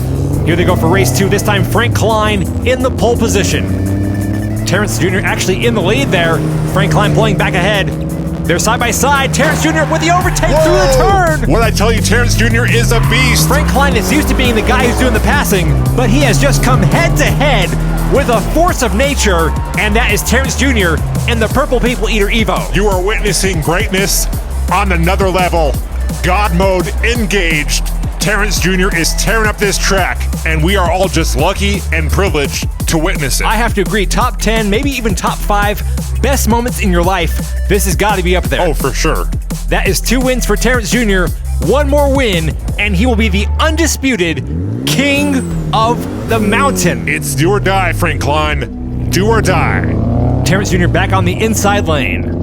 Speaker 5: Here they go for race 2. This time, Frank Klein in the pole position. Terrence Jr. actually in the lead there. Frank Klein pulling back ahead. They're side by side. Terrence Jr. with the overtake through the turn.
Speaker 1: What I tell you, Terrence Jr. is a beast.
Speaker 5: Frank Klein is used to being the guy who's doing the passing, but he has just come head to head with a force of nature, and that is Terrence Jr. in the Purple People Eater Evo.
Speaker 1: You are witnessing greatness on another level. God mode engaged. Terrence Jr. is tearing up this track, and we are all just lucky and privileged to witness it.
Speaker 5: I have to agree, top 10, maybe even top 5 best moments in your life. This has got to be up there.
Speaker 1: Oh, for sure.
Speaker 5: That is 2 wins for Terrence Jr., 1 more win, and he will be the undisputed King of the Mountain.
Speaker 1: It's do or die, Frank Klein. Do or die.
Speaker 5: Terrence Jr. back on the inside lane.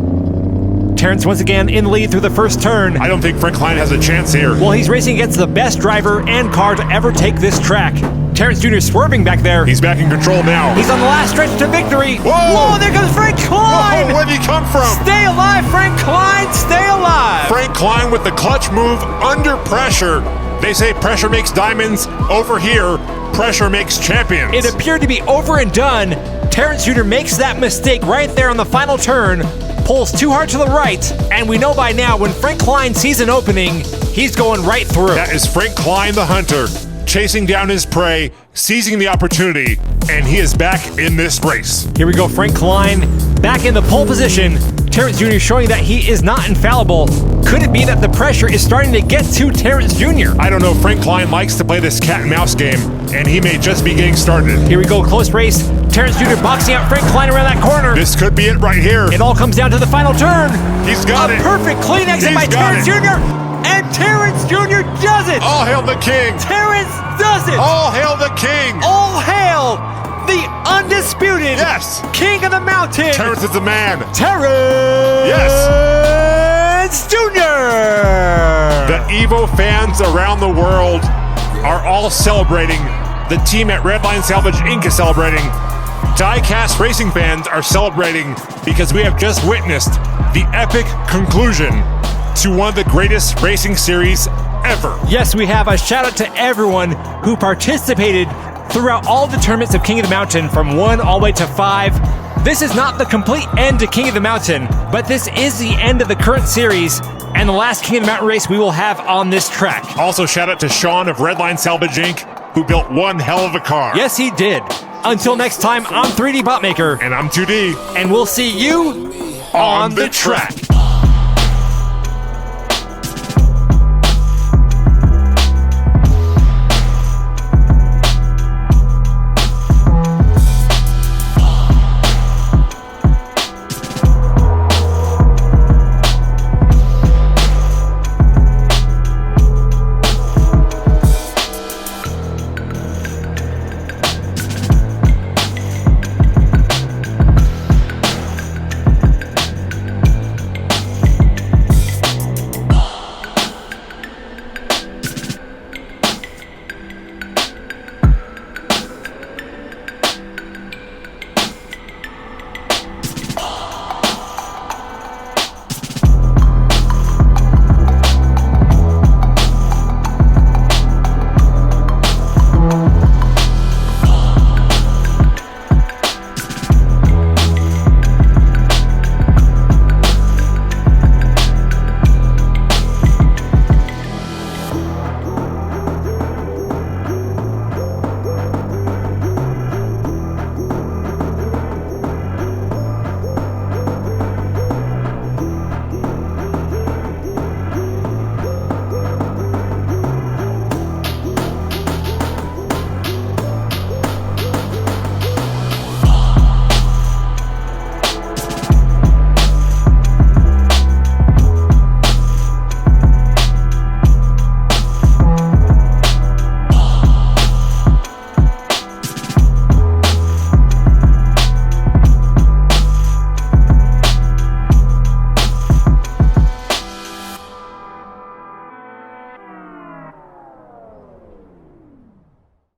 Speaker 5: Terrence once again in the lead through the first turn.
Speaker 1: I don't think Frank Klein has a chance here.
Speaker 5: Well, he's racing against the best driver and car to ever take this track. Terrence Jr. swerving back there.
Speaker 1: He's back in control now.
Speaker 5: He's on the last stretch to victory.
Speaker 1: Whoa!
Speaker 5: Whoa, there goes Frank Klein!
Speaker 1: Whoa, where'd he come from?
Speaker 5: Stay alive, Frank Klein, stay alive!
Speaker 1: Frank Klein with the clutch move under pressure. They say pressure makes diamonds. Over here, pressure makes champions.
Speaker 5: It appeared to be over and done. Terrence Jr. makes that mistake right there on the final turn, pulls too hard to the right, and we know by now when Frank Klein sees an opening, he's going right through.
Speaker 1: That is Frank Klein, the hunter, chasing down his prey, seizing the opportunity, and he is back in this race.
Speaker 5: Here we go, Frank Klein back in the pole position. Terrence Jr. showing that he is not infallible. Could it be that the pressure is starting to get to Terrence Jr.?
Speaker 1: I don't know, Frank Klein likes to play this cat and mouse game, and he may just be getting started.
Speaker 5: Here we go, close race. Terrence Jr. boxing out Frank Klein around that corner.
Speaker 1: This could be it right here.
Speaker 5: It all comes down to the final turn.
Speaker 1: He's got it.
Speaker 5: A perfect clean exit
Speaker 1: He's
Speaker 5: by
Speaker 1: got
Speaker 5: Terrence
Speaker 1: it.
Speaker 5: Jr. And Terrence Jr. does it.
Speaker 1: All hail the king.
Speaker 5: Terrence does it.
Speaker 1: All hail the king.
Speaker 5: All hail the undisputed
Speaker 1: Yes.
Speaker 5: king of the mountain.
Speaker 1: Terrence is the man.
Speaker 5: Terrence Jr.
Speaker 1: The Evo fans around the world are all celebrating. The team at Redline Salvage Inc. is celebrating. Diecast racing fans are celebrating because we have just witnessed the epic conclusion to one of the greatest racing series ever.
Speaker 5: Yes, we have. A shout out to everyone who participated throughout all the tournaments of King of the Mountain from 1 all the way to 5. This is not the complete end to King of the Mountain, but this is the end of the current series and the last King of the Mountain race we will have on this track.
Speaker 1: Also, shout out to Sean of Redline Salvage Inc., who built one hell of a car.
Speaker 5: Yes, he did. Until next time, I'm 3D Botmaker,
Speaker 1: And I'm 2D.
Speaker 5: and we'll see you on the track.